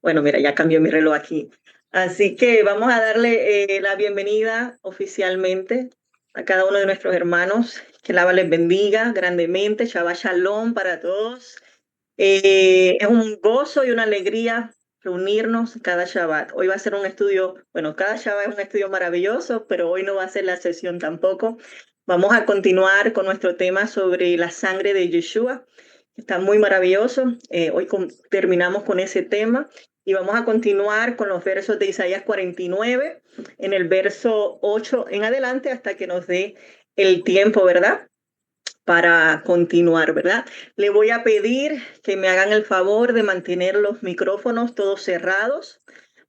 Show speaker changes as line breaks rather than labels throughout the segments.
Bueno, mira, ya cambió mi reloj aquí. Así que vamos a darle la bienvenida oficialmente a cada uno de nuestros hermanos. Que el Abba les bendiga grandemente. Shabbat Shalom para todos. Es un gozo y una alegría reunirnos cada Shabbat. Hoy va a ser un estudio, bueno, cada Shabbat es un estudio maravilloso, pero hoy no va a ser la sesión tampoco. Vamos a continuar con nuestro tema sobre la sangre de Yeshua. Está muy maravilloso. Hoy terminamos con ese tema y vamos a continuar con los versos de Isaías 49, en el verso 8 en adelante, hasta que nos dé el tiempo, ¿verdad? Para continuar, ¿verdad? Le voy a pedir que me hagan el favor de mantener los micrófonos todos cerrados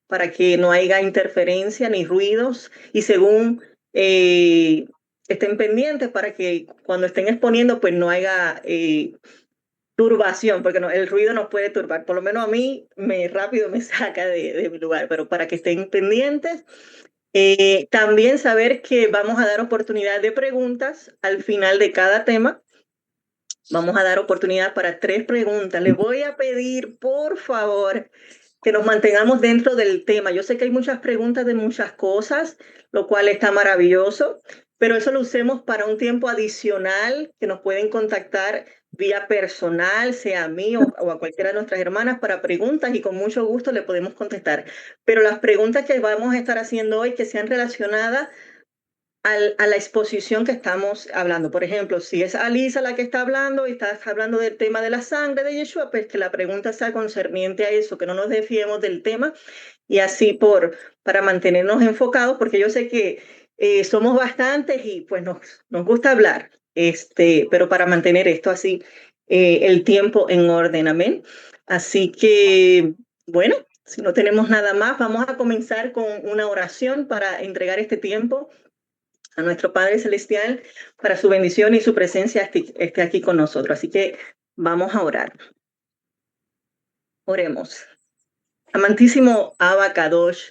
para que no haya interferencia ni ruidos y según estén pendientes para que cuando estén exponiendo pues no haya turbación, porque no, el ruido nos puede turbar. Por lo menos a mí rápido me saca de mi lugar, pero para que estén pendientes. También saber que vamos a dar oportunidad de preguntas al final de cada tema. Vamos a dar oportunidad para 3 preguntas. Les voy a pedir, por favor, que nos mantengamos dentro del tema. Yo sé que hay muchas preguntas de muchas cosas, lo cual está maravilloso, pero eso lo usemos para un tiempo adicional que nos pueden contactar vía personal, sea a mí o a cualquiera de nuestras hermanas, para preguntas y con mucho gusto le podemos contestar. Pero las preguntas que vamos a estar haciendo hoy que sean relacionadas a la exposición que estamos hablando. Por ejemplo, si es Alisa la que está hablando y está hablando del tema de la sangre de Yeshua, pues que la pregunta sea concerniente a eso, que no nos desviemos del tema y así para mantenernos enfocados, porque yo sé que somos bastantes y pues nos gusta hablar, pero para mantener esto así, el tiempo en orden, amén. Así que, bueno, si no tenemos nada más, vamos a comenzar con una oración para entregar este tiempo a nuestro Padre Celestial para su bendición y su presencia esté aquí con nosotros. Así que vamos a orar. Oremos. Amantísimo Abba Kadosh,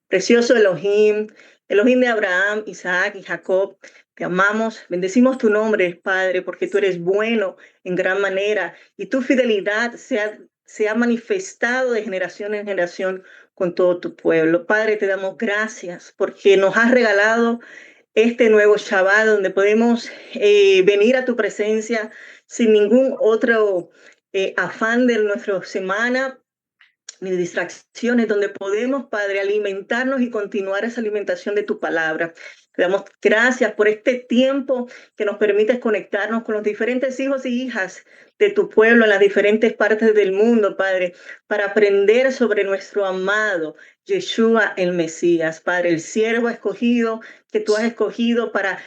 precioso Elohim, Elohim de Abraham, Isaac y Jacob, te amamos, bendecimos tu nombre, Padre, porque tú eres bueno en gran manera y tu fidelidad se ha manifestado de generación en generación con todo tu pueblo. Padre, te damos gracias porque nos has regalado este nuevo Shabbat donde podemos venir a tu presencia sin ningún otro afán de nuestra semana ni distracciones, donde podemos, Padre, alimentarnos y continuar esa alimentación de tu palabra. Te damos gracias por este tiempo que nos permites conectarnos con los diferentes hijos y hijas de tu pueblo en las diferentes partes del mundo, Padre, para aprender sobre nuestro amado Yeshua el Mesías, Padre, el siervo escogido que tú has escogido para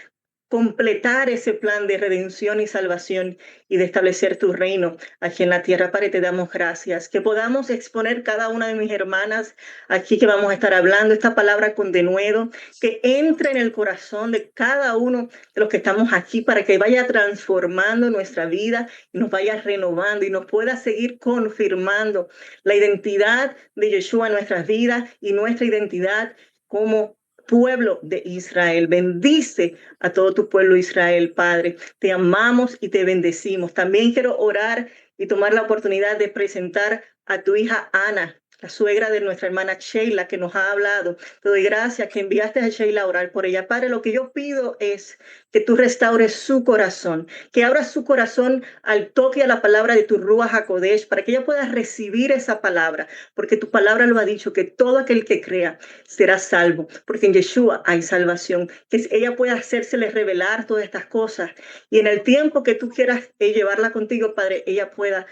completar ese plan de redención y salvación y de establecer tu reino aquí en la tierra. Padre, te damos gracias. Que podamos exponer cada una de mis hermanas aquí que vamos a estar hablando esta palabra con denuedo, que entre en el corazón de cada uno de los que estamos aquí para que vaya transformando nuestra vida y nos vaya renovando y nos pueda seguir confirmando la identidad de Yeshua en nuestras vidas y nuestra identidad como pueblo de Israel. Bendice a todo tu pueblo Israel, Padre. Te amamos y te bendecimos. También quiero orar y tomar la oportunidad de presentar a tu hija Ana, la suegra de nuestra hermana Sheila, que nos ha hablado. Te doy gracias que enviaste a Sheila a orar por ella. Padre, lo que yo pido es que tú restaures su corazón, que abras su corazón al toque a la palabra de tu Ruach HaKodesh, para que ella pueda recibir esa palabra, porque tu palabra lo ha dicho, que todo aquel que crea será salvo, porque en Yeshua hay salvación, que ella pueda hacérsele revelar todas estas cosas y en el tiempo que tú quieras llevarla contigo, Padre, ella pueda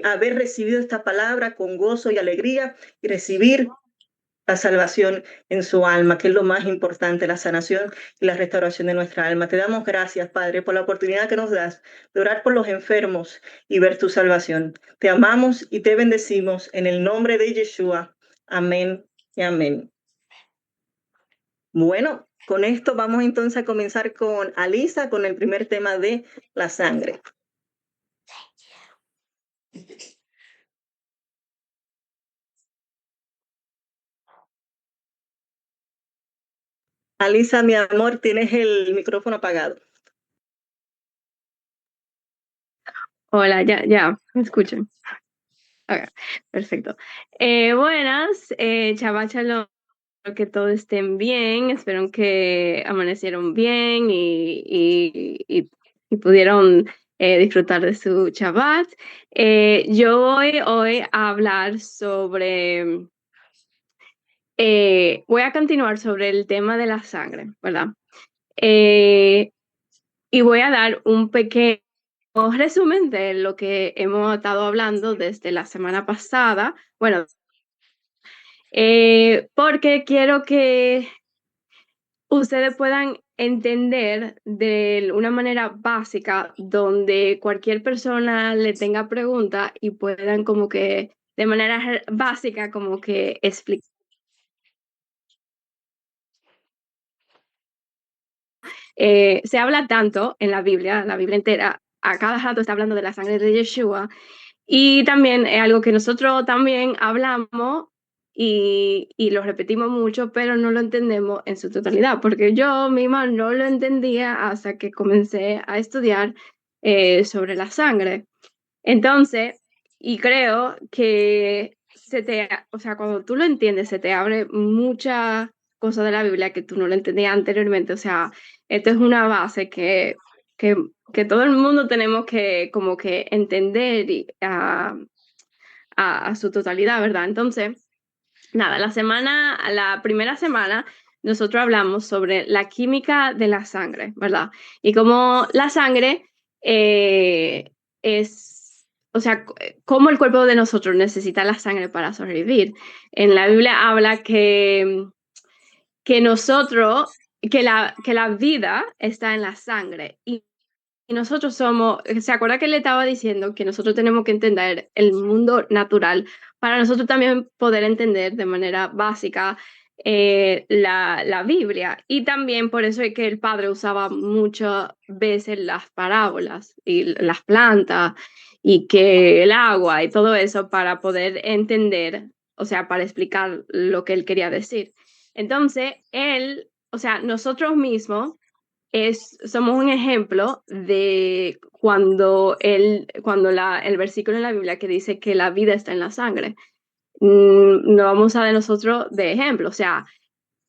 haber recibido esta palabra con gozo y alegría y recibir la salvación en su alma, que es lo más importante, la sanación y la restauración de nuestra alma. Te damos gracias, Padre, por la oportunidad que nos das de orar por los enfermos y ver tu salvación. Te amamos y te bendecimos en el nombre de Yeshua. Amén y amén. Bueno, con esto vamos entonces a comenzar con Alisa, con el primer tema de la sangre. Alisa, mi amor, tienes el micrófono apagado.
Hola, ya, me escuchan. Okay, perfecto. Buenas, Shabbat Shalom, espero que todos estén bien, espero que amanecieron bien y pudieron disfrutar de su Shabbat. Yo voy hoy a hablar sobre, voy a continuar sobre el tema de la sangre, ¿verdad? Y voy a dar un pequeño resumen de lo que hemos estado hablando desde la semana pasada. Bueno, porque quiero que ustedes puedan entender de una manera básica donde cualquier persona le tenga pregunta y puedan como que de manera básica como que explicar. Se habla tanto en la Biblia entera, a cada rato está hablando de la sangre de Yeshua. Y también es algo que nosotros también hablamos y lo repetimos mucho, pero no lo entendemos en su totalidad, porque yo misma no lo entendía hasta que comencé a estudiar sobre la sangre. Entonces, y creo que o sea, cuando tú lo entiendes, se te abre muchas cosas de la Biblia que tú no lo entendías anteriormente. O sea, esto es una base que, que todo el mundo tenemos que como que entender a su totalidad, ¿verdad? Entonces, nada, la primera semana, nosotros hablamos sobre la química de la sangre, ¿verdad? Y cómo la sangre o sea, cómo el cuerpo de nosotros necesita la sangre para sobrevivir. En la Biblia habla que nosotros, que la vida está en la sangre y nosotros somos, ¿se acuerda que le estaba diciendo que nosotros tenemos que entender el mundo natural para nosotros también poder entender de manera básica la Biblia? Y también por eso es que el padre usaba muchas veces las parábolas y las plantas y que el agua y todo eso para poder entender, o sea, para explicar lo que él quería decir. Entonces, o sea, nosotros mismos somos un ejemplo de el versículo en la Biblia que dice que la vida está en la sangre. No vamos a de nosotros de ejemplo. O sea,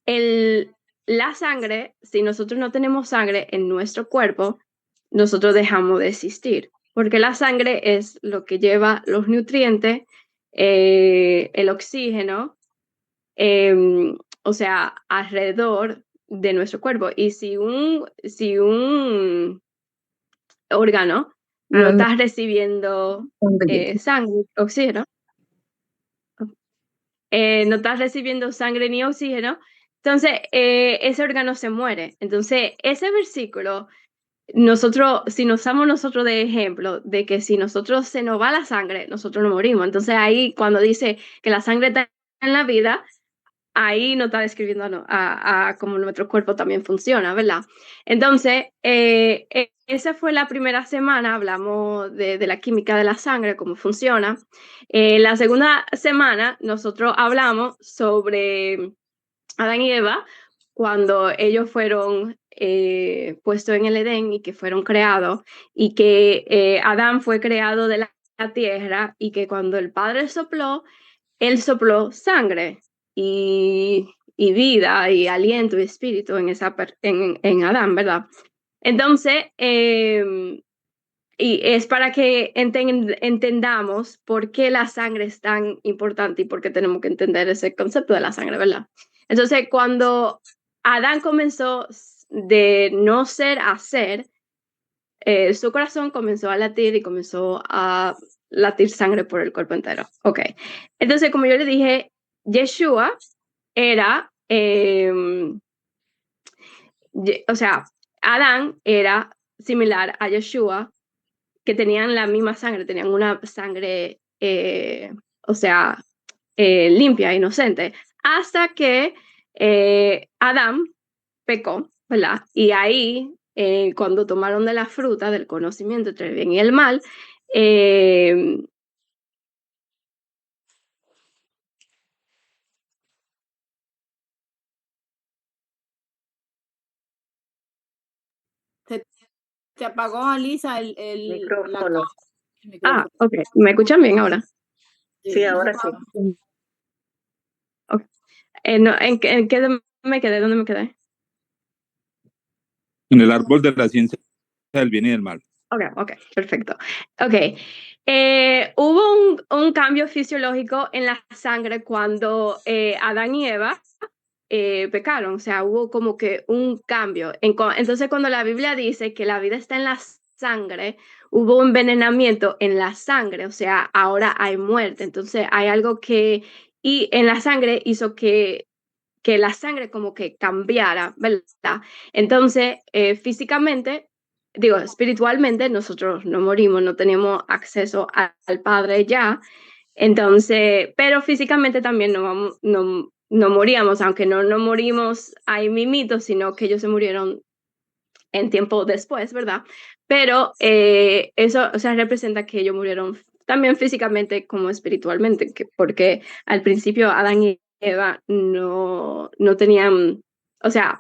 la sangre, si nosotros no tenemos sangre en nuestro cuerpo, nosotros dejamos de existir. Porque la sangre es lo que lleva los nutrientes, el oxígeno, o sea, alrededor de nuestro cuerpo. Y si un órgano no está recibiendo sangre, oxígeno, no está recibiendo sangre ni oxígeno, entonces ese órgano se muere. Entonces, ese versículo, nosotros, si nos usamos nosotros de ejemplo, de que si nosotros se nos va la sangre, nosotros no morimos. Entonces ahí cuando dice que la sangre está en la vida, ahí nos está describiendo a cómo nuestro cuerpo también funciona, ¿verdad? Entonces, esa fue la primera semana, hablamos de la química de la sangre, cómo funciona. La segunda semana, nosotros hablamos sobre Adán y Eva, cuando ellos fueron puestos en el Edén y que fueron creados, y que Adán fue creado de la tierra, y que cuando el Padre sopló, él sopló sangre y vida y aliento y espíritu en Adán, ¿verdad? Entonces, y es para que entendamos por qué la sangre es tan importante y por qué tenemos que entender ese concepto de la sangre, ¿verdad? Entonces, cuando Adán comenzó de no ser a ser, su corazón comenzó a latir y comenzó a latir sangre por el cuerpo entero. Ok. Entonces, como yo le dije, Yeshua era, o sea, Adán era similar a Yeshua, que tenían la misma sangre, tenían una sangre, o sea, limpia, inocente, hasta que Adán pecó, ¿verdad? Y ahí, cuando tomaron de la fruta del conocimiento entre el bien y el mal, eh,
Se apagó, Alisa,
Micrófono.
ah,
micrófono.
ok, ¿me escuchan bien ahora?
Sí, ahora sí.
Ok. No, ¿en qué me quedé? ¿Dónde me quedé?
En el árbol de la ciencia del bien y del mal.
Ok, perfecto. Ok. Hubo un cambio fisiológico en la sangre cuando Adán y Eva pecaron, o sea, hubo como que un cambio. Entonces, cuando la Biblia dice que la vida está en la sangre, hubo un envenenamiento en la sangre, o sea, ahora hay muerte. Entonces, hay algo que y en la sangre hizo que la sangre como que cambiara, ¿verdad? Entonces, físicamente, digo, espiritualmente, nosotros no morimos, no tenemos acceso al Padre ya, entonces, pero físicamente también no moríamos, aunque no morimos ahí mimito, sino que ellos se murieron en tiempo después, ¿verdad? Pero eso, o sea, representa que ellos murieron también físicamente como espiritualmente, porque al principio Adán y Eva no tenían, o sea,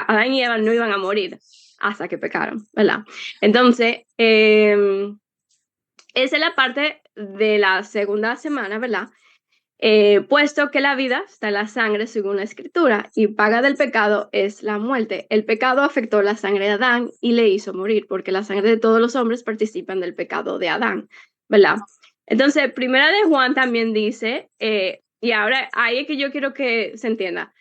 Adán y Eva no iban a morir hasta que pecaron, ¿verdad? Entonces, esa es la parte de la segunda semana, ¿verdad? Puesto que la vida está en la sangre según la escritura y paga del pecado es la muerte. El pecado afectó la sangre de Adán y le hizo morir, porque la sangre de todos los hombres participan del pecado de Adán, ¿verdad? Entonces, primera de Juan también dice, y ahora ahí es que yo quiero que se entienda.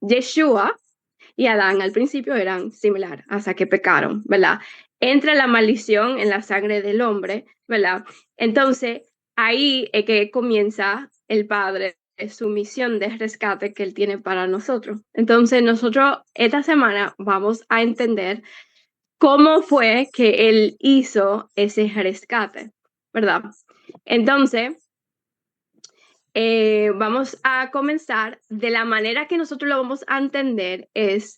Yeshua y Adán al principio eran similares hasta que pecaron, ¿verdad? Entra la maldición en la sangre del hombre, ¿verdad? Entonces, ahí es que comienza el Padre su misión de rescate que Él tiene para nosotros. Entonces, nosotros esta semana vamos a entender cómo fue que Él hizo ese rescate, ¿verdad? Entonces, vamos a comenzar de la manera que nosotros lo vamos a entender es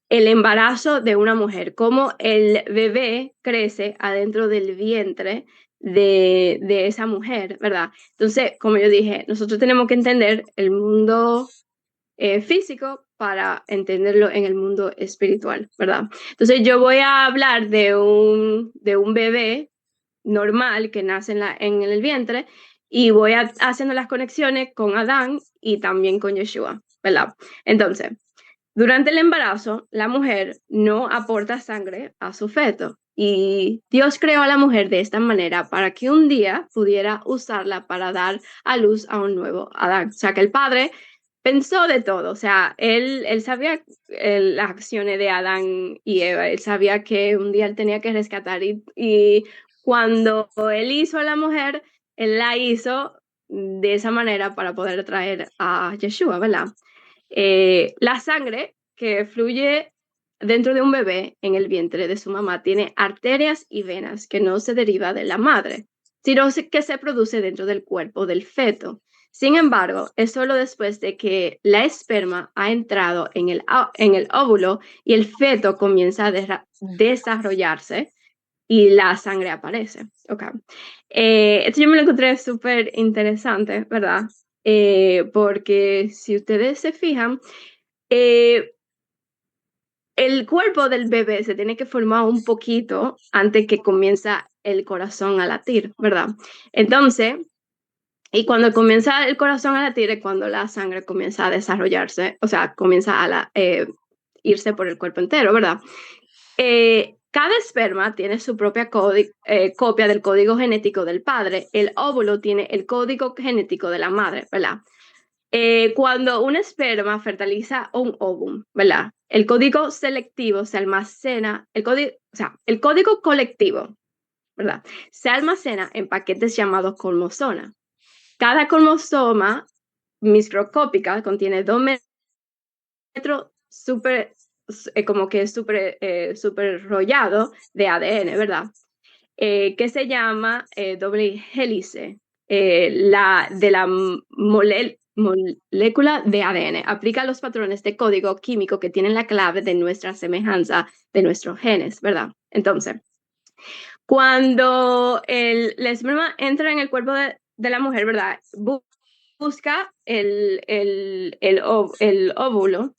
el embarazo de una mujer, cómo el bebé crece adentro del vientre de esa mujer, ¿verdad? Entonces, como yo dije, nosotros tenemos que entender el mundo físico para entenderlo en el mundo espiritual, ¿verdad? Entonces, yo voy a hablar de un bebé normal que nace en el vientre y voy haciendo las conexiones con Adán y también con Yeshua, ¿verdad? Entonces, durante el embarazo, la mujer no aporta sangre a su feto y Dios creó a la mujer de esta manera para que un día pudiera usarla para dar a luz a un nuevo Adán. O sea, que el padre pensó de todo, o sea, él sabía las acciones de Adán y Eva, él sabía que un día él tenía que rescatar y cuando él hizo a la mujer, él la hizo de esa manera para poder traer a Yeshua, ¿verdad? La sangre que fluye dentro de un bebé en el vientre de su mamá tiene arterias y venas que no se deriva de la madre, sino que se produce dentro del cuerpo del feto. Sin embargo, es solo después de que la esperma ha entrado en el óvulo y el feto comienza a desarrollarse y la sangre aparece. Okay. Esto yo me lo encontré súper interesante, ¿verdad? Porque si ustedes se fijan, eh, el cuerpo del bebé se tiene que formar un poquito antes que comienza el corazón a latir, ¿verdad? Entonces, y cuando comienza el corazón a latir es cuando la sangre comienza a desarrollarse, o sea, comienza a irse por el cuerpo entero, ¿verdad? Cada esperma tiene su propia copia del código genético del padre. El óvulo tiene el código genético de la madre, ¿verdad? Cuando un esperma fertiliza un óvulo, ¿verdad? El código selectivo se almacena, el código colectivo, ¿verdad? Se almacena en paquetes llamados cromosomas. Cada cromosoma microscópica contiene 2 metros super, como que super rollado de ADN, ¿verdad? Que se llama doble hélice, de la molécula de ADN. Aplica los patrones de código químico que tienen la clave de nuestra semejanza de nuestros genes, ¿verdad? Entonces, cuando la esperma entra en el cuerpo de la mujer, ¿verdad? Busca el óvulo, el óvulo,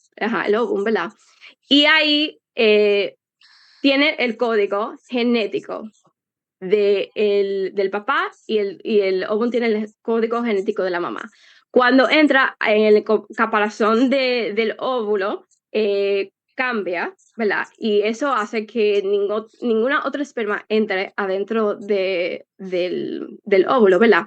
¿verdad? Y ahí tiene el código genético del papá y el óvulo tiene el código genético de la mamá. Cuando entra en el caparazón del óvulo, cambia, ¿verdad? Y eso hace que ninguna otra esperma entre adentro del óvulo, ¿verdad?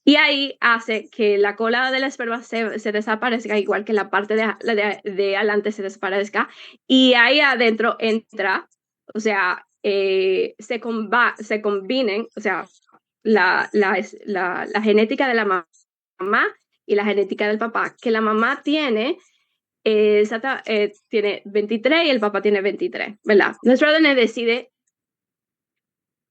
Y ahí hace que la cola de la esperma se desaparezca, igual que la parte de adelante se desaparezca. Y ahí adentro entra, o sea, se combinen, o sea, la genética de la mamá y la genética del papá, que la mamá tiene, tiene 23 y el papá tiene 23, ¿verdad? Nuestro ADN decide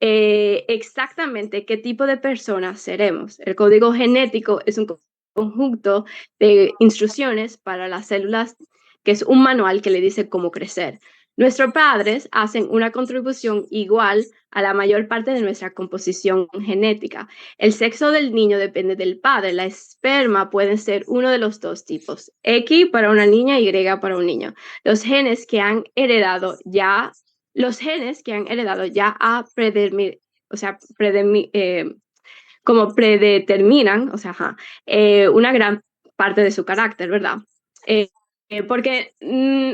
exactamente qué tipo de personas seremos. El código genético es un conjunto de instrucciones para las células, que es un manual que le dice cómo crecer. Nuestros padres hacen una contribución igual a la mayor parte de nuestra composición genética. El sexo del niño depende del padre. La esperma puede ser uno de los dos tipos, X para una niña y Y para un niño. Los genes que han heredado ya o sea, como predeterminan, o sea, una gran parte de su carácter, ¿verdad? Porque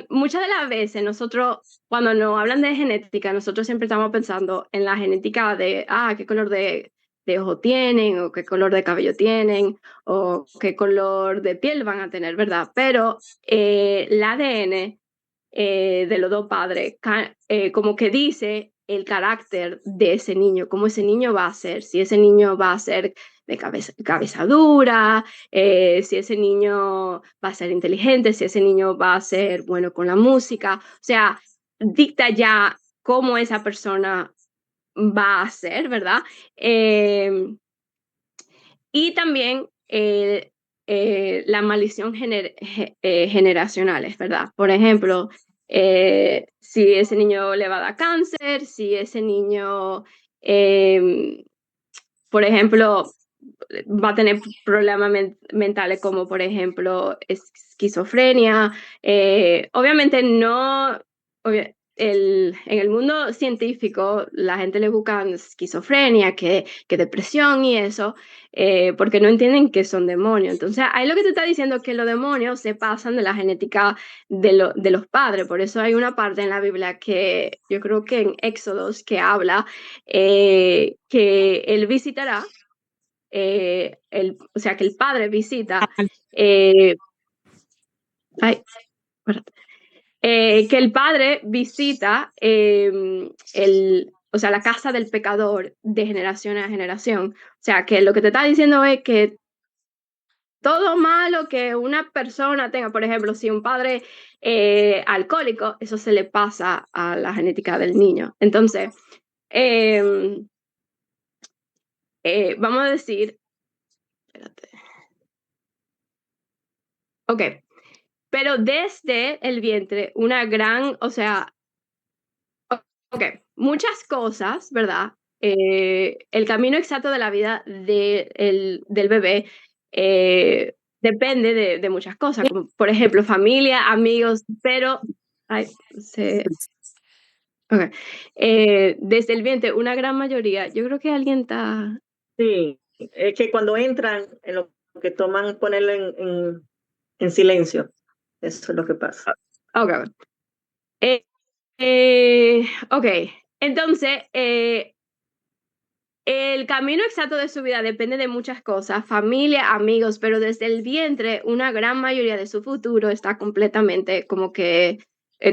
muchas de las veces nosotros, cuando nos hablan de genética, nosotros siempre estamos pensando en la genética de, qué color de ojo tienen, o qué color de cabello tienen, o qué color de piel van a tener, ¿verdad? Pero el ADN de los dos padres, como que dice el carácter de ese niño, cómo ese niño va a ser, si ese niño va a ser de cabeza dura, si ese niño va a ser inteligente, si ese niño va a ser bueno con la música, o sea, dicta ya cómo esa persona va a ser, ¿verdad? Y también la maldición generacionales, ¿verdad? Por ejemplo, si ese niño le va a dar cáncer, si ese niño, por ejemplo, va a tener problemas mentales como, por ejemplo, esquizofrenia. Obviamente no, en el mundo científico la gente le busca esquizofrenia, que depresión y eso, porque no entienden que son demonios. Entonces, ahí lo que te está diciendo es que los demonios se pasan de la genética de los padres. Por eso hay una parte en la Biblia que yo creo que en Éxodos que habla que él visitará, o sea, que el padre visita, que el padre visita o sea, la casa del pecador de generación a generación. O sea, que lo que te está diciendo es que todo malo que una persona tenga, por ejemplo, si un padre alcohólico, eso se le pasa a la genética del niño. Entonces, vamos a decir, espérate. Ok, pero desde el vientre, una gran, o sea, ok, muchas cosas, ¿verdad? El camino exacto de la vida del bebé depende de muchas cosas, como por ejemplo familia, amigos, pero ok. Desde el vientre, una gran mayoría, yo creo que alguien está...
Sí, es que cuando entran, en lo que toman, ponerlo en silencio. Eso es lo que pasa.
Ok. Ok, entonces, el camino exacto de su vida depende de muchas cosas, familia, amigos, pero desde el vientre una gran mayoría de su futuro está completamente como que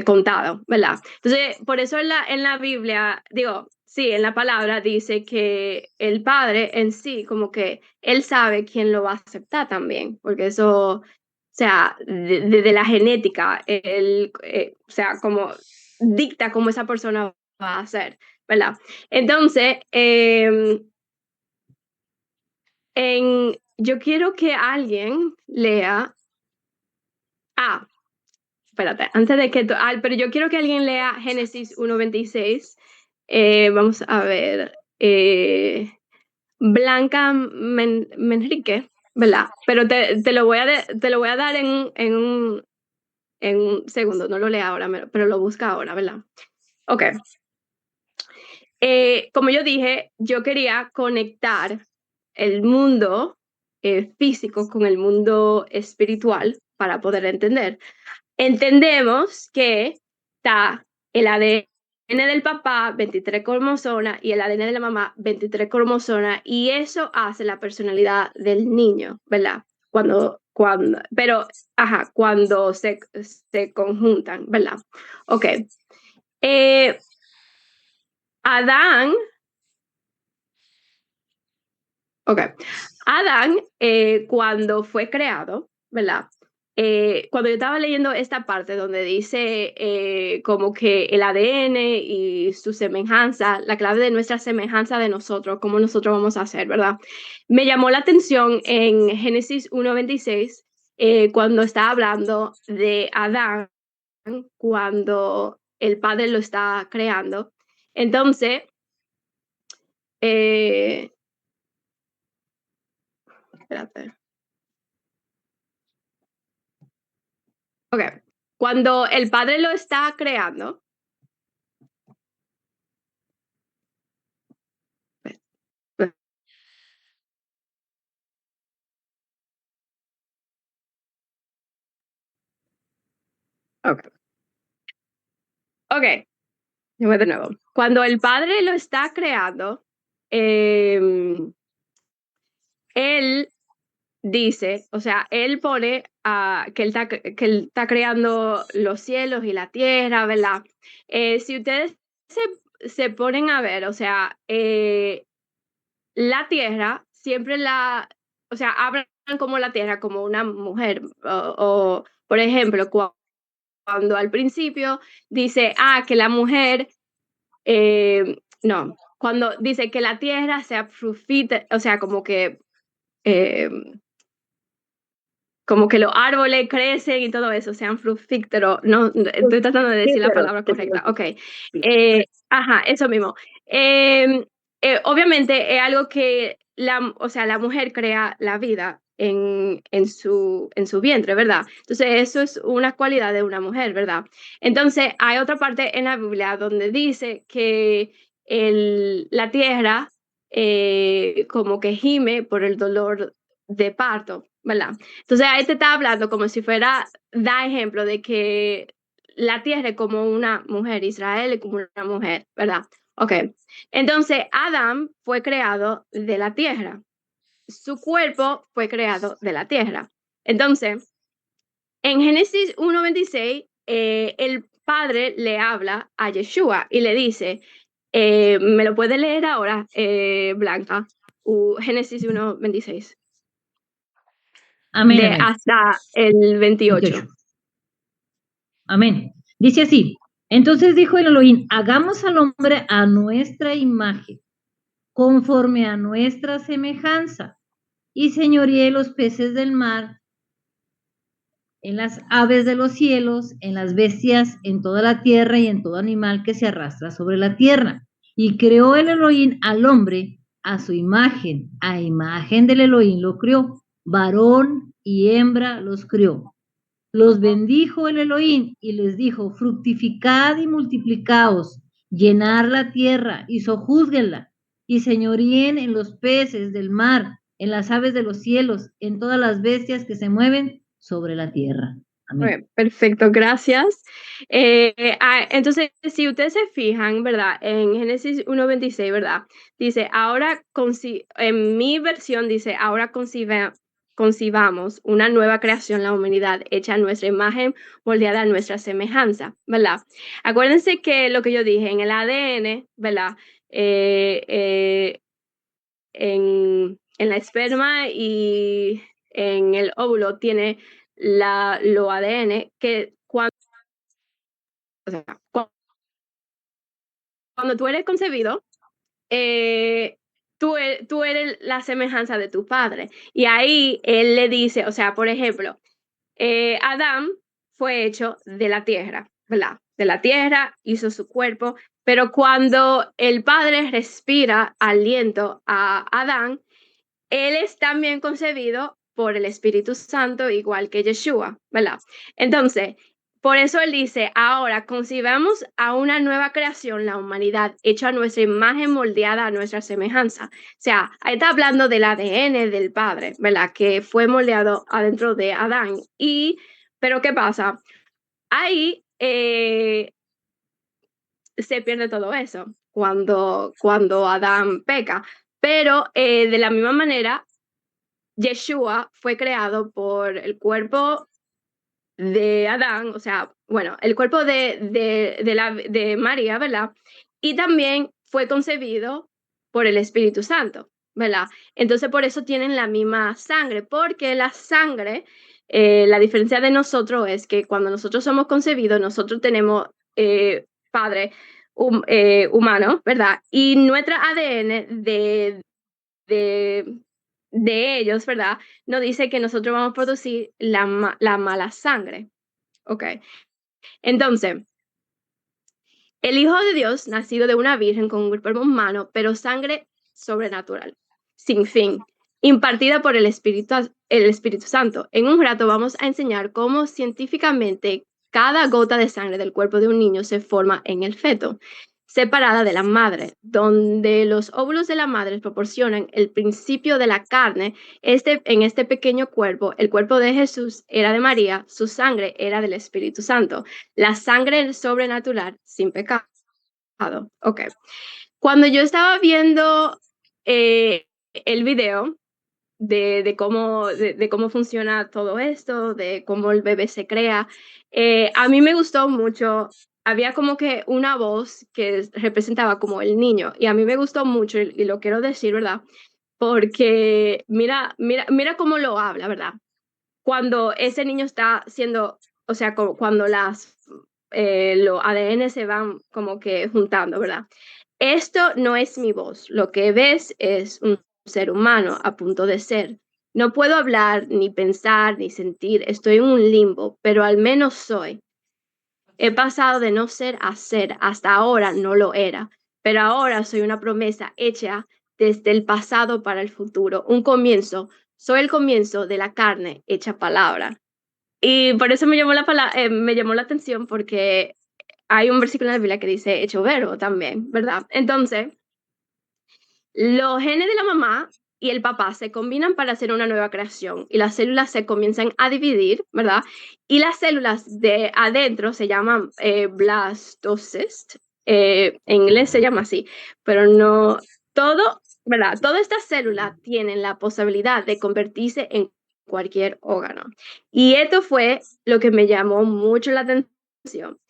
contado, ¿verdad? Entonces, por eso en la Biblia, digo, sí, en la palabra dice que el padre en sí, como que él sabe quién lo va a aceptar también, porque eso, o sea, de la genética, él, o sea, como dicta cómo esa persona va a ser, ¿verdad? Entonces, yo quiero que alguien lea. Espérate, antes de que pero yo quiero que alguien lea Génesis 1:26. Vamos a ver. Blanca Menrique, ¿verdad? Pero te lo voy a dar en un segundo, no lo lea ahora, pero lo busca ahora, ¿verdad? Ok. Como yo dije, yo quería conectar el mundo físico con el mundo espiritual para poder entender. Entendemos que está el ADN del papá, 23 cromosomas, y el ADN de la mamá, 23 cromosomas, y eso hace la personalidad del niño, ¿verdad? Cuando se conjuntan, ¿verdad? Ok. Adán, cuando fue creado, ¿verdad? Cuando yo estaba leyendo esta parte donde dice como que el ADN y su semejanza, la clave de nuestra semejanza de nosotros, cómo nosotros vamos a hacer, ¿verdad? Me llamó la atención en Génesis 1:26, cuando está hablando de Adán, cuando el padre lo está creando. Entonces, espérate. Ok, cuando el padre lo está creando, ok, voy de nuevo. Cuando el padre lo está creando, él dice, o sea, él pone que él está creando los cielos y la tierra, ¿verdad? Si ustedes se ponen a ver, o sea, la tierra siempre o sea, hablan como la tierra como una mujer, o por ejemplo, cuando al principio dice, que la mujer, no, cuando dice que la tierra sea fructífera, o sea, como que los árboles crecen y todo eso, sean fructíferos. No, estoy tratando de decir la palabra correcta. Ok. Eso mismo. Obviamente es algo que o sea, la mujer crea la vida en su vientre, ¿verdad? Entonces, eso es una cualidad de una mujer, ¿verdad? Entonces, hay otra parte en la Biblia donde dice que la tierra como que gime por el dolor de parto, ¿verdad? Entonces ahí te está hablando como si fuera, da ejemplo de que la tierra es como una mujer, Israel es como una mujer, ¿verdad? Ok, entonces Adán fue creado de la tierra, su cuerpo fue creado de la tierra. Entonces, en Génesis 1:26, el padre le habla a Yeshua y le dice, ¿me lo puede leer ahora, Blanca? Génesis 1:26.
Amén, amén.
Hasta el 28.
Amén. Dice así, entonces dijo el Elohim, hagamos al hombre a nuestra imagen, conforme a nuestra semejanza, y señoríe los peces del mar, en las aves de los cielos, en las bestias, en toda la tierra y en todo animal que se arrastra sobre la tierra. Y creó el Elohim al hombre a su imagen, a imagen del Elohim lo creó, varón y hembra los creó. Los bendijo el Elohim y les dijo, fructificad y multiplicaos, llenar la tierra y sojúzguenla, y señoríen en los peces del mar, en las aves de los cielos, en todas las bestias que se mueven sobre la tierra. Amén.
Perfecto, gracias. Entonces, si ustedes se fijan, ¿verdad? En Génesis 1:26, ¿verdad? Dice, ahora, en mi versión dice, ahora concibamos una nueva creación, la humanidad, hecha a nuestra imagen, moldeada a nuestra semejanza, ¿verdad? Acuérdense que lo que yo dije, en el ADN, ¿verdad? En la esperma y en el óvulo tiene lo ADN que cuando tú eres concebido, tú eres la semejanza de tu padre. Y ahí él le dice, o sea, por ejemplo, Adán fue hecho de la tierra, ¿verdad? De la tierra hizo su cuerpo, pero cuando el padre respira aliento a Adán, él es también concebido por el Espíritu Santo, igual que Yeshua, ¿verdad? Entonces, por eso él dice, ahora concibamos a una nueva creación, la humanidad, hecha a nuestra imagen, moldeada a nuestra semejanza. O sea, ahí está hablando del ADN del Padre, ¿verdad? Que fue moldeado adentro de Adán. Pero ¿qué pasa? Ahí se pierde todo eso cuando Adán peca. Pero de la misma manera, Yeshua fue creado por el cuerpo de Adán, o sea, bueno, el cuerpo de María, ¿verdad? Y también fue concebido por el Espíritu Santo, ¿verdad? Entonces por eso tienen la misma sangre, porque la sangre, la diferencia de nosotros es que cuando nosotros somos concebidos, nosotros tenemos padre humano, ¿verdad? Y nuestra ADN de ellos, ¿verdad? Nos dice que nosotros vamos a producir la mala sangre. Ok. Entonces, el Hijo de Dios, nacido de una virgen con un cuerpo humano, pero sangre sobrenatural, sin fin, impartida por el Espíritu Santo. En un rato vamos a enseñar cómo científicamente cada gota de sangre del cuerpo de un niño se forma en el feto, separada de la madre, donde los óvulos de la madre proporcionan el principio de la carne. En este pequeño cuerpo, el cuerpo de Jesús era de María, su sangre era del Espíritu Santo, la sangre sobrenatural sin pecado. Ok. Cuando yo estaba viendo el video de cómo funciona todo esto, de cómo el bebé se crea, a mí me gustó mucho. Había como que una voz que representaba como el niño y a mí me gustó mucho y lo quiero decir, ¿verdad? Porque mira cómo lo habla, ¿verdad? Cuando ese niño está siendo, o sea, cuando los ADN se van como que juntando, ¿verdad? Esto no es mi voz, lo que ves es un ser humano a punto de ser. No puedo hablar, ni pensar, ni sentir, estoy en un limbo, pero al menos soy. He pasado de no ser a ser, hasta ahora no lo era, pero ahora soy una promesa hecha desde el pasado para el futuro, un comienzo. Soy el comienzo de la carne hecha palabra. Y por eso me llamó la atención porque hay un versículo en la Biblia que dice hecho verbo también, ¿verdad? Entonces, los genes de la mamá y el papá se combinan para hacer una nueva creación y las células se comienzan a dividir, ¿verdad? Y las células de adentro se llaman blastocysts, en inglés se llama así, pero no todo, ¿verdad? Todas estas células tienen la posibilidad de convertirse en cualquier órgano. Y esto fue lo que me llamó mucho la atención.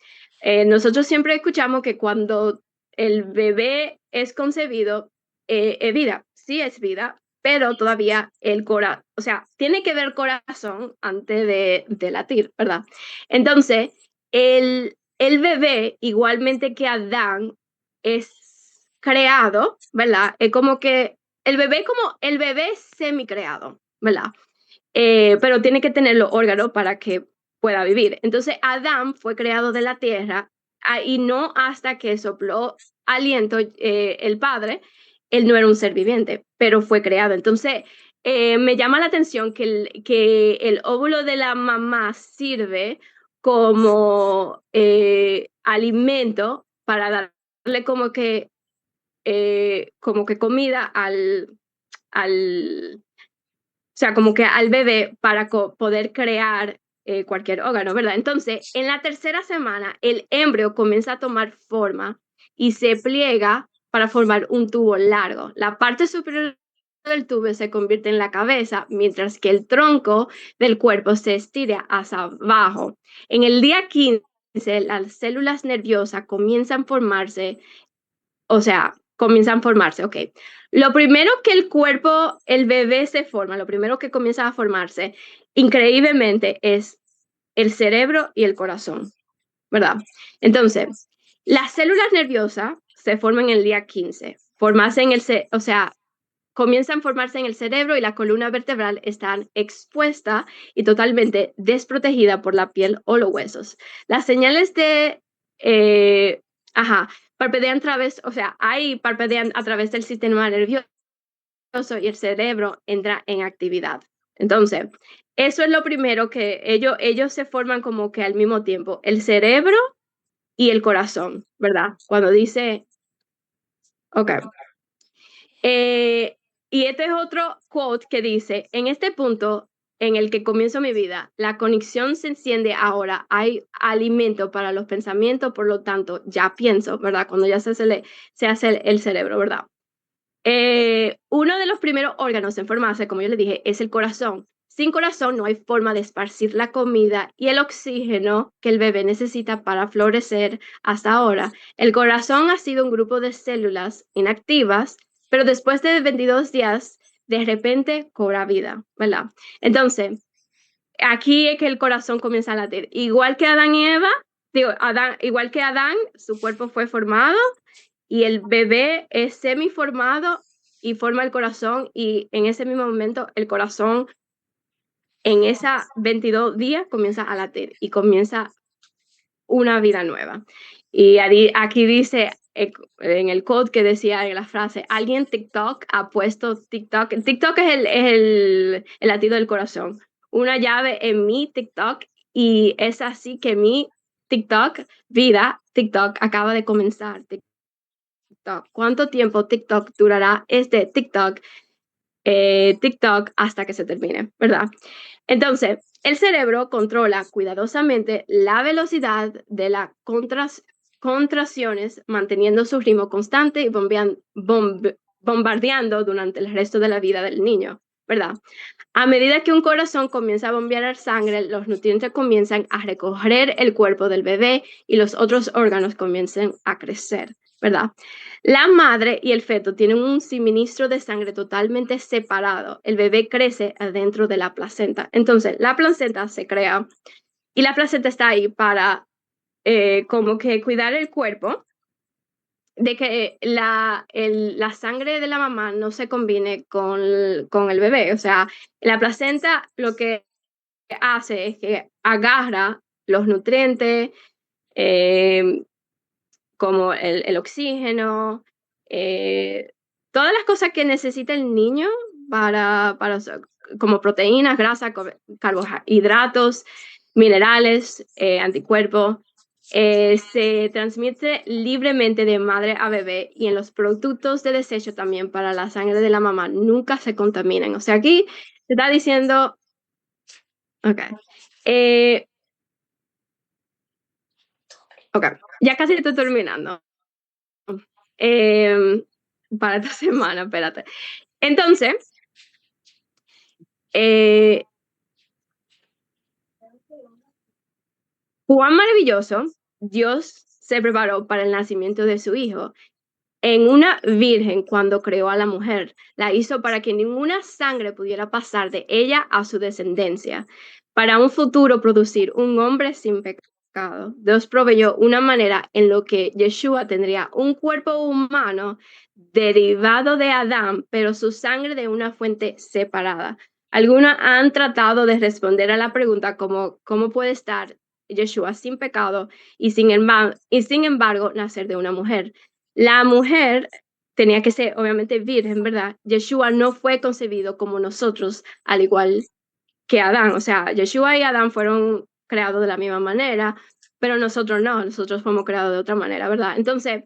Nosotros siempre escuchamos que cuando el bebé es concebido, es vida, sí es vida, pero todavía el corazón, o sea, tiene que ver corazón antes de latir, ¿verdad? Entonces, el bebé, igualmente que Adán, es creado, ¿verdad? Es como que el bebé es semicreado, ¿verdad? Pero tiene que tener los órganos para que pueda vivir. Entonces, Adán fue creado de la tierra y no hasta que sopló aliento el Padre, él no era un ser viviente, pero fue creado. Entonces, me llama la atención que el óvulo de la mamá sirve como alimento para darle como que comida o sea, como que al bebé para poder crear cualquier órgano, ¿verdad? Entonces, en la tercera semana, el embrión comienza a tomar forma y se pliega para formar un tubo largo. La parte superior del tubo se convierte en la cabeza, mientras que el tronco del cuerpo se estira hacia abajo. En el día 15, las células nerviosas comienzan a formarse, ok. Lo primero que el bebé se forma, lo primero que comienza a formarse, increíblemente, es el cerebro y el corazón, ¿verdad? Entonces, las células nerviosas se forman en el día 15, comienzan a formarse en el cerebro y la columna vertebral están expuesta y totalmente desprotegida por la piel o los huesos. Las señales parpadean parpadean a través del sistema nervioso y el cerebro entra en actividad. Entonces, eso es lo primero que ellos se forman como que al mismo tiempo, el cerebro y el corazón, ¿verdad? Cuando dice, ok. Y este es otro quote que dice, en este punto en el que comienzo mi vida, la conexión se enciende ahora, hay alimento para los pensamientos, por lo tanto, ya pienso, ¿verdad? Cuando ya se hace el cerebro, ¿verdad? Uno de los primeros órganos en formarse, como yo le dije, es el corazón. Sin corazón no hay forma de esparcir la comida y el oxígeno que el bebé necesita para florecer hasta ahora. El corazón ha sido un grupo de células inactivas, pero después de 22 días, de repente cobra vida, ¿verdad? Entonces, aquí es que el corazón comienza a latir. Igual que Adán y Eva, igual que Adán, su cuerpo fue formado y el bebé es semiformado y forma el corazón, y en ese mismo momento el corazón en esas 22 días comienza a latir y comienza una vida nueva. Y aquí dice en el code que decía en la frase, alguien TikTok ha puesto TikTok. TikTok es el latido del corazón. Una llave en mi TikTok, y es así que mi TikTok, TikTok acaba de comenzar. TikTok. ¿Cuánto tiempo TikTok durará este TikTok hasta que se termine, ¿verdad? Entonces, el cerebro controla cuidadosamente la velocidad de las contracciones, manteniendo su ritmo constante y bombardeando durante el resto de la vida del niño, ¿verdad? A medida que un corazón comienza a bombear sangre, los nutrientes comienzan a recorrer el cuerpo del bebé y los otros órganos comienzan a crecer, ¿verdad? La madre y el feto tienen un suministro de sangre totalmente separado. El bebé crece adentro de la placenta. Entonces, la placenta se crea y la placenta está ahí para como que cuidar el cuerpo, de que la sangre de la mamá no se combine con el bebé. O sea, la placenta lo que hace es que agarra los nutrientes, como el oxígeno, todas las cosas que necesita el niño para como proteínas, grasa, carbohidratos, minerales, anticuerpos. Se transmite libremente de madre a bebé, y en los productos de desecho también para la sangre de la mamá nunca se contaminan. O sea, aquí se está diciendo, ok, ya casi estoy terminando. Para esta semana, espérate. Entonces, Juan Maravilloso, Dios se preparó para el nacimiento de su hijo en una virgen cuando creó a la mujer. La hizo para que ninguna sangre pudiera pasar de ella a su descendencia, para un futuro producir un hombre sin pecado. Dios proveyó una manera en lo que Yeshua tendría un cuerpo humano derivado de Adán, pero su sangre de una fuente separada. Algunos han tratado de responder a la pregunta cómo puede estar Yeshua sin pecado y sin embargo nacer de una mujer. La mujer tenía que ser obviamente virgen, ¿verdad? Yeshua no fue concebido como nosotros, al igual que Adán. O sea, Yeshua y Adán fueron creados de la misma manera, pero nosotros no, nosotros fuimos creados de otra manera, ¿verdad? Entonces,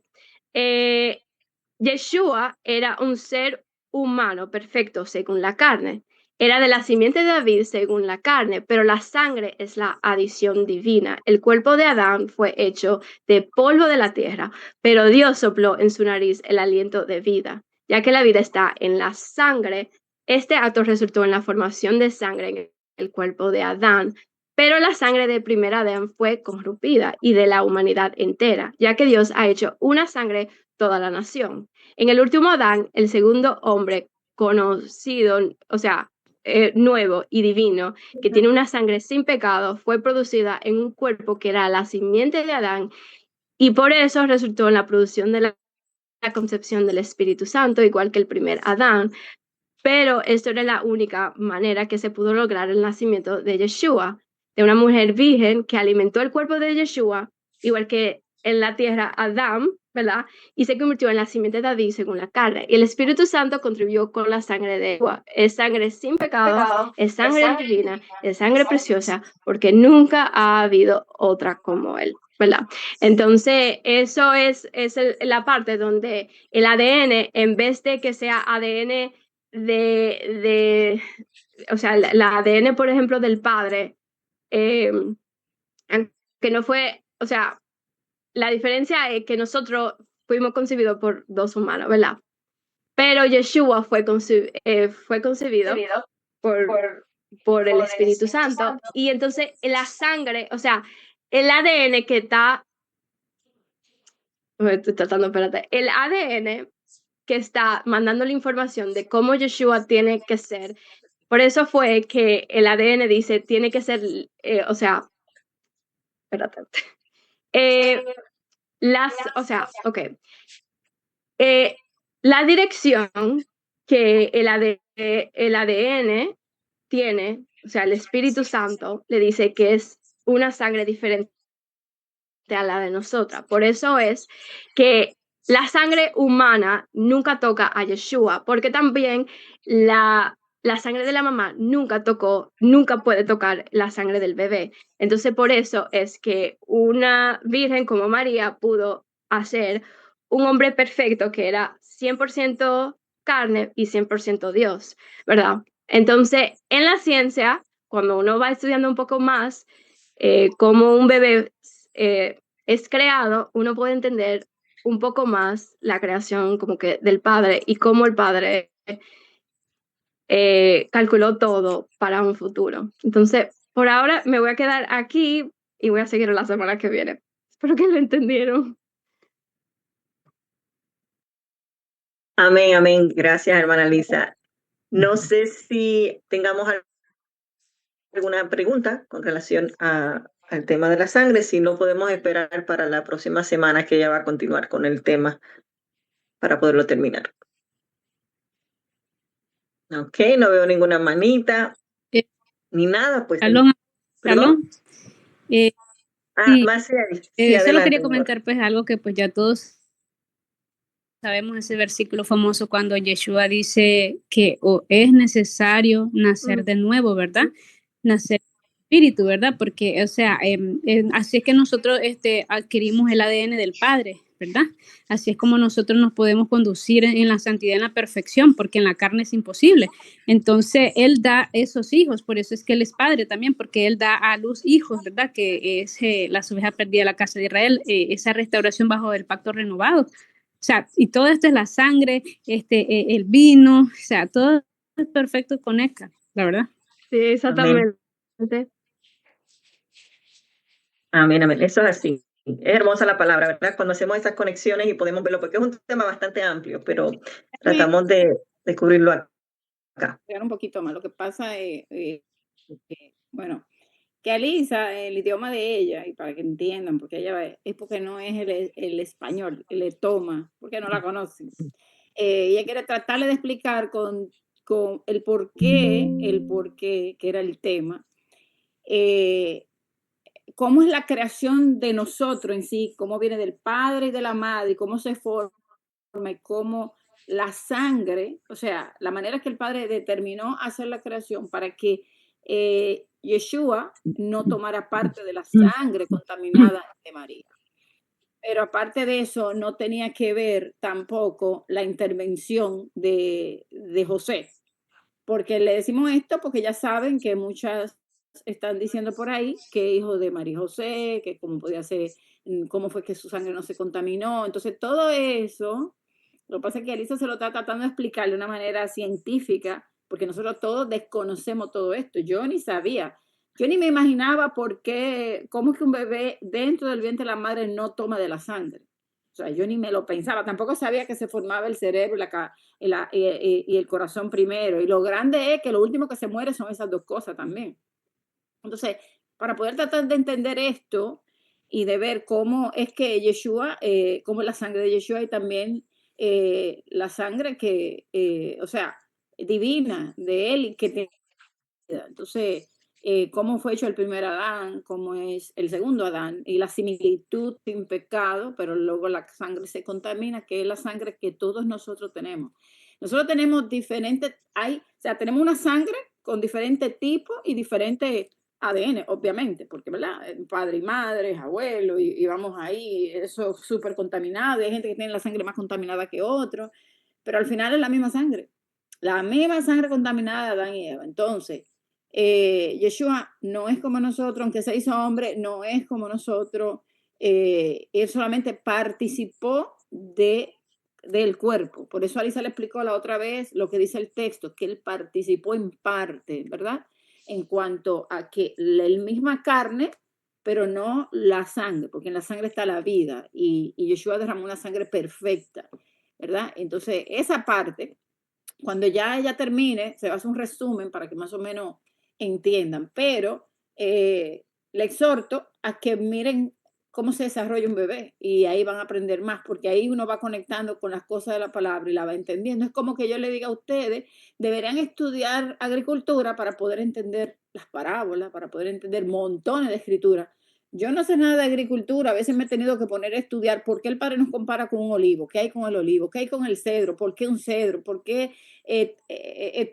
Yeshua era un ser humano perfecto según la carne. Era de la simiente de David según la carne, pero la sangre es la adición divina. El cuerpo de Adán fue hecho de polvo de la tierra, pero Dios sopló en su nariz el aliento de vida. Ya que la vida está en la sangre, este acto resultó en la formación de sangre en el cuerpo de Adán, pero la sangre del primer Adán fue corrompida y de la humanidad entera, ya que Dios ha hecho una sangre toda la nación. En el último Adán, el segundo hombre conocido, o sea, nuevo y divino, que tiene una sangre sin pecado, fue producida en un cuerpo que era la simiente de Adán, y por eso resultó en la producción de la concepción del Espíritu Santo, igual que el primer Adán. Pero esto era la única manera que se pudo lograr el nacimiento de Yeshua, de una mujer virgen que alimentó el cuerpo de Yeshua, igual que en la tierra Adán ¿verdad? Y se convirtió en la simiente de David según la carne. Y el Espíritu Santo contribuyó con la sangre de Yeshua. Es sangre sin pecado, es sangre divina, es sangre preciosa, porque nunca ha habido otra como él, ¿verdad? Entonces, eso es la parte donde el ADN, en vez de que sea ADN o sea, la ADN, por ejemplo, del padre, que no fue, o sea, la diferencia es que nosotros fuimos concebidos por dos humanos, ¿verdad? Pero Yeshua fue concebido por el Espíritu Santo. Y entonces la sangre, o sea, el ADN que está, estoy tratando, espérate, el ADN que está mandando la información de cómo Yeshua tiene que ser. Por eso fue que el ADN dice, tiene que ser, o sea, espérate. O sea, ok. La dirección que el ADN tiene, o sea, el Espíritu Santo le dice que es una sangre diferente a la de nosotras. Por eso es que la sangre humana nunca toca a Yeshua, porque también la sangre de la mamá nunca puede tocar la sangre del bebé. Entonces, por eso es que una virgen como María pudo hacer un hombre perfecto que era 100% carne y 100% Dios, ¿verdad? Entonces, en la ciencia, cuando uno va estudiando un poco más, cómo un bebé es creado, uno puede entender un poco más la creación como que del padre y cómo el padre calculó todo para un futuro. Entonces, por ahora me voy a quedar aquí y voy a seguir la semana que viene. Espero que lo entendieron.
Amén, amén. Gracias, hermana Lisa. No sé si tengamos alguna pregunta con relación al tema de la sangre, si no podemos esperar para la próxima semana que ella va a continuar con el tema para poderlo terminar. Ok, no veo ninguna manita ni nada, pues.
Shalom.
Sí, Maciel, sí,
Solo
adelante,
quería comentar pues algo que pues ya todos sabemos, ese versículo famoso cuando Yeshua dice que es necesario nacer de nuevo, ¿verdad? Nacer espíritu, ¿verdad? Porque, o sea, así es que nosotros adquirimos el ADN del Padre, ¿verdad? Así es como nosotros nos podemos conducir en la santidad, en la perfección, porque en la carne es imposible. Entonces, Él da esos hijos, por eso es que Él es Padre también, porque Él da a luz hijos, ¿verdad? Que es las ovejas perdidas de la casa de Israel, esa restauración bajo el pacto renovado. O sea, y todo esto es la sangre, el vino, o sea, todo es perfecto, conecta, la verdad.
Sí, exactamente.
Amén, amén. Eso es así. Es hermosa la palabra, ¿verdad? Cuando hacemos esas conexiones y podemos verlo, porque es un tema bastante amplio, pero tratamos de cubrirlo acá.
Un poquito más. Lo que pasa es, bueno, que a Lisa, el idioma de ella, y para que entiendan, porque ella es porque no es el español, le toma, porque no la conocen. Ella quiere tratarle de explicar con el por qué, que era el tema, cómo es la creación de nosotros en sí, cómo viene del padre y de la madre, y cómo se forma, y cómo la sangre, o sea, la manera que el padre determinó hacer la creación para que Yeshua no tomara parte de la sangre contaminada de María. Pero aparte de eso, no tenía que ver tampoco la intervención de José. Porque le decimos esto porque ya saben que muchas están diciendo por ahí que hijo de María José, que cómo podía ser, cómo fue que su sangre no se contaminó. Entonces, todo eso, lo que pasa es que Elisa se lo está tratando de explicar de una manera científica, porque nosotros todos desconocemos todo esto. Yo ni sabía, yo ni me imaginaba cómo es que un bebé dentro del vientre de la madre no toma de la sangre. O sea, yo ni me lo pensaba, tampoco sabía que se formaba el cerebro y el corazón primero. Y lo grande es que lo último que se muere son esas dos cosas también. Entonces, para poder tratar de entender esto y de ver cómo es que Yeshua, cómo es la sangre de Yeshua y también la sangre que, o sea, divina de él y que te... Entonces, cómo fue hecho el primer Adán, cómo es el segundo Adán, y la similitud sin pecado, pero luego la sangre se contamina, que es la sangre que todos nosotros tenemos. Nosotros tenemos diferentes, o sea, tenemos una sangre con diferentes tipos y diferentes ADN, obviamente, porque, ¿verdad? Padre y madre, abuelo, y vamos ahí, eso súper contaminado, hay gente que tiene la sangre más contaminada que otro, pero al final es la misma sangre contaminada de Adán y Eva. Entonces, Yeshua no es como nosotros, aunque se hizo hombre, no es como nosotros, él solamente participó del cuerpo. Por eso Alisa le explicó la otra vez lo que dice el texto, que él participó en parte, ¿verdad? En cuanto a que la misma carne, pero no la sangre, porque en la sangre está la vida, y Yeshua derramó una sangre perfecta, ¿verdad? Entonces, esa parte, cuando ya ella termine, se va a hacer un resumen para que más o menos entiendan, pero le exhorto a que miren cómo se desarrolla un bebé y ahí van a aprender más, porque ahí uno va conectando con las cosas de la palabra y la va entendiendo. Es como que yo le diga a ustedes, deberían estudiar agricultura para poder entender las parábolas, para poder entender montones de escritura. Yo no sé nada de agricultura, a veces me he tenido que poner a estudiar por qué el Padre nos compara con un olivo, qué hay con el olivo, qué hay con el cedro, por qué un cedro, por qué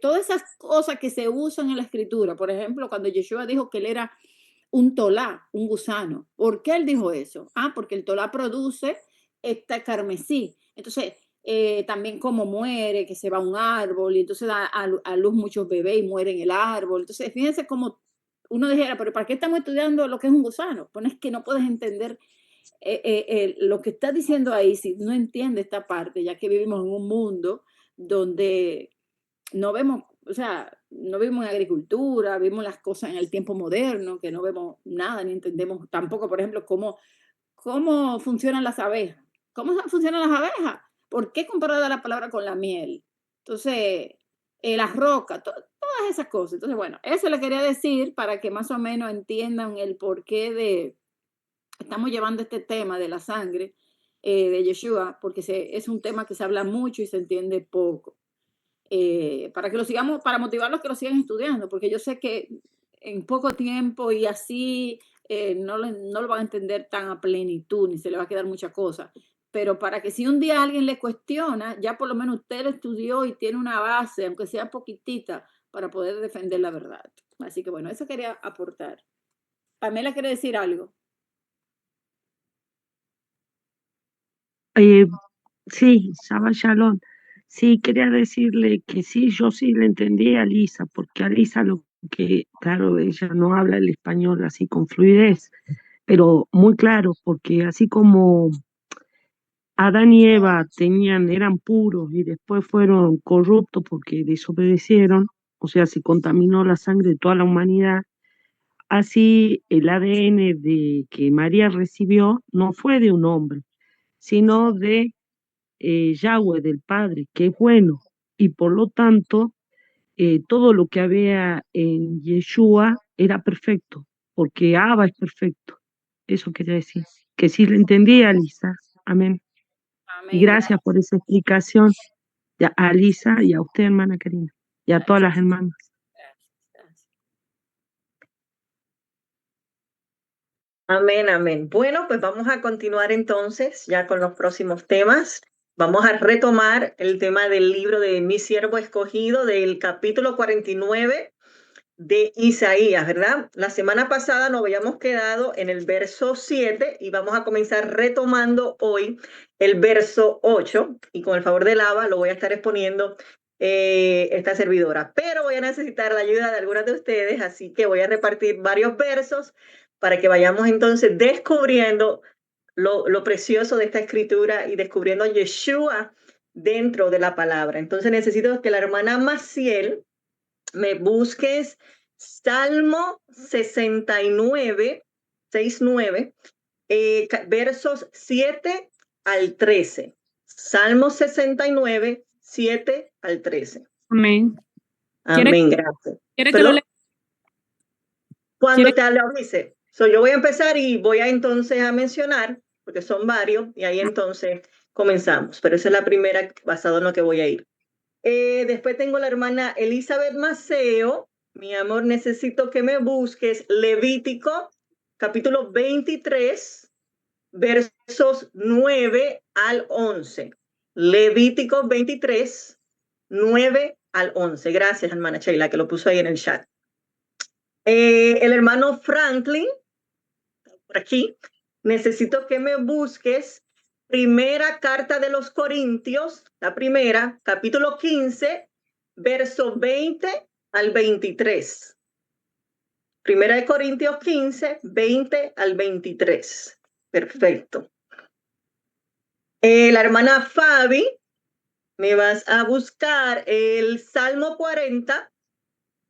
todas esas cosas que se usan en la escritura. Por ejemplo, cuando Yeshua dijo que él era un tolá, un gusano. ¿Por qué él dijo eso? Porque el tolá produce esta carmesí. Entonces, también como muere, que se va a un árbol y entonces da a luz muchos bebés y muere en el árbol. Entonces, fíjense cómo uno dijera, pero ¿para qué estamos estudiando lo que es un gusano? Pues es que no puedes entender lo que está diciendo ahí si no entiende esta parte, ya que vivimos en un mundo donde no vemos, o sea, no vivimos en agricultura, vimos las cosas en el tiempo moderno, que no vemos nada, ni entendemos tampoco, por ejemplo, cómo funcionan las abejas. ¿Cómo funcionan las abejas? ¿Por qué comparada la palabra con la miel? Entonces, las rocas, todas esas cosas. Entonces, bueno, eso le quería decir para que más o menos entiendan el porqué de, estamos llevando este tema de la sangre de Yeshua, porque es un tema que se habla mucho y se entiende poco. Para que lo sigamos, para motivarlos que lo sigan estudiando, porque yo sé que en poco tiempo y así no lo van a entender tan a plenitud, ni se le va a quedar mucha cosa. Pero para que si un día alguien le cuestiona, ya por lo menos usted lo estudió y tiene una base, aunque sea poquitita, para poder defender la verdad. Así que bueno, eso quería aportar. Pamela quiere decir algo.
Sí, Shabbat Shalom. Sí, quería decirle que sí, yo sí le entendí a Lisa, porque a Lisa lo que, claro, ella no habla el español así con fluidez, pero muy claro, porque así como Adán y Eva eran puros y después fueron corruptos porque desobedecieron, o sea, se contaminó la sangre de toda la humanidad, así el ADN de que María recibió no fue de un hombre, sino de Yahweh, del Padre, que es bueno, y por lo tanto todo lo que había en Yeshua era perfecto, porque Abba es perfecto. Eso quería decir. Que sí le entendía, Lisa. Amén. Y
Amén.
gracias por esa explicación a Lisa y a usted, hermana Karina, y a todas las hermanas.
Gracias.
Amén, amén. Bueno, pues vamos a continuar entonces ya con los próximos temas. Vamos a retomar el tema del libro de Mi Siervo Escogido, del capítulo 49 de Isaías, ¿verdad? La semana pasada nos habíamos quedado en el verso 7 y vamos a comenzar retomando hoy el verso 8 y con el favor del Abba lo voy a estar exponiendo esta servidora, pero voy a necesitar la ayuda de algunas de ustedes, así que voy a repartir varios versos para que vayamos entonces descubriendo lo precioso de esta escritura y descubriendo a Yeshua dentro de la palabra. Entonces necesito que la hermana Maciel me busques Salmo 69, 69, versos 7 al 13. Salmo 69, 7 al 13.
Amén.
Amén, gracias.
¿Quiere que lo lea?
Cuando te hablo, dice, yo voy a empezar y voy a entonces a mencionar, porque son varios, y ahí entonces comenzamos, pero esa es la primera basado en lo que voy a ir. Después tengo la hermana Elizabeth Maceo, mi amor, necesito que me busques Levítico, capítulo 23, versos 9 al 11. Levítico 23, 9 al 11. Gracias, hermana Sheila, que lo puso ahí en el chat. El hermano Franklin, por aquí, necesito que me busques primera carta de los Corintios, la primera, capítulo 15, verso 20 al 23. Primera de Corintios 15, 20 al 23. Perfecto. La hermana Fabi, me vas a buscar el Salmo 40,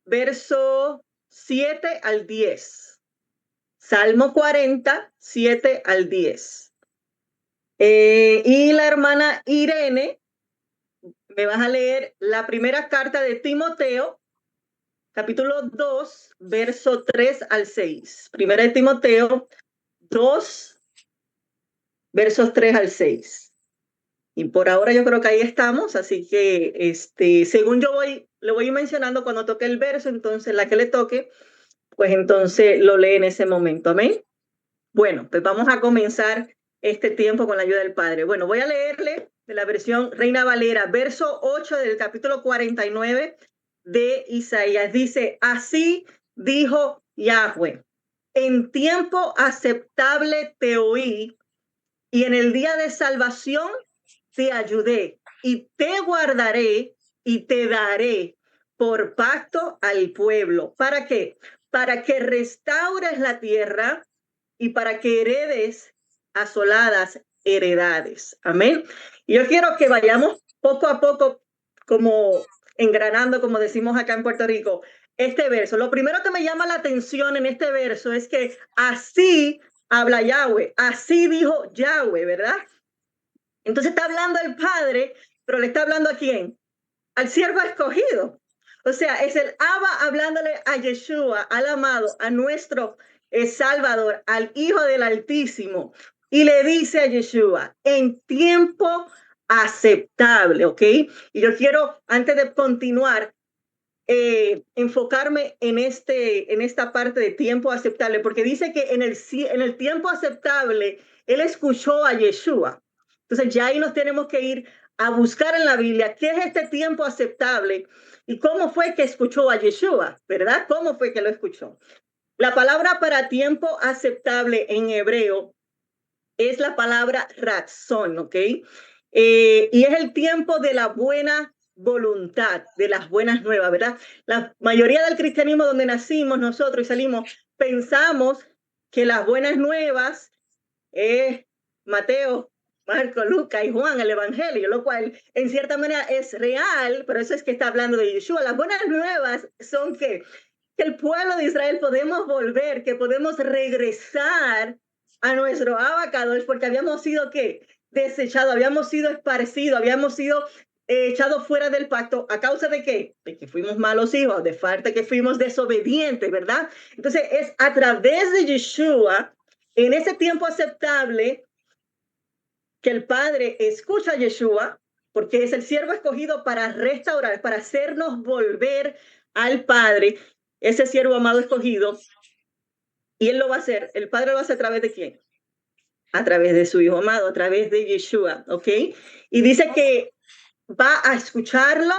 verso 7 al 10. Salmo 40, 7 al 10. Y la hermana Irene, me vas a leer la primera carta de Timoteo, capítulo 2, verso 3 al 6. Primera de Timoteo 2, versos 3 al 6. Y por ahora yo creo que ahí estamos, así que según yo le voy mencionando cuando toque el verso, entonces la que le toque, pues entonces lo lee en ese momento. Amén. Bueno, pues vamos a comenzar este tiempo con la ayuda del Padre. Bueno, voy a leerle de la versión Reina Valera, verso 8 del capítulo 49 de Isaías. Dice, así dijo Yahweh, en tiempo aceptable te oí y en el día de salvación te ayudé y te guardaré y te daré por pacto al pueblo. ¿Para qué? Para que restaures la tierra y para que heredes asoladas heredades. Amén. Y yo quiero que vayamos poco a poco como engranando, como decimos acá en Puerto Rico, este verso. Lo primero que me llama la atención en este verso es que así habla Yahweh, así dijo Yahweh, ¿verdad? Entonces está hablando el Padre, pero le está hablando ¿a quién? Al siervo escogido. O sea, es el Abba hablándole a Yeshua, al amado, a nuestro Salvador, al Hijo del Altísimo. Y le dice a Yeshua, en tiempo aceptable, ¿ok? Y yo quiero, antes de continuar, enfocarme en esta parte de tiempo aceptable, porque dice que en el tiempo aceptable, él escuchó a Yeshua. Entonces ya ahí nos tenemos que ir a buscar en la Biblia qué es este tiempo aceptable y cómo fue que escuchó a Yeshua, ¿verdad? ¿Cómo fue que lo escuchó? La palabra para tiempo aceptable en hebreo es la palabra ratzón, ¿ok? Y es el tiempo de la buena voluntad, de las buenas nuevas, ¿verdad? La mayoría del cristianismo donde nacimos nosotros y salimos, pensamos que las buenas nuevas es Mateo, Marco, Lucas y Juan, el Evangelio, lo cual en cierta manera es real, pero eso es que está hablando de Yeshua. Las buenas nuevas son que el pueblo de Israel podemos volver, que podemos regresar a nuestro abacados, porque habíamos sido ¿qué? Desechados, habíamos sido esparcidos, habíamos sido echados fuera del pacto. ¿A causa de qué? De que fuimos malos hijos, de falta que fuimos desobedientes, ¿verdad? Entonces es a través de Yeshua, en ese tiempo aceptable, que el Padre escucha a Yeshua, porque es el siervo escogido para restaurar, para hacernos volver al Padre, ese siervo amado escogido, y él lo va a hacer, el Padre lo va a hacer a través de ¿quién? A través de su Hijo amado, a través de Yeshua, ¿ok? Y dice que va a escucharlo,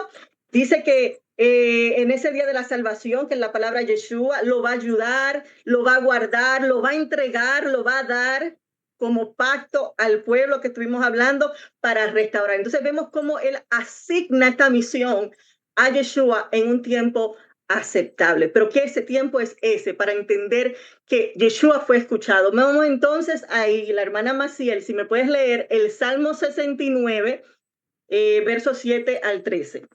dice que en ese día de la salvación, que es la palabra Yeshua, lo va a ayudar, lo va a guardar, lo va a entregar, lo va a dar como pacto al pueblo que estuvimos hablando para restaurar. Entonces vemos cómo él asigna esta misión a Yeshua en un tiempo aceptable. Pero ¿qué ese tiempo es ese? Para entender que Yeshua fue escuchado. Vamos entonces ahí, la hermana Maciel, si me puedes leer el Salmo 69, versos 7 al 13.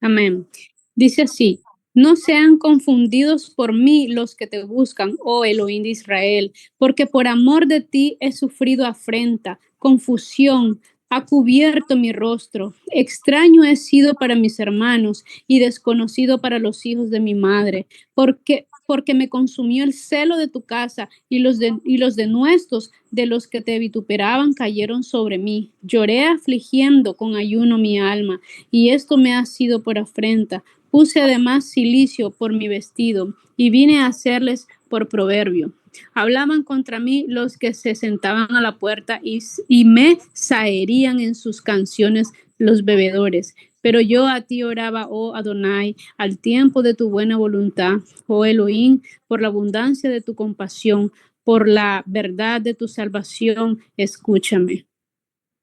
Amén. Dice así, no sean confundidos por mí los que te buscan, oh Elohim de Israel, porque por amor de ti he sufrido afrenta, confusión, ha cubierto mi rostro. Extraño he sido para mis hermanos y desconocido para los hijos de mi madre, porque me consumió el celo de tu casa y los denuestos de los que te vituperaban cayeron sobre mí. Lloré afligiendo con ayuno mi alma, y esto me ha sido por afrenta, Puse además cilicio por mi vestido y vine a hacerles por proverbio. Hablaban contra mí los que se sentaban a la puerta y me zaherían en sus canciones los bebedores. Pero yo a ti oraba, oh Adonai, al tiempo de tu buena voluntad, oh Elohim, por la abundancia de tu compasión, por la verdad de tu salvación, escúchame.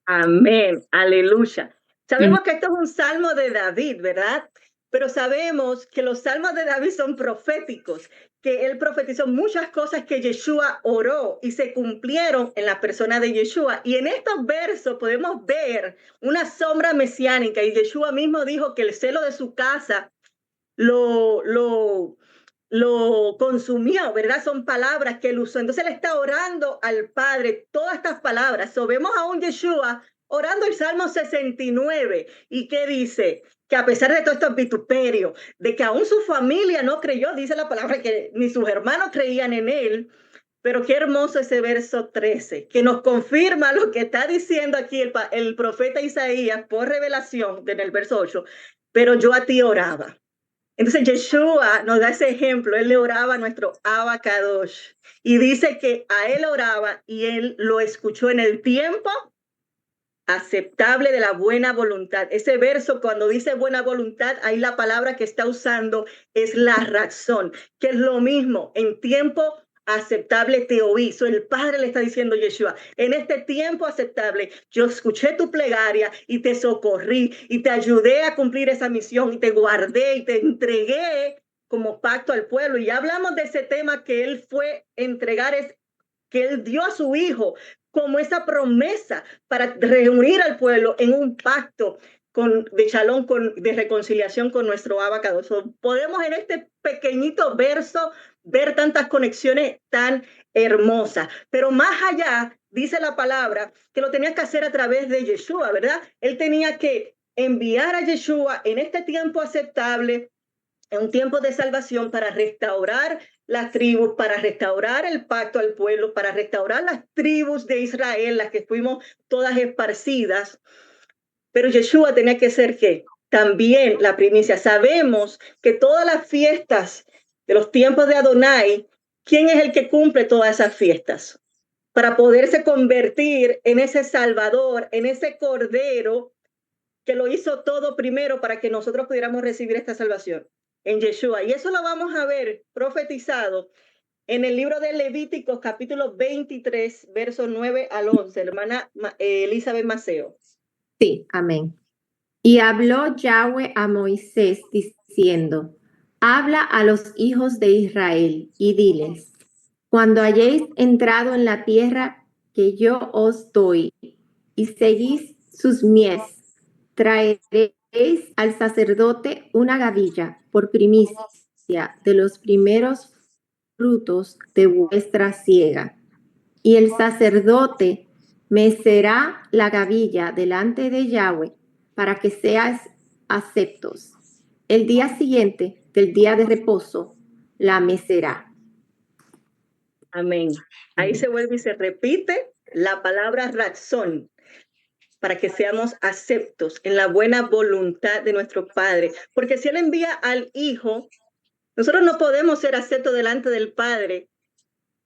Amén, aleluya. Sabemos que esto es un salmo de David, ¿verdad? Pero sabemos que los salmos de David son proféticos, que él profetizó muchas cosas que Yeshua oró y se cumplieron en la persona de Yeshua. Y en estos versos podemos ver una sombra mesiánica, y Yeshua mismo dijo que el celo de su casa lo consumió, ¿verdad? Son palabras que él usó. Entonces él está orando al Padre todas estas palabras. So, vemos a un Yeshua orando el Salmo 69. ¿Y qué dice? Que a pesar de todos estos vituperios, de que aún su familia no creyó, dice la palabra que ni sus hermanos creían en él. Pero qué hermoso ese verso 13, que nos confirma lo que está diciendo aquí el profeta Isaías por revelación en el verso 8. Pero yo a ti oraba. Entonces Yeshua nos da ese ejemplo. Él le oraba a nuestro Abba Kadosh y dice que a él oraba y él lo escuchó en el tiempo aceptable de la buena voluntad. Ese verso, cuando dice buena voluntad, ahí la palabra que está usando es la razón, que es lo mismo, en tiempo aceptable te oí. So, el Padre le está diciendo a Yeshua, en este tiempo aceptable, yo escuché tu plegaria y te socorrí y te ayudé a cumplir esa misión y te guardé y te entregué como pacto al pueblo. Y ya hablamos de ese tema que él fue entregar, es que él dio a su hijo como esa promesa para reunir al pueblo en un pacto de shalom, de reconciliación con nuestro Abba. So, podemos en este pequeñito verso ver tantas conexiones tan hermosas, pero más allá dice la palabra que lo tenía que hacer a través de Yeshua, ¿verdad? Él tenía que enviar a Yeshua en este tiempo aceptable, en un tiempo de salvación, para restaurar las tribus, para restaurar el pacto al pueblo, para restaurar las tribus de Israel, las que fuimos todas esparcidas. Pero Yeshua tenía que ser ¿qué? También la primicia. Sabemos que todas las fiestas de los tiempos de Adonai, ¿quién es el que cumple todas esas fiestas? Para poderse convertir en ese Salvador, en ese Cordero que lo hizo todo primero para que nosotros pudiéramos recibir esta salvación en Yeshua. Y eso lo vamos a ver profetizado en el libro de Levíticos, capítulo 23, versos 9 al 11. Hermana Elizabeth Maceo.
Sí, amén. Y habló Yahweh a Moisés diciendo, habla a los hijos de Israel y diles, cuando hayáis entrado en la tierra que yo os doy y seguís sus mies, traeréis al sacerdote una gavilla por primicia de los primeros frutos de vuestra siega. Y el sacerdote mecerá la gavilla delante de Yahweh para que seas aceptos. El día siguiente del día de reposo la mecerá.
Amén. Ahí se vuelve y se repite la palabra razón, para que seamos aceptos en la buena voluntad de nuestro Padre. Porque si Él envía al Hijo, nosotros no podemos ser aceptos delante del Padre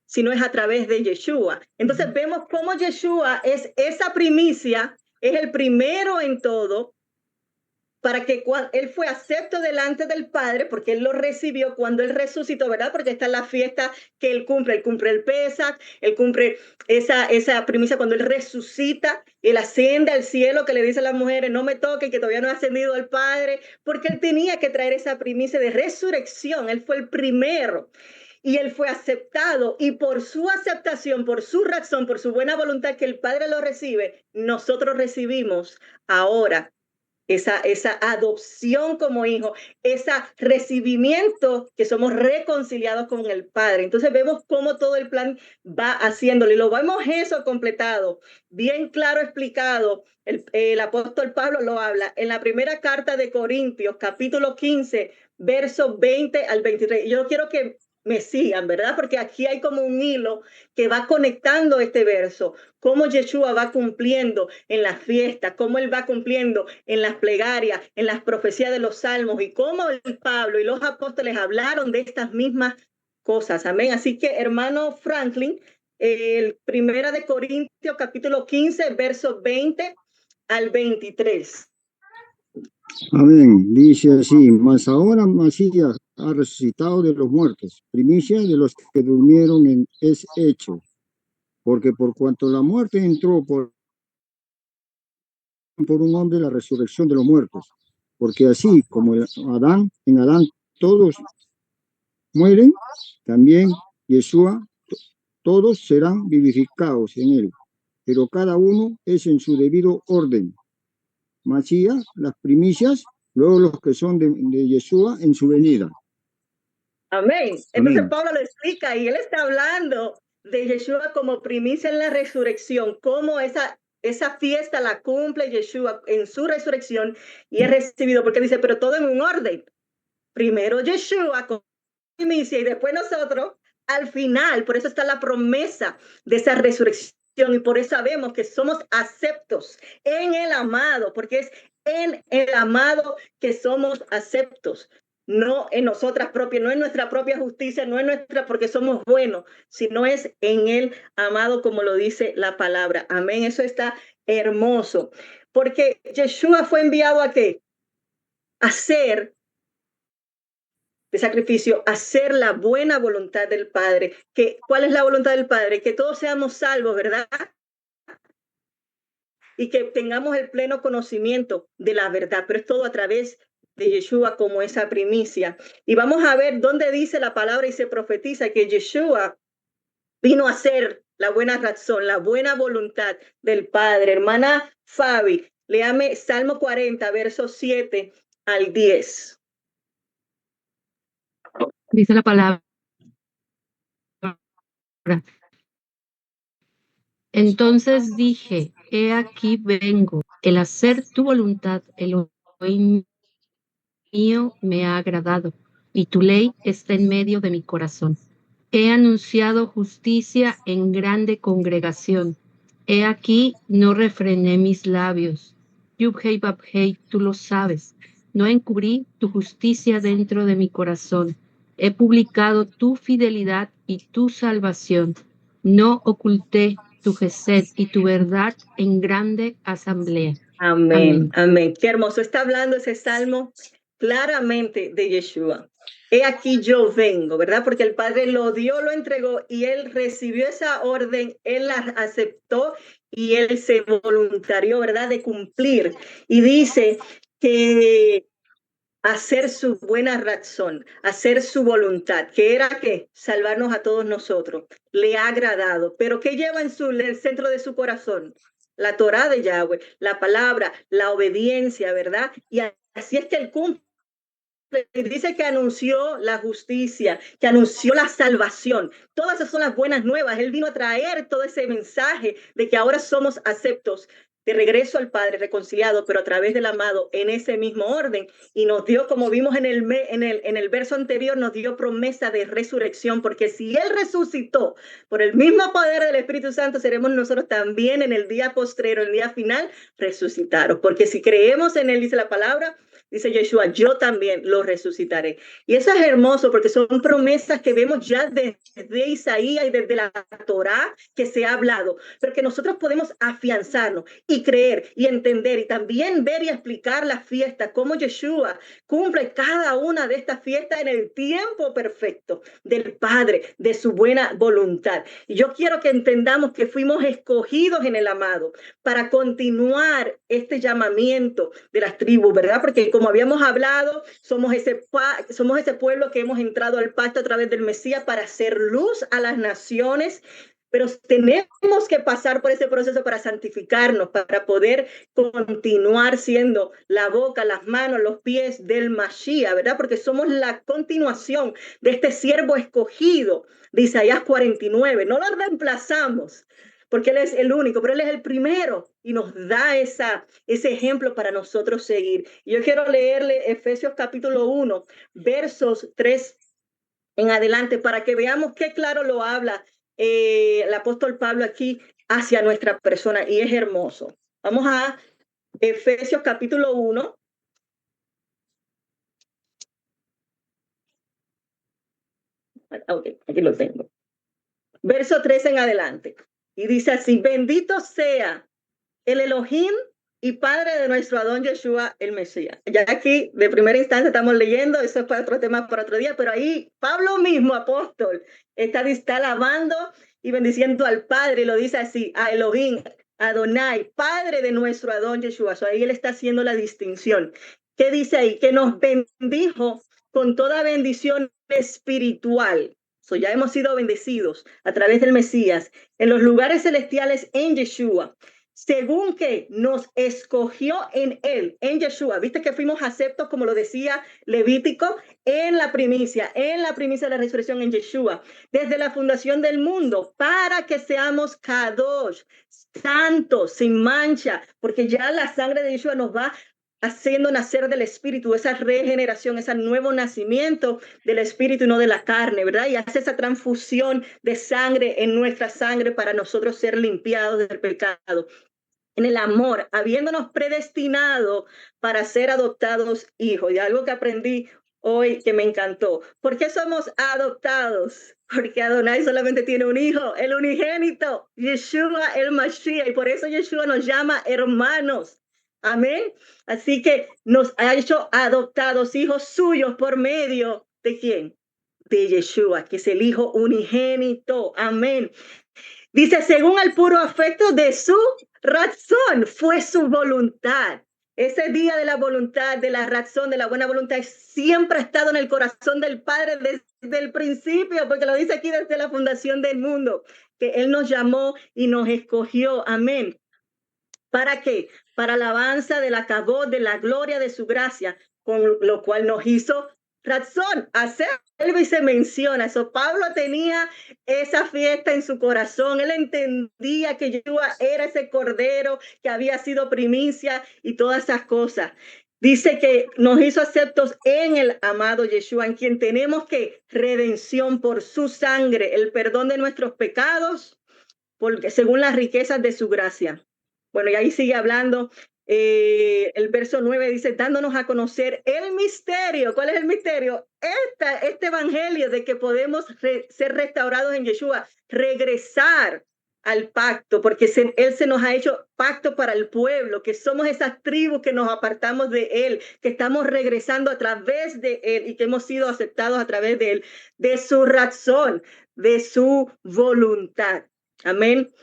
si no es a través de Yeshua. Entonces vemos cómo Yeshua es esa primicia, es el primero en todo, para que él fue acepto delante del Padre, porque él lo recibió cuando él resucitó, ¿verdad? Porque esta es la fiesta que él cumple el Pesach, él cumple esa primicia cuando él resucita, él asciende al cielo, que le dice a las mujeres, no me toquen, que todavía no he ascendido al Padre, porque él tenía que traer esa primicia de resurrección, él fue el primero. Y él fue aceptado, y por su aceptación, por su razón, por su buena voluntad que el Padre lo recibe, nosotros recibimos ahora esa adopción como hijo, ese recibimiento que somos reconciliados con el Padre. Entonces vemos cómo todo el plan va haciéndolo, y lo vemos eso completado, bien claro explicado. El apóstol Pablo lo habla en la primera carta de Corintios, capítulo 15, versos 20 al 23. Yo quiero que Mesías, ¿verdad? Porque aquí hay como un hilo que va conectando este verso, cómo Yeshua va cumpliendo en las fiestas, cómo él va cumpliendo en las plegarias, en las profecías de los salmos y cómo el Pablo y los apóstoles hablaron de estas mismas cosas. Amén. Así que, hermano Franklin, el 1 de Corintios capítulo 15, versos 20 al 23.
Amén. Dice así, mas ahora Masías ha resucitado de los muertos, primicia de los que durmieron es hecho, porque por cuanto la muerte entró por un hombre, la resurrección de los muertos, porque así como en Adán todos mueren, también Yeshua, todos serán vivificados en él, pero cada uno es en su debido orden. Masías, las primicias, luego los que son de Yeshua en su venida.
Amén. Entonces
Amén.
Pablo lo explica y él está hablando de Yeshua como primicia en la resurrección, cómo esa fiesta la cumple Yeshua en su resurrección y es recibido, porque dice, pero todo en un orden. Primero Yeshua como primicia y después nosotros al final. Por eso está la promesa de esa resurrección y por eso sabemos que somos aceptos en el amado, porque es en el amado que somos aceptos. No en nosotras propias, no en nuestra propia justicia, no en nuestra porque somos buenos, sino es en el amado como lo dice la palabra. Amén. Eso está hermoso. Porque Yeshua fue enviado a qué? A ser de sacrificio, hacer la buena voluntad del Padre. ¿Cuál es la voluntad del Padre? Que todos seamos salvos, ¿verdad? Y que tengamos el pleno conocimiento de la verdad, pero es todo a través de Yeshua como esa primicia. Y vamos a ver dónde dice la palabra y se profetiza que Yeshua vino a hacer la buena razón, la buena voluntad del Padre. Hermana Fabi, léame Salmo 40, versos 7 al 10.
Dice la palabra. Entonces dije, he aquí vengo, el hacer tu voluntad, Elohim mío, me ha agradado, y tu ley está en medio de mi corazón. He anunciado justicia en grande congregación. He aquí, no refrené mis labios. Yubhei Babhei, tú lo sabes. No encubrí tu justicia dentro de mi corazón. He publicado tu fidelidad y tu salvación. No oculté tu gesed y tu verdad en grande asamblea.
Amén, amén. Qué hermoso. Está hablando ese salmo claramente de Yeshua. He aquí yo vengo, ¿verdad? Porque el Padre lo dio, lo entregó y él recibió esa orden, él la aceptó y él se voluntarió, ¿verdad? De cumplir. Y dice que hacer su buena razón, hacer su voluntad, que era que salvarnos a todos nosotros. Le ha agradado. Pero ¿qué lleva en el centro de su corazón? La Torá de Yahweh, la palabra, la obediencia, ¿verdad? Y así es que él cumple. Dice que anunció la justicia, que anunció la salvación. Todas esas son las buenas nuevas. Él vino a traer todo ese mensaje de que ahora somos aceptos de regreso al Padre, reconciliado, pero a través del amado en ese mismo orden. Y nos dio, como vimos en el verso anterior, nos dio promesa de resurrección, porque si Él resucitó por el mismo poder del Espíritu Santo, seremos nosotros también en el día postrero, el día final, resucitados. Porque si creemos en Él, dice la palabra, dice Yeshua, yo también lo resucitaré. Y eso es hermoso porque son promesas que vemos ya desde Isaías y desde la Torá que se ha hablado, pero que nosotros podemos afianzarnos y creer y entender y también ver y explicar la fiesta, cómo Yeshua cumple cada una de estas fiestas en el tiempo perfecto del Padre, de su buena voluntad. Y yo quiero que entendamos que fuimos escogidos en el amado para continuar este llamamiento de las tribus, ¿verdad? Porque como habíamos hablado, somos ese pueblo que hemos entrado al pacto a través del Mesías para hacer luz a las naciones, pero tenemos que pasar por ese proceso para santificarnos, para poder continuar siendo la boca, las manos, los pies del Mashiach, ¿verdad? Porque somos la continuación de este siervo escogido de Isaías 49. No lo reemplazamos, porque Él es el único, pero Él es el primero y nos da ese ejemplo para nosotros seguir. Yo quiero leerle Efesios capítulo 1, versos 3 en adelante, para que veamos qué claro lo habla el apóstol Pablo aquí hacia nuestra persona, y es hermoso. Vamos a Efesios capítulo 1. Ok, aquí lo tengo. Verso 3 en adelante. Y dice así: bendito sea el Elohim y Padre de nuestro Adón Yeshua el Mesías. Ya aquí de primera instancia estamos leyendo, eso es para otro tema, para otro día, pero ahí Pablo mismo, apóstol, está alabando y bendiciendo al Padre, y lo dice así: a Elohim, Adonai, Padre de nuestro Adón Yeshua. Ahí él está haciendo la distinción. ¿Qué dice ahí? Que nos bendijo con toda bendición espiritual. Ya hemos sido bendecidos a través del Mesías en los lugares celestiales en Yeshua, según que nos escogió en él, en Yeshua. Viste que fuimos aceptos, como lo decía Levítico, en la primicia de la resurrección en Yeshua, desde la fundación del mundo, para que seamos kadosh, santos, sin mancha, porque ya la sangre de Yeshua nos va haciendo nacer del Espíritu, esa regeneración, ese nuevo nacimiento del Espíritu y no de la carne, ¿verdad? Y hace esa transfusión de sangre en nuestra sangre para nosotros ser limpiados del pecado. En el amor, habiéndonos predestinado para ser adoptados hijos. Y algo que aprendí hoy que me encantó. ¿Por qué somos adoptados? Porque Adonai solamente tiene un hijo, el unigénito, Yeshua el Mashiach, y por eso Yeshua nos llama hermanos. Amén. Así que nos ha hecho adoptados, hijos suyos, por medio ¿de quién? De Yeshua, que es el hijo unigénito. Amén. Dice, según el puro afecto de su razón, fue su voluntad. Ese día de la voluntad, de la razón, de la buena voluntad, siempre ha estado en el corazón del Padre desde el principio, porque lo dice aquí desde la fundación del mundo, que Él nos llamó y nos escogió. Amén. ¿Para qué? Para alabanza de la cabot, de la gloria de su gracia, con lo cual nos hizo razón. Hacer y se menciona eso. Pablo tenía esa fiesta en su corazón. Él entendía que Yeshua era ese cordero que había sido primicia y todas esas cosas. Dice que nos hizo aceptos en el amado Yeshua, en quien tenemos que redención por su sangre, el perdón de nuestros pecados, porque según las riquezas de su gracia. Bueno, y ahí sigue hablando. El verso 9 dice, dándonos a conocer el misterio. ¿Cuál es el misterio? Este evangelio de que podemos ser restaurados en Yeshua, regresar al pacto, porque Él se nos ha hecho pacto para el pueblo, que somos esas tribus que nos apartamos de Él, que estamos regresando a través de Él y que hemos sido aceptados a través de Él, de su razón, de su voluntad. Amén.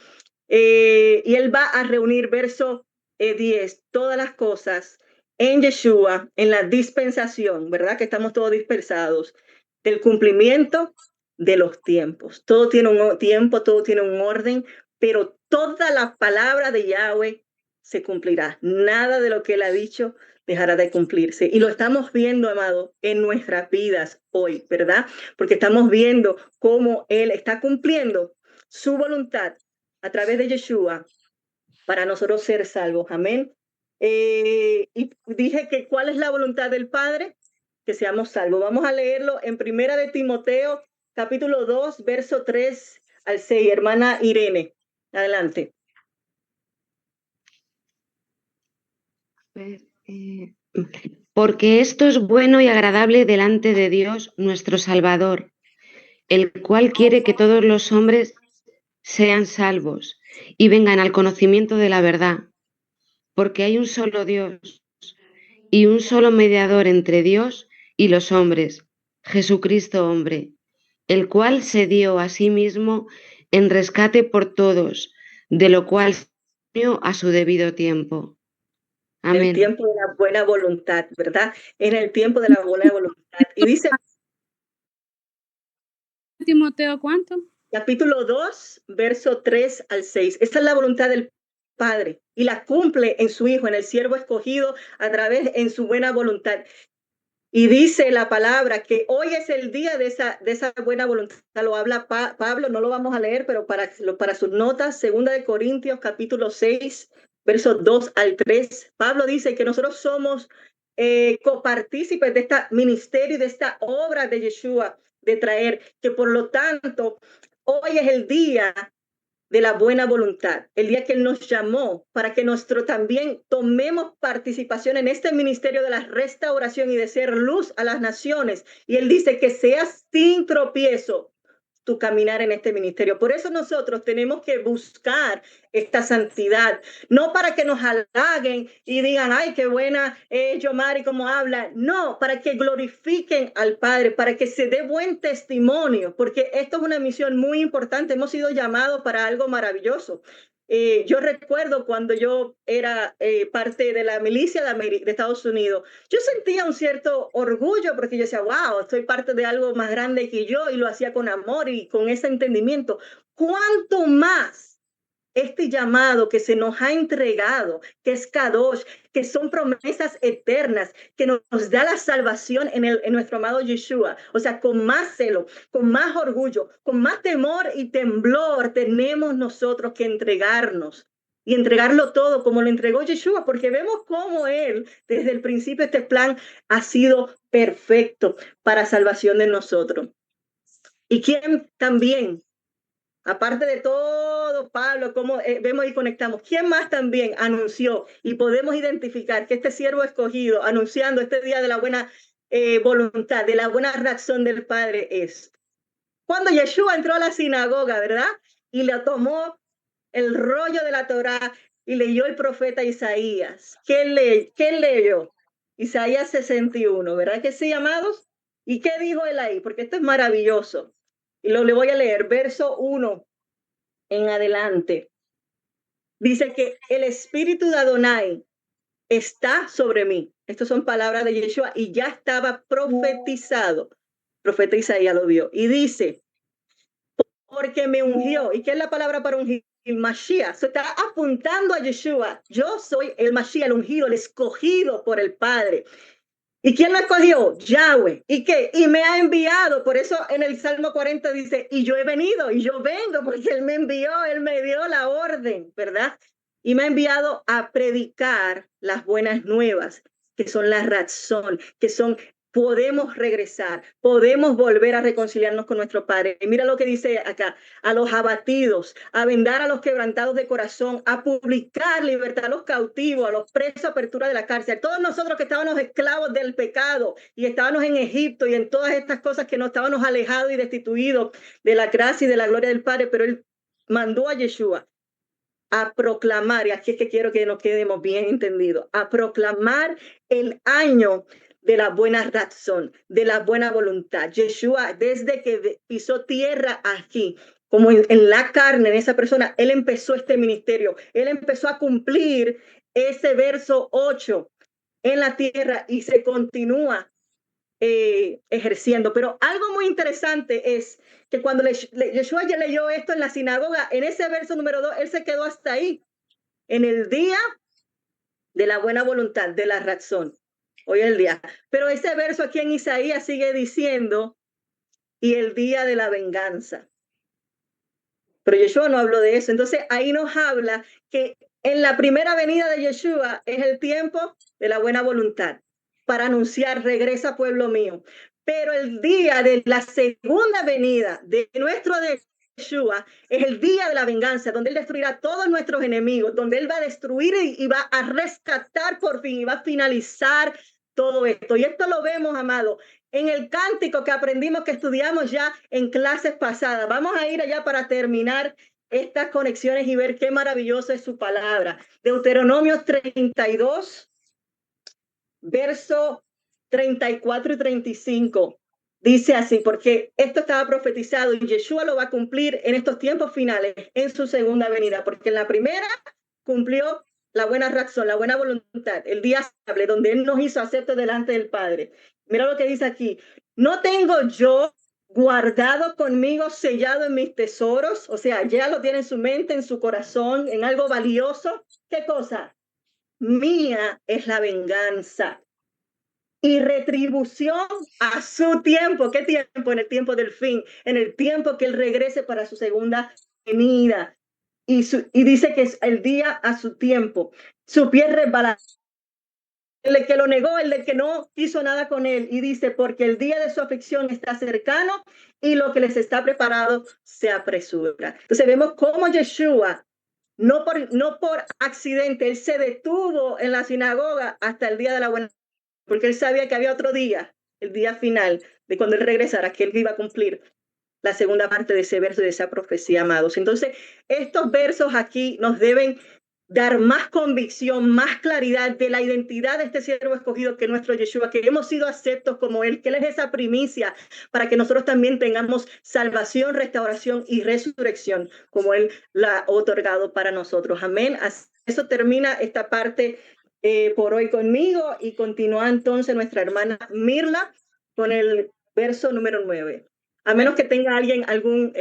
Y Él va a reunir, verso 10, todas las cosas en Yeshua, en la dispensación, ¿verdad? Que estamos todos dispersados, del cumplimiento de los tiempos. Todo tiene un tiempo, todo tiene un orden, pero toda la palabra de Yahweh se cumplirá. Nada de lo que Él ha dicho dejará de cumplirse. Y lo estamos viendo, amado, en nuestras vidas hoy, ¿verdad? Porque estamos viendo cómo Él está cumpliendo su voluntad a través de Yeshua para nosotros ser salvos. Amén. Y dije que ¿cuál es la voluntad del Padre? Que seamos salvos. Vamos a leerlo en Primera de Timoteo, capítulo 2, verso 3 al 6. Hermana Irene, adelante.
Porque esto es bueno y agradable delante de Dios, nuestro Salvador, el cual quiere que todos los hombres sean salvos y vengan al conocimiento de la verdad, porque hay un solo Dios y un solo mediador entre Dios y los hombres, Jesucristo hombre, el cual se dio a sí mismo en rescate por todos, de lo cual se dio a su debido tiempo. Amén.
El tiempo de la buena voluntad, ¿verdad? En el tiempo de la buena voluntad. Y dice
Timoteo, ¿cuánto?
Capítulo 2, verso 3 al 6. Esta es la voluntad del Padre y la cumple en su Hijo, en el siervo escogido, a través en su buena voluntad. Y dice la palabra que hoy es el día de esa buena voluntad. Lo habla Pablo, no lo vamos a leer, pero para sus notas, 2 de Corintios, capítulo 6, versos 2 al 3. Pablo dice que nosotros somos copartícipes de este ministerio y de esta obra de Yeshua, de traer, que por lo tanto, hoy es el día de la buena voluntad, el día que Él nos llamó para que nosotros también tomemos participación en este ministerio de la restauración y de ser luz a las naciones. Y Él dice que sea sin tropiezo tu caminar en este ministerio. Por eso nosotros tenemos que buscar esta santidad, no para que nos halaguen y digan, ay, qué buena es Yomari, cómo habla. No, para que glorifiquen al Padre, para que se dé buen testimonio, porque esto es una misión muy importante. Hemos sido llamados para algo maravilloso. Yo recuerdo cuando yo era parte de la milicia de Estados Unidos, yo sentía un cierto orgullo porque yo decía, wow, soy parte de algo más grande que yo, y lo hacía con amor y con ese entendimiento. ¿Cuánto más este llamado que se nos ha entregado, que es Kadosh, que son promesas eternas, que nos da la salvación en nuestro amado Yeshua? O sea, con más celo, con más orgullo, con más temor y temblor tenemos nosotros que entregarnos y entregarlo todo como lo entregó Yeshua, porque vemos cómo Él, desde el principio, este plan ha sido perfecto para salvación de nosotros. Y quién también, aparte de todo, Pablo, como vemos y conectamos, ¿quién más también anunció y podemos identificar que este siervo escogido, anunciando este día de la buena voluntad, de la buena razón del Padre, es cuando Yeshua entró a la sinagoga, ¿verdad? Y le tomó el rollo de la Torá y leyó el profeta Isaías. ¿Qué leyó? Isaías 61, ¿verdad que sí, amados? ¿Y qué dijo él ahí? Porque esto es maravilloso. Y le voy a leer, verso 1 en adelante. Dice que el espíritu de Adonai está sobre mí. Estas son palabras de Yeshua y ya estaba profetizado. El profeta Isaías lo vio. Y dice, porque me ungió. ¿Y qué es la palabra para ungir? El Mashiach. Se está apuntando a Yeshua. Yo soy el Mashiach, el ungido, el escogido por el Padre. ¿Y quién lo escogió? Yahweh. ¿Y qué? Y me ha enviado. Por eso en el Salmo 40 dice, y yo he venido, y yo vengo, porque Él me envió, Él me dio la orden, ¿verdad? Y me ha enviado a predicar las buenas nuevas, que son la razón, que son, podemos regresar, podemos volver a reconciliarnos con nuestro Padre. Y mira lo que dice acá, a los abatidos, a vendar a los quebrantados de corazón, a publicar libertad a los cautivos, a los presos, apertura de la cárcel. Todos nosotros que estábamos esclavos del pecado y estábamos en Egipto y en todas estas cosas que nos estábamos alejados y destituidos de la gracia y de la gloria del Padre, pero Él mandó a Yeshua a proclamar, y aquí es que quiero que nos quedemos bien entendidos, a proclamar el año de la buena razón, de la buena voluntad. Yeshua, desde que pisó tierra aquí, como en la carne, en esa persona, Él empezó este ministerio. Él empezó a cumplir ese verso 8 en la tierra y se continúa ejerciendo. Pero algo muy interesante es que cuando Yeshua ya leyó esto en la sinagoga, en ese verso número 2, Él se quedó hasta ahí, en el día de la buena voluntad, de la razón. Hoy es el día. Pero ese verso aquí en Isaías sigue diciendo, y el día de la venganza. Pero Yeshua no habló de eso. Entonces ahí nos habla que en la primera venida de Yeshua es el tiempo de la buena voluntad para anunciar, regresa pueblo mío. Pero el día de la segunda venida de nuestro Yeshua es el día de la venganza, donde Él destruirá a todos nuestros enemigos, donde Él va a destruir y va a rescatar por fin y va a finalizar todo esto. Y esto lo vemos, amado, en el cántico que aprendimos, que estudiamos ya en clases pasadas. Vamos a ir allá para terminar estas conexiones y ver qué maravilloso es su palabra. Deuteronomio 32, verso 34 y 35. Dice así, porque esto estaba profetizado y Yeshua lo va a cumplir en estos tiempos finales, en su segunda venida, porque en la primera cumplió la buena razón, la buena voluntad, el día estable, donde Él nos hizo acepto delante del Padre. Mira lo que dice aquí, no tengo yo guardado conmigo, sellado en mis tesoros, o sea, ya lo tiene en su mente, en su corazón, en algo valioso. ¿Qué cosa? Mía es la venganza y retribución a su tiempo. ¿Qué tiempo? En el tiempo del fin, en el tiempo que Él regrese para su segunda venida. Y dice que es el día a su tiempo. Su pie resbalará el de que lo negó, el de que no hizo nada con él. Y dice, porque el día de su aflicción está cercano y lo que les está preparado se apresura. Entonces vemos cómo Yeshua, no por accidente, él se detuvo en la sinagoga hasta el día de la buena, porque él sabía que había otro día, el día final, de cuando él regresara, que él iba a cumplir la segunda parte de ese verso, de esa profecía, amados. Entonces, estos versos aquí nos deben dar más convicción, más claridad de la identidad de este siervo escogido que es nuestro Yeshua, que hemos sido aceptos como él, que él es esa primicia para que nosotros también tengamos salvación, restauración y resurrección como él la ha otorgado para nosotros. Amén. Eso termina esta parte por hoy conmigo y continúa entonces nuestra hermana Mirla con el verso número 9. A menos que tenga alguien alguna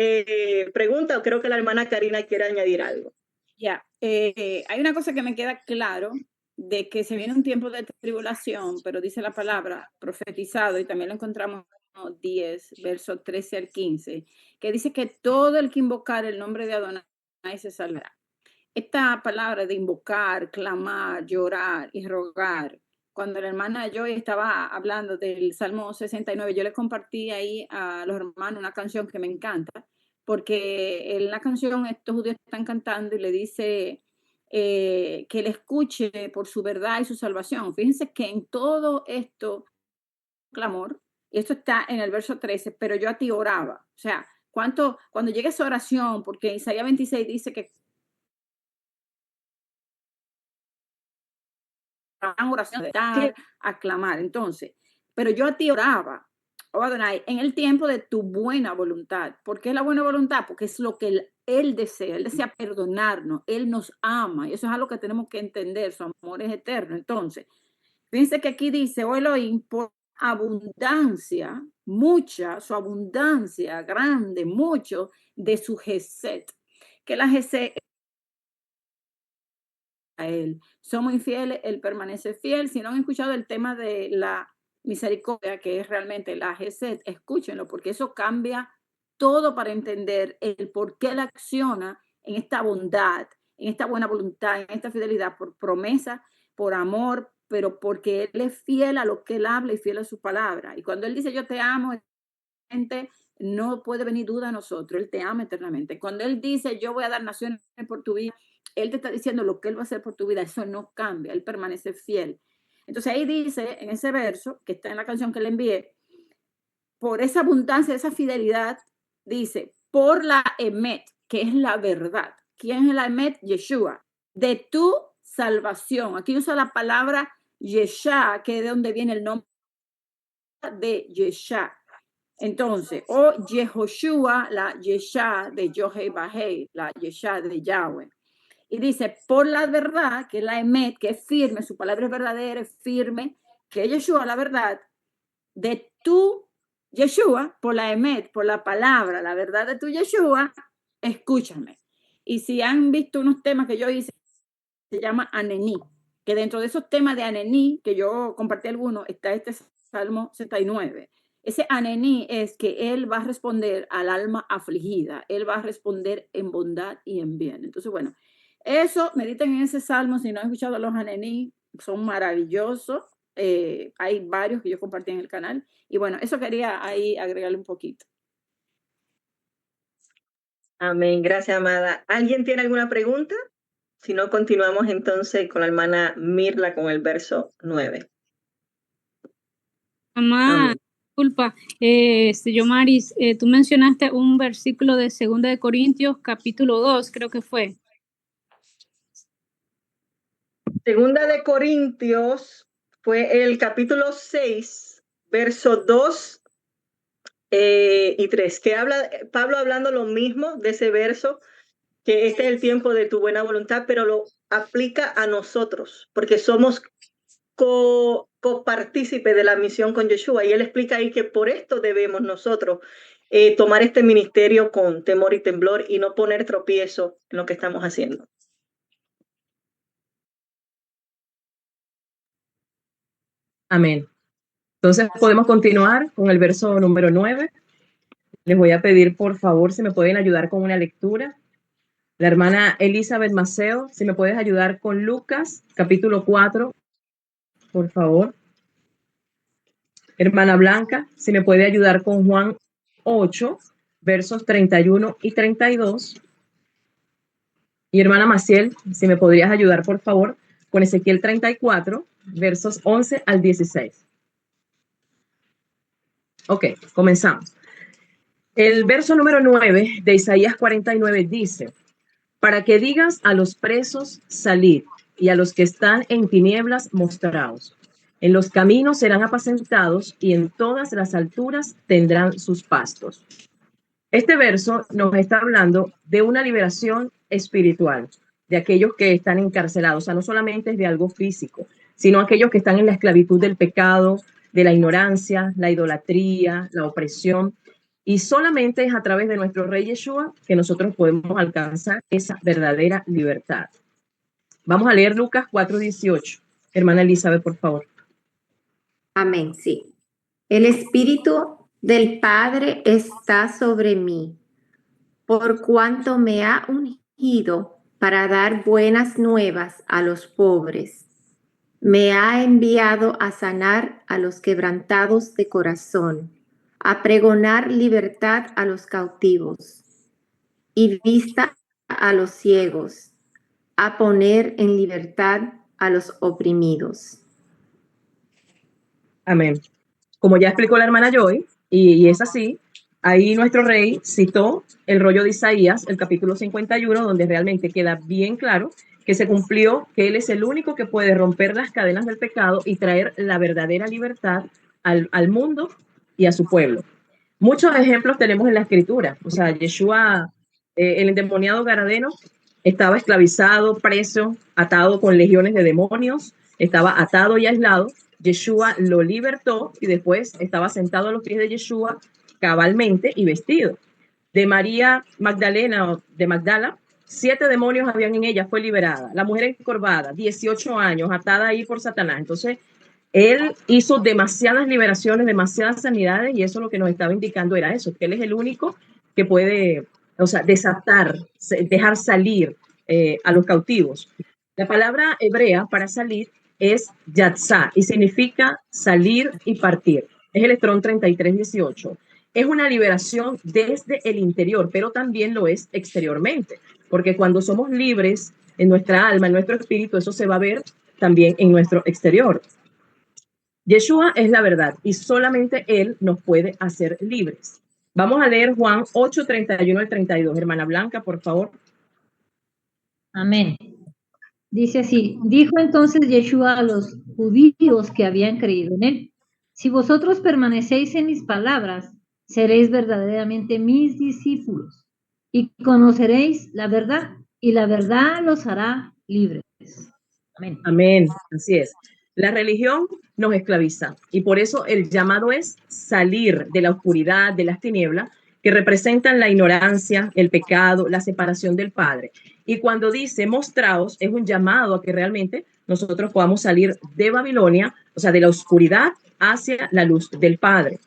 pregunta, o creo que la hermana Karina quiere añadir algo.
Ya, hay una cosa que me queda claro, de que se viene un tiempo de tribulación, pero dice la palabra profetizado, y también lo encontramos en 10, versos 13 al 15, que dice que todo el que invocar el nombre de Adonai se salvará. Esta palabra de invocar, clamar, llorar y rogar, cuando la hermana Joy estaba hablando del Salmo 69, yo le compartí ahí a los hermanos una canción que me encanta, porque en la canción estos judíos están cantando y le dice que le escuche por su verdad y su salvación. Fíjense que en todo esto, clamor, y esto está en el verso 13, pero yo a ti oraba. O sea, cuando llegue esa oración, porque Isaías 26 dice que oración de dar, aclamar. Entonces, pero yo a ti oraba, oh Adonai, en el tiempo de tu buena voluntad. ¿Por qué la buena voluntad? Porque es lo que él desea perdonarnos, él nos ama, y eso es algo que tenemos que entender, su amor es eterno. Entonces, fíjense que aquí dice, oh Elohim, por abundancia, mucha, su abundancia grande, mucho de su Geset, que la Geset a él. Somos infieles, él permanece fiel. Si no han escuchado el tema de la misericordia, que es realmente la Gesed, escúchenlo, porque eso cambia todo para entender el por qué él acciona en esta bondad, en esta buena voluntad, en esta fidelidad, por promesa, por amor, pero porque él es fiel a lo que él habla y fiel a su palabra. Y cuando él dice yo te amo, no puede venir duda a nosotros, él te ama eternamente. Cuando él dice yo voy a dar naciones por tu vida, él te está diciendo lo que él va a hacer por tu vida, eso no cambia, él permanece fiel. Entonces ahí dice, en ese verso, que está en la canción que le envié, por esa abundancia, esa fidelidad, dice, por la emet, que es la verdad. ¿Quién es la emet? Yeshua. De tu salvación. Aquí usa la palabra Yeshá, que es de donde viene el nombre de Yeshá. Entonces, o Yehoshua, la Yeshá de Yohei Bahei, la Yeshá de Yahweh. Y dice, por la verdad, que es la emet, que es firme, su palabra es verdadera, es firme, que Yeshua, la verdad, de tu Yeshua, por la emet, por la palabra, la verdad de tu Yeshua, escúchame. Y si han visto unos temas que yo hice, se llama Anení, que dentro de esos temas de Anení, que yo compartí algunos, está este Salmo 69. Ese Anení es que él va a responder al alma afligida, él va a responder en bondad y en bien. Entonces, bueno, eso, mediten en ese salmo. Si no han escuchado los Anení, son maravillosos. Hay varios que yo compartí en el canal. Y bueno, eso quería ahí agregarle un poquito.
Amén, gracias, amada. ¿Alguien tiene alguna pregunta? Si no, continuamos entonces con la hermana Mirla con el verso 9.
Mamá, disculpa, Yomaris, tú mencionaste un versículo de 2 de Corintios, capítulo 2, creo que fue.
Segunda de Corintios fue el capítulo 6, verso 2 y 3, que habla Pablo hablando lo mismo de ese verso, que este es el tiempo de tu buena voluntad, pero lo aplica a nosotros, porque somos copartícipes de la misión con Yeshua, y él explica ahí que por esto debemos nosotros tomar este ministerio con temor y temblor y no poner tropiezo en lo que estamos haciendo.
Amén. Entonces podemos continuar con el verso número 9. Les voy a pedir, por favor, si me pueden ayudar con una lectura. La hermana Elizabeth Maceo, si me puedes ayudar con Lucas, capítulo 4, por favor. Hermana Blanca, si me puede ayudar con Juan 8, versos 31 y 32. Y hermana Maciel, si me podrías ayudar, por favor, con Ezequiel 34, versos 11 al 16. Ok, comenzamos. El verso número 9 de Isaías 49 dice: para que digas a los presos, salid, y a los que están en tinieblas, mostraos. En los caminos serán apacentados, y en todas las alturas tendrán sus pastos. Este verso nos está hablando de una liberación espiritual, de aquellos que están encarcelados. O sea, no solamente es de algo físico, sino aquellos que están en la esclavitud del pecado, de la ignorancia, la idolatría, la opresión. Y solamente es a través de nuestro Rey Yeshua que nosotros podemos alcanzar esa verdadera libertad. Vamos a leer Lucas 4:18. Hermana Elizabeth, por favor.
Amén, sí. El Espíritu del Padre está sobre mí, por cuanto me ha ungido para dar buenas nuevas a los pobres. Me ha enviado a sanar a los quebrantados de corazón, a pregonar libertad a los cautivos y vista a los ciegos, a poner en libertad a los oprimidos.
Amén. Como ya explicó la hermana Joy, y es así, ahí nuestro rey citó el rollo de Isaías, el capítulo 51, donde realmente queda bien claro que se cumplió, que él es el único que puede romper las cadenas del pecado y traer la verdadera libertad al mundo y a su pueblo. Muchos ejemplos tenemos en la escritura. O sea, Yeshua, el endemoniado garadeno, estaba esclavizado, preso, atado con legiones de demonios, estaba atado y aislado. Yeshua lo libertó y después estaba sentado a los pies de Yeshua cabalmente y vestido. De María Magdalena, de Magdala, 7 demonios habían en ella, fue liberada. La mujer encorvada, 18 años, atada ahí por Satanás. Entonces, él hizo demasiadas liberaciones, demasiadas sanidades, y eso lo que nos estaba indicando era eso, que él es el único que puede, o sea, desatar, dejar salir a los cautivos. La palabra hebrea para salir es yatzá y significa salir y partir. Es el Estrón 33:18. Es una liberación desde el interior, pero también lo es exteriormente, porque cuando somos libres en nuestra alma, en nuestro espíritu, eso se va a ver también en nuestro exterior. Yeshua es la verdad y solamente Él nos puede hacer libres. Vamos a leer Juan 8, 31 al 32. Hermana Blanca, por favor.
Amén. Dice así: dijo entonces Yeshua a los judíos que habían creído en él: si vosotros permanecéis en mis palabras, seréis verdaderamente mis discípulos y conoceréis la verdad, y la verdad los hará libres. Amén.
Amén, así es. La religión nos esclaviza y por eso el llamado es salir de la oscuridad, de las tinieblas, que representan la ignorancia, el pecado, la separación del Padre. Y cuando dice mostraos, es un llamado a que realmente nosotros podamos salir de Babilonia, o sea, de la oscuridad hacia la luz del Padre.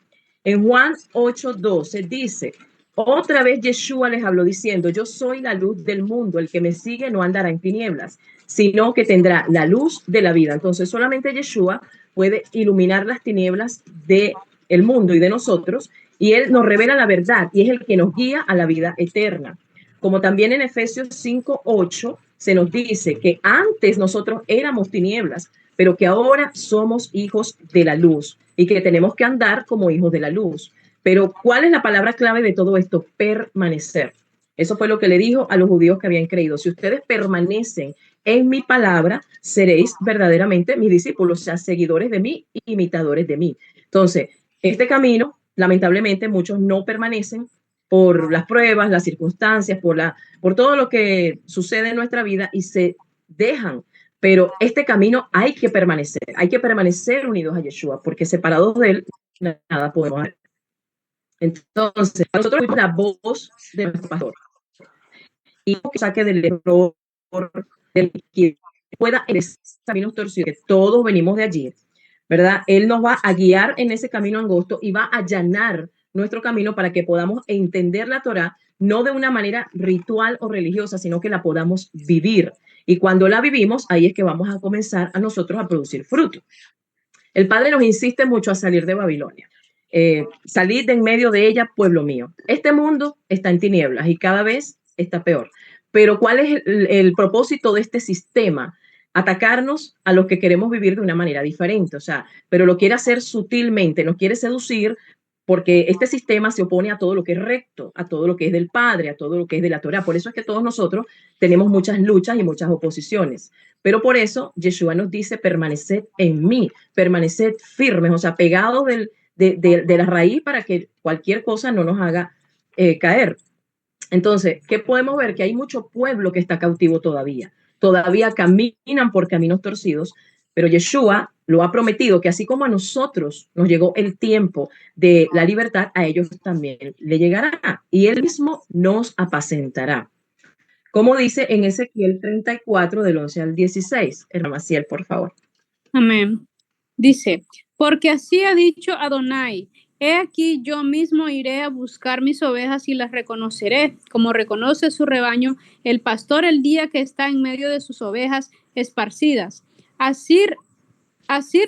En Juan 8:12 dice: otra vez Yeshua les habló diciendo: yo soy la luz del mundo, el que me sigue no andará en tinieblas, sino que tendrá la luz de la vida. Entonces solamente Yeshua puede iluminar las tinieblas del mundo y de nosotros, y Él nos revela la verdad y es el que nos guía a la vida eterna. Como también en Efesios 5:8 se nos dice que antes nosotros éramos tinieblas, pero que ahora somos hijos de la luz y que tenemos que andar como hijos de la luz. Pero ¿cuál es la palabra clave de todo esto? Permanecer. Eso fue lo que le dijo a los judíos que habían creído: si ustedes permanecen en mi palabra, seréis verdaderamente mis discípulos, o sea, seguidores de mí, imitadores de mí. Entonces, este camino, lamentablemente, muchos no permanecen por las pruebas, las circunstancias, por todo lo que sucede en nuestra vida y se dejan. Pero este camino hay que permanecer unidos a Yeshua, porque separados de él, nada podemos hacer. Entonces, nosotros oímos la voz de nuestro pastor y que saque del error, del que pueda en ese camino torcido, que todos venimos de allí, ¿verdad? Él nos va a guiar en ese camino angosto y va a allanar nuestro camino para que podamos entender la Torá no de una manera ritual o religiosa, sino que la podamos vivir. Y cuando la vivimos, ahí es que vamos a comenzar a nosotros a producir fruto. El Padre nos insiste mucho a salir de Babilonia. Salid de en medio de ella, pueblo mío. Este mundo está en tinieblas y cada vez está peor. Pero ¿cuál es el propósito de este sistema? Atacarnos a los que queremos vivir de una manera diferente, o sea, pero lo quiere hacer sutilmente, nos quiere seducir porque este sistema se opone a todo lo que es recto, a todo lo que es del Padre, a todo lo que es de la Torá. Por eso es que todos nosotros tenemos muchas luchas y muchas oposiciones. Pero por eso Yeshua nos dice, permaneced en mí, permaneced firmes, o sea, pegados de la raíz para que cualquier cosa no nos haga caer. Entonces, ¿qué podemos ver? Que hay mucho pueblo que está cautivo todavía. Todavía caminan por caminos torcidos, pero Yeshua lo ha prometido que así como a nosotros nos llegó el tiempo de la libertad, a ellos también le llegará y él mismo nos apacentará. Como dice en Ezequiel 34, del 11 al 16. Hermano Maciel, por favor.
Amén. Dice, porque así ha dicho Adonai, he aquí yo mismo iré a buscar mis ovejas y las reconoceré, como reconoce su rebaño el pastor el día que está en medio de sus ovejas esparcidas. Así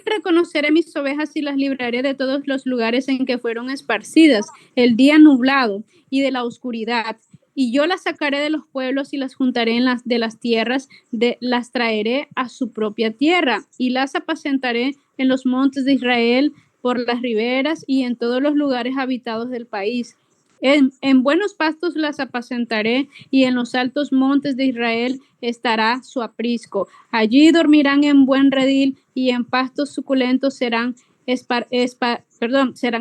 reconoceré mis ovejas y las libraré de todos los lugares en que fueron esparcidas, el día nublado y de la oscuridad. Y yo las sacaré de los pueblos y las juntaré de las tierras, las traeré a su propia tierra y las apacentaré en los montes de Israel, por las riberas y en todos los lugares habitados del país. En buenos pastos las apacentaré y en los altos montes de Israel estará su aprisco. Allí dormirán en buen redil y en pastos suculentos serán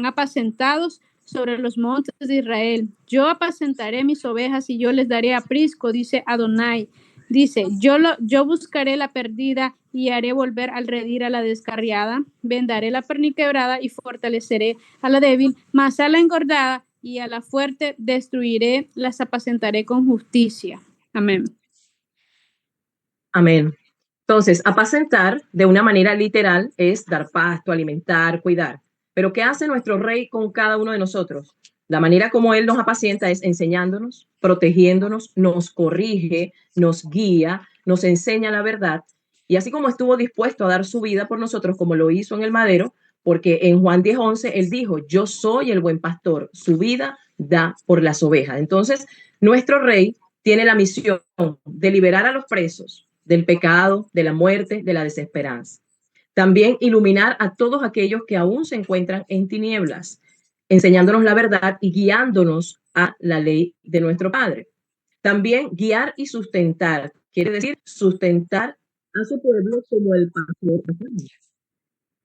apacentados sobre los montes de Israel. Yo apacentaré mis ovejas y yo les daré aprisco, dice Adonai. Dice, yo buscaré la perdida y haré volver al redil a la descarriada, vendaré la perniquebrada y fortaleceré a la débil, mas a la engordada y a la fuerte destruiré, las apacentaré con justicia. Amén.
Amén. Entonces, apacentar de una manera literal es dar pasto, alimentar, cuidar. Pero ¿qué hace nuestro rey con cada uno de nosotros? La manera como él nos apacienta es enseñándonos, protegiéndonos, nos corrige, nos guía, nos enseña la verdad. Y así como estuvo dispuesto a dar su vida por nosotros, como lo hizo en el madero, porque en Juan 10:11 él dijo, yo soy el buen pastor, su vida da por las ovejas. Entonces, nuestro rey tiene la misión de liberar a los presos del pecado, de la muerte, de la desesperanza. También iluminar a todos aquellos que aún se encuentran en tinieblas, enseñándonos la verdad y guiándonos a la ley de nuestro Padre. También guiar y sustentar, quiere decir sustentar a su pueblo como el pastor.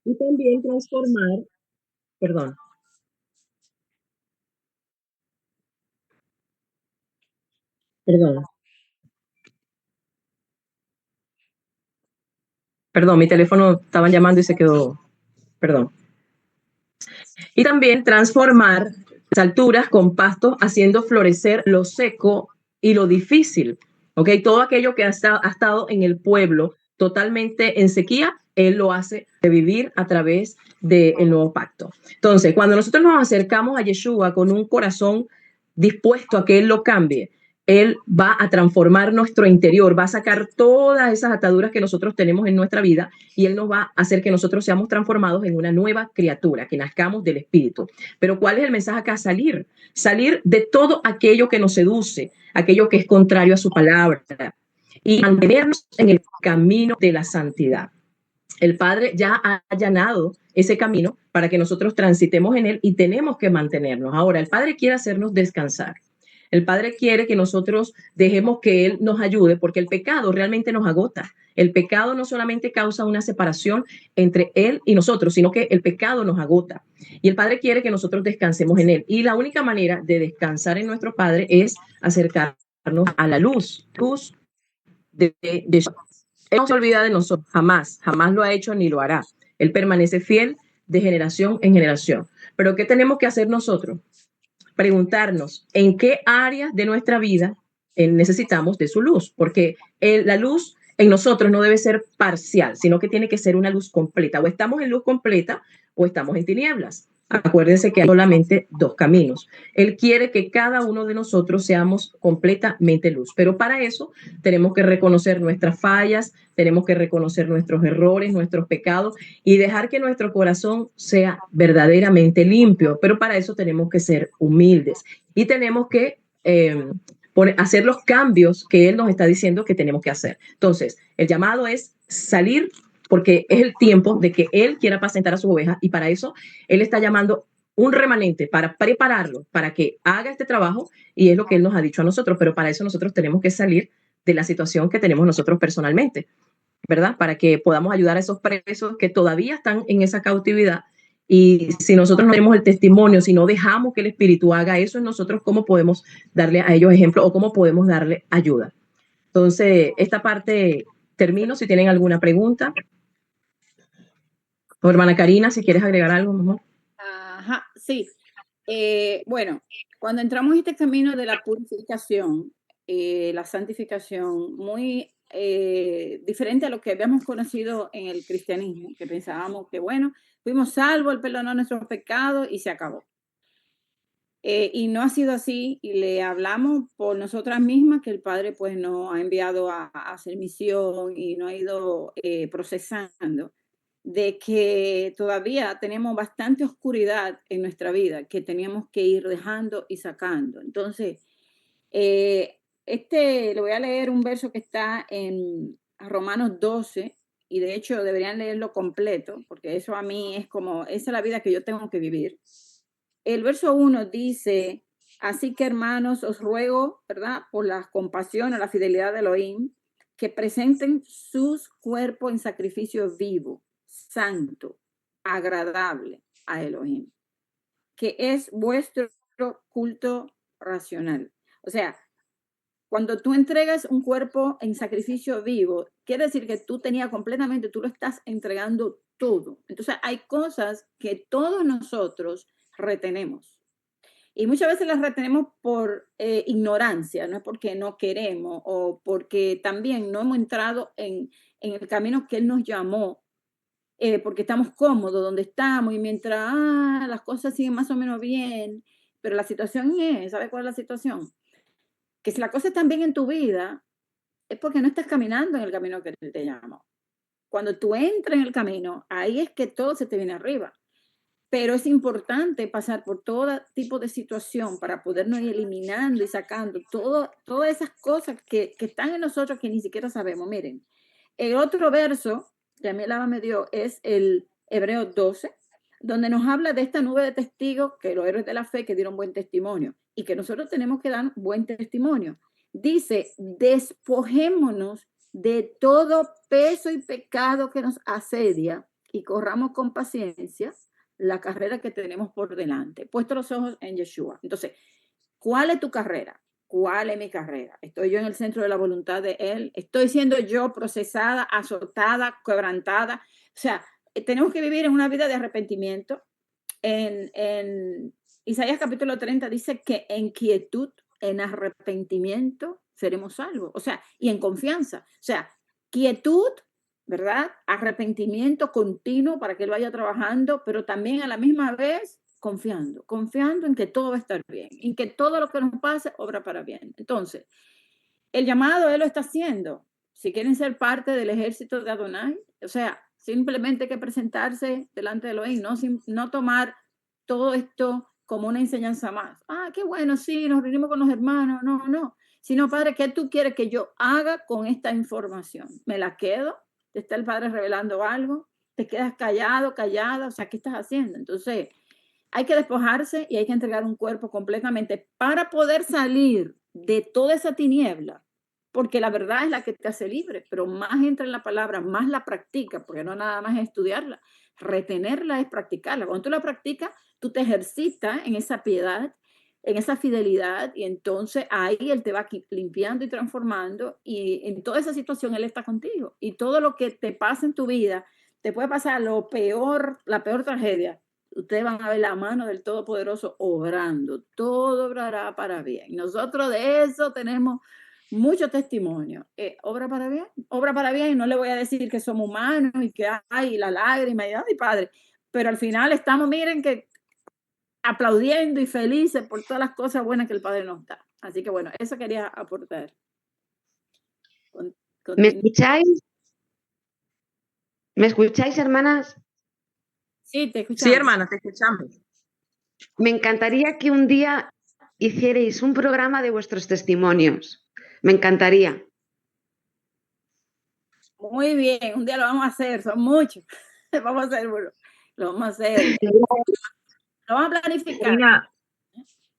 Y también transformar, perdón. Perdón, mi teléfono estaban llamando y se quedó, perdón. Y también transformar las alturas con pastos, haciendo florecer lo seco y lo difícil. ¿Ok? Todo aquello que ha estado en el pueblo totalmente en sequía, él lo hace revivir a través del nuevo pacto. Entonces, cuando nosotros nos acercamos a Yeshua con un corazón dispuesto a que él lo cambie, él va a transformar nuestro interior, va a sacar todas esas ataduras que nosotros tenemos en nuestra vida y él nos va a hacer que nosotros seamos transformados en una nueva criatura, que nazcamos del Espíritu. Pero ¿cuál es el mensaje acá? Salir de todo aquello que nos seduce, aquello que es contrario a su palabra y mantenernos en el camino de la santidad. El Padre ya ha allanado ese camino para que nosotros transitemos en él y tenemos que mantenernos. Ahora, el Padre quiere hacernos descansar. El Padre quiere que nosotros dejemos que Él nos ayude, porque el pecado realmente nos agota. El pecado no solamente causa una separación entre Él y nosotros, sino que el pecado nos agota. Y el Padre quiere que nosotros descansemos en Él. Y la única manera de descansar en nuestro Padre es acercarnos a la luz de Dios. Él no se olvida de nosotros, jamás lo ha hecho ni lo hará. Él permanece fiel de generación en generación. Pero ¿qué tenemos que hacer nosotros? Preguntarnos en qué áreas de nuestra vida necesitamos de su luz, porque la luz en nosotros no debe ser parcial, sino que tiene que ser una luz completa. O estamos en luz completa o estamos en tinieblas. Acuérdense que hay solamente dos caminos. Él quiere que cada uno de nosotros seamos completamente luz, pero para eso tenemos que reconocer nuestras fallas, tenemos que reconocer nuestros errores, nuestros pecados y dejar que nuestro corazón sea verdaderamente limpio, pero para eso tenemos que ser humildes y tenemos que hacer los cambios que Él nos está diciendo que tenemos que hacer. Entonces, el llamado es salir porque es el tiempo de que Él quiera apacentar a sus ovejas y para eso Él está llamando un remanente para prepararlo, para que haga este trabajo y es lo que Él nos ha dicho a nosotros, pero para eso nosotros tenemos que salir de la situación que tenemos nosotros personalmente, ¿verdad? Para que podamos ayudar a esos presos que todavía están en esa cautividad y si nosotros no tenemos el testimonio, si no dejamos que el Espíritu haga eso en nosotros, ¿cómo podemos darle a ellos ejemplo o cómo podemos darle ayuda? Entonces, esta parte termino. Si tienen alguna pregunta. O hermana Karina, si quieres agregar algo mejor.
Ajá, sí. Bueno, cuando entramos en este camino de la purificación, la santificación, muy diferente a lo que habíamos conocido en el cristianismo, que pensábamos que, bueno, fuimos salvos, Él perdonó nuestros pecados y se acabó. Y no ha sido así, y le hablamos por nosotras mismas que el Padre pues nos ha enviado a hacer misión y nos ha ido procesando, de que todavía tenemos bastante oscuridad en nuestra vida que teníamos que ir dejando y sacando. Entonces, le voy a leer un verso que está en Romanos 12, y de hecho deberían leerlo completo, porque eso a mí es como, esa es la vida que yo tengo que vivir. El verso 1 dice, así que hermanos, os ruego, ¿verdad? Por la compasión o la fidelidad de Elohim, que presenten sus cuerpos en sacrificio vivo, santo, agradable a Elohim, que es vuestro culto racional. O sea, cuando tú entregas un cuerpo en sacrificio vivo, quiere decir que tú lo estás entregando todo. Entonces hay cosas que todos nosotros retenemos. Y muchas veces las retenemos por ignorancia, no es porque no queremos o porque también no hemos entrado en el camino que Él nos llamó, porque estamos cómodos donde estamos y mientras las cosas siguen más o menos bien, pero la situación ¿sabe cuál es la situación? Que si las cosas están bien en tu vida, es porque no estás caminando en el camino que Él te llamó. Cuando tú entras en el camino, ahí es que todo se te viene arriba. Pero es importante pasar por todo tipo de situación para podernos ir eliminando y sacando todas esas cosas que están en nosotros que ni siquiera sabemos. Miren, el otro verso que a mí el Abba me dio es el Hebreo 12, donde nos habla de esta nube de testigos, que los héroes de la fe que dieron buen testimonio y que nosotros tenemos que dar buen testimonio. Dice, despojémonos de todo peso y pecado que nos asedia y corramos con paciencia la carrera que tenemos por delante, puesto los ojos en Yeshua. Entonces, ¿cuál es tu carrera? ¿Cuál es mi carrera? ¿Estoy yo en el centro de la voluntad de Él? ¿Estoy siendo yo procesada, azotada, quebrantada? O sea, tenemos que vivir en una vida de arrepentimiento. En Isaías capítulo 30 dice que en quietud, en arrepentimiento, seremos salvos. O sea, y en confianza. O sea, quietud, ¿verdad? Arrepentimiento continuo para que Él vaya trabajando, pero también a la misma vez confiando en que todo va a estar bien, en que todo lo que nos pase obra para bien. Entonces, el llamado Él lo está haciendo. Si quieren ser parte del ejército de Adonai, o sea, simplemente hay que presentarse delante de Elohim, no tomar todo esto como una enseñanza más. Qué bueno, sí, nos reunimos con los hermanos. No. Sino, Padre, ¿qué tú quieres que yo haga con esta información? ¿Me la quedo? ¿Te está el Padre revelando algo? ¿Te quedas callado, callada? O sea, ¿qué estás haciendo? Entonces, hay que despojarse y hay que entregar un cuerpo completamente para poder salir de toda esa tiniebla, porque la verdad es la que te hace libre, pero más entra en la palabra, más la practica, porque no nada más es estudiarla, retenerla es practicarla. Cuando tú la practicas, tú te ejercitas en esa piedad, en esa fidelidad, y entonces ahí Él te va limpiando y transformando, y en toda esa situación Él está contigo. Y todo lo que te pasa en tu vida, te puede pasar lo peor, la peor tragedia, ustedes van a ver la mano del Todopoderoso obrando, todo obrará para bien. Nosotros de eso tenemos mucho testimonio. Obra para bien, y no le voy a decir que somos humanos y que hay la lágrima y ay, Padre, pero al final estamos, miren que aplaudiendo y felices por todas las cosas buenas que el Padre nos da. Así que bueno, eso quería aportar.
¿Me escucháis? ¿Me escucháis, hermanas?
Sí, te escuchamos.
Sí, hermana, te escuchamos.
Me encantaría que un día hicierais un programa de vuestros testimonios. Me encantaría.
Muy bien, un día lo vamos a hacer, son muchos. Vamos a hacer, bueno, lo vamos a hacer. Lo vamos a planificar.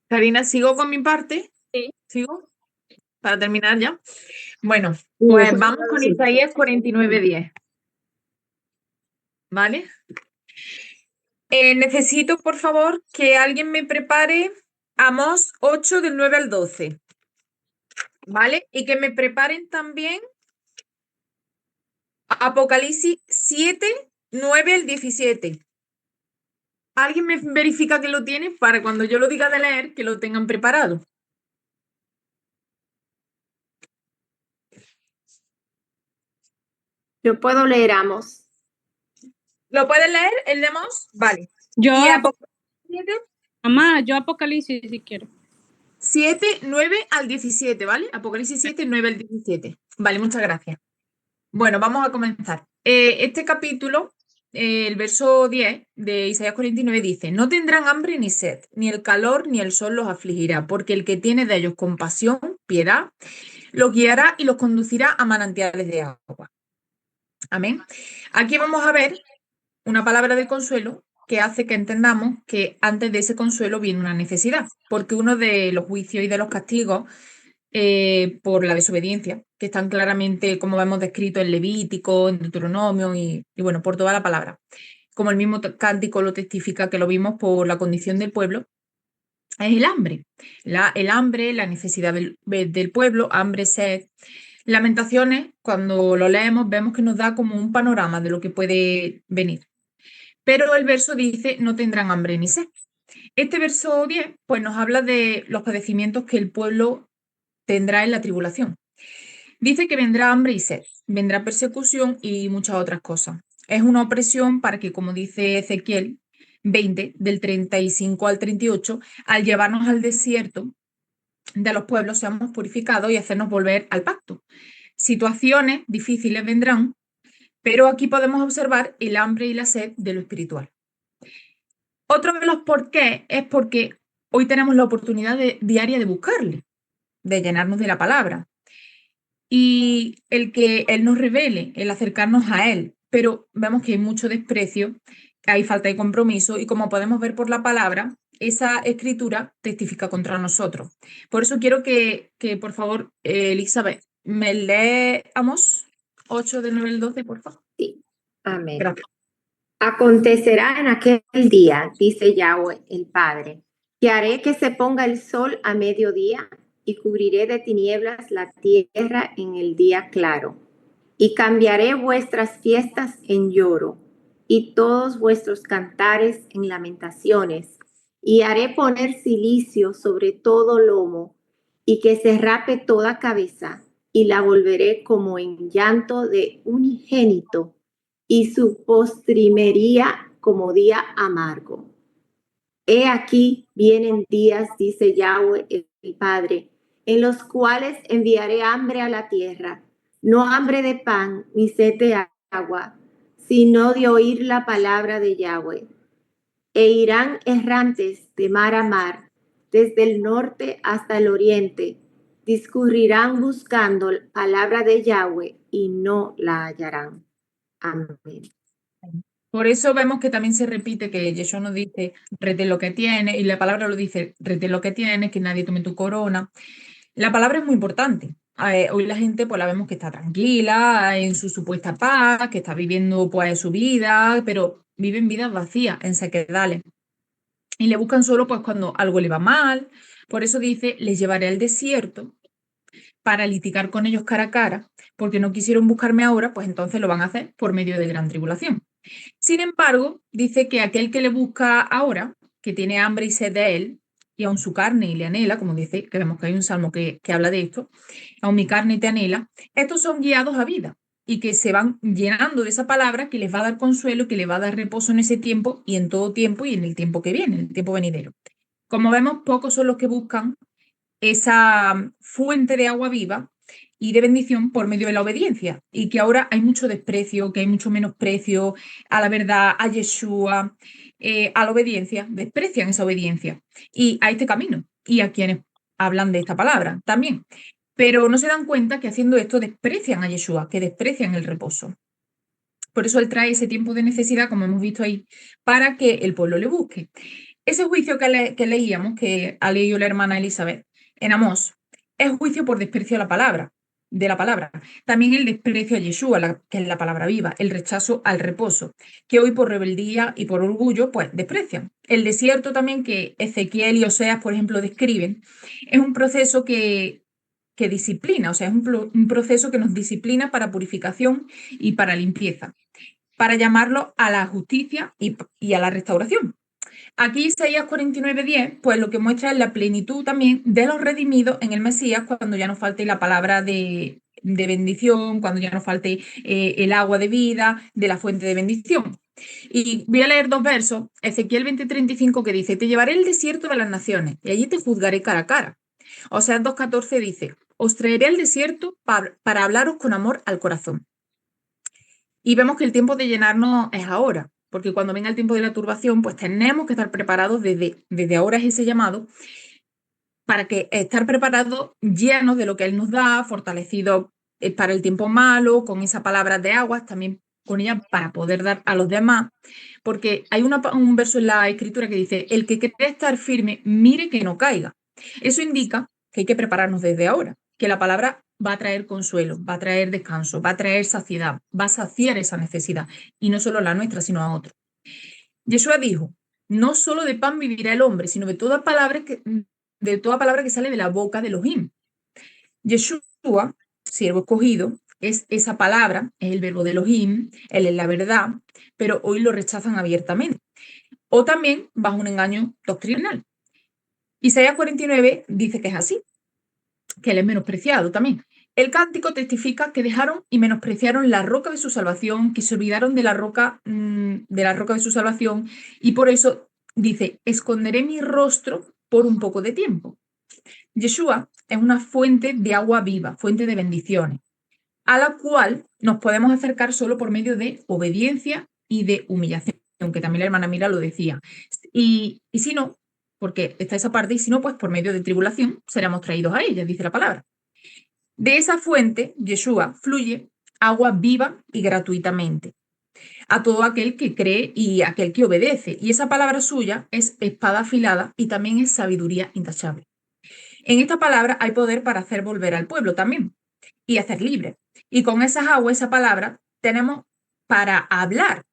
Karina, ¿sigo con mi parte?
Sí.
¿Sigo? Para terminar ya. Bueno, pues vamos con Isaías 49:10. ¿Vale? Necesito, por favor, que alguien me prepare Amós 8 del 9 al 12. ¿Vale? Y que me preparen también Apocalipsis 7, 9 al 17. ¿Alguien me verifica que lo tiene para cuando yo lo diga de leer, que lo tengan preparado?
Yo puedo leer Amos.
¿Lo pueden leer, el de Amós? Vale.
Yo,
¿Y Apocalipsis
mamá, yo Apocalipsis si quiero.
7, 9 al 17, ¿vale? Apocalipsis 7, 9 al 17. Vale, muchas gracias. Bueno, vamos a comenzar. Este capítulo, el verso 10 de Isaías 49 dice: No tendrán hambre ni sed, ni el calor ni el sol los afligirá, porque el que tiene de ellos compasión, piedad, los guiará y los conducirá a manantiales de agua. Amén. Aquí vamos a ver una palabra de consuelo que hace que entendamos que antes de ese consuelo viene una necesidad, porque uno de los juicios y de los castigos por la desobediencia, que están claramente, como hemos descrito en Levítico, en Deuteronomio y bueno, por toda la palabra. Como el mismo cántico lo testifica, que lo vimos por la condición del pueblo, es el hambre. El hambre, la necesidad del pueblo, hambre, sed. Lamentaciones, cuando lo leemos, vemos que nos da como un panorama de lo que puede venir. Pero el verso dice: no tendrán hambre ni sed. Este verso 10 pues nos habla de los padecimientos que el pueblo tendrá en la tribulación. Dice que vendrá hambre y sed, vendrá persecución y muchas otras cosas. Es una opresión para que, como dice Ezequiel 20, del 35 al 38, al llevarnos al desierto de los pueblos, seamos purificados y hacernos volver al pacto. Situaciones difíciles vendrán, pero aquí podemos observar el hambre y la sed de lo espiritual. Otro de los por qué es porque hoy tenemos la oportunidad diaria de buscarle, de llenarnos de la palabra. Y el que Él nos revele, el acercarnos a Él, pero vemos que hay mucho desprecio, hay falta de compromiso y como podemos ver por la palabra, esa escritura testifica contra nosotros. Por eso quiero que por favor, Elizabeth, me lee Amós 8 del 9 al 12, por favor.
Sí, amén.
Gracias.
Acontecerá en aquel día, dice Yahweh el Padre, que haré que se ponga el sol a mediodía y cubriré de tinieblas la tierra en el día claro. Y cambiaré vuestras fiestas en lloro y todos vuestros cantares en lamentaciones. Y haré poner cilicio sobre todo lomo y que se rape toda cabeza y la volveré como en llanto de unigénito y su postrimería como día amargo. He aquí vienen días, dice Yahweh el Padre, en los cuales enviaré hambre a la tierra, no hambre de pan ni sed de agua, sino de oír la palabra de Yahweh. E irán errantes de mar a mar, desde el norte hasta el oriente, discurrirán buscando palabra de Yahweh y no la hallarán. Amén.
Por eso vemos que también se repite que Yeshua nos dice: retén lo que tienes, y la palabra lo dice: retén lo que tienes, que nadie tome tu corona. La palabra es muy importante. Hoy la gente pues la vemos que está tranquila, en su supuesta paz, que está viviendo pues su vida, pero viven vidas vacías, en sequedales. Y le buscan solo pues cuando algo le va mal. Por eso dice: les llevaré al desierto para litigar con ellos cara a cara, porque no quisieron buscarme ahora, pues entonces lo van a hacer por medio de gran tribulación. Sin embargo, dice que aquel que le busca ahora, que tiene hambre y sed de él, y aun su carne y le anhela, como dice, que vemos que hay un salmo que habla de esto: aun mi carne te anhela, estos son guiados a vida. y que se van llenando de esa palabra que les va a dar consuelo, que les va a dar reposo en ese tiempo y en todo tiempo y en el tiempo que viene, en el tiempo venidero. Como vemos, pocos son los que buscan esa fuente de agua viva y de bendición por medio de la obediencia, y que ahora hay mucho desprecio, que hay mucho menosprecio a la verdad, a Yeshua, a la obediencia, desprecian esa obediencia y a este camino y a quienes hablan de esta palabra también. Pero no se dan cuenta que haciendo esto desprecian a Yeshua, que desprecian el reposo. Por eso él trae ese tiempo de necesidad, como hemos visto ahí, para que el pueblo le busque. Ese juicio que leíamos, que ha leído la hermana Elizabeth en Amós, es juicio por desprecio a la palabra, de la palabra. También el desprecio a Yeshua, que es la palabra viva, el rechazo al reposo, que hoy por rebeldía y por orgullo, pues desprecian. El desierto también que Ezequiel y Oseas, por ejemplo, describen, es un proceso que disciplina, o sea, es un proceso que nos disciplina para purificación y para limpieza, para llamarlo a la justicia y a la restauración. Aquí Isaías 49:10, pues lo que muestra es la plenitud también de los redimidos en el Mesías, cuando ya nos falte la palabra de bendición, cuando ya nos falte el agua de vida, de la fuente de bendición. Y voy a leer 2 versos, Ezequiel 20:35, que dice, te llevaré al desierto de las naciones y allí te juzgaré cara a cara. O sea, 2:14 dice, os traeré al desierto para hablaros con amor al corazón. Y vemos que el tiempo de llenarnos es ahora, porque cuando venga el tiempo de la turbación, pues tenemos que estar preparados desde ahora, es ese llamado, para que estar preparados, llenos de lo que Él nos da, fortalecidos para el tiempo malo, con esa palabra de aguas, también con ella para poder dar a los demás, porque hay un verso en la Escritura que dice, el que cree estar firme, mire que no caiga. Eso indica que hay que prepararnos desde ahora, que la palabra va a traer consuelo, va a traer descanso, va a traer saciedad, va a saciar esa necesidad, y no solo la nuestra, sino a otros. Yeshua dijo, no solo de pan vivirá el hombre, sino de toda palabra que sale de la boca de Elohim. Yeshua, siervo escogido, es esa palabra, es el verbo de Elohim, él es la verdad, pero hoy lo rechazan abiertamente. O también bajo un engaño doctrinal. Isaías 49 dice que es así, que él es menospreciado también. El cántico testifica que dejaron y menospreciaron la roca de su salvación, que se olvidaron de la roca de su salvación, y por eso dice, esconderé mi rostro por un poco de tiempo. Yeshua es una fuente de agua viva, fuente de bendiciones, a la cual nos podemos acercar solo por medio de obediencia y de humillación, que también la hermana Mira lo decía. Y si no, porque está esa parte, y si no, pues por medio de tribulación seremos traídos a ella, dice la palabra. De esa fuente, Yeshua, fluye agua viva y gratuitamente a todo aquel que cree y aquel que obedece. Y esa palabra suya es espada afilada y también es sabiduría intachable. En esta palabra hay poder para hacer volver al pueblo también y hacer libre. Y con esas aguas, esa palabra, tenemos para hablar.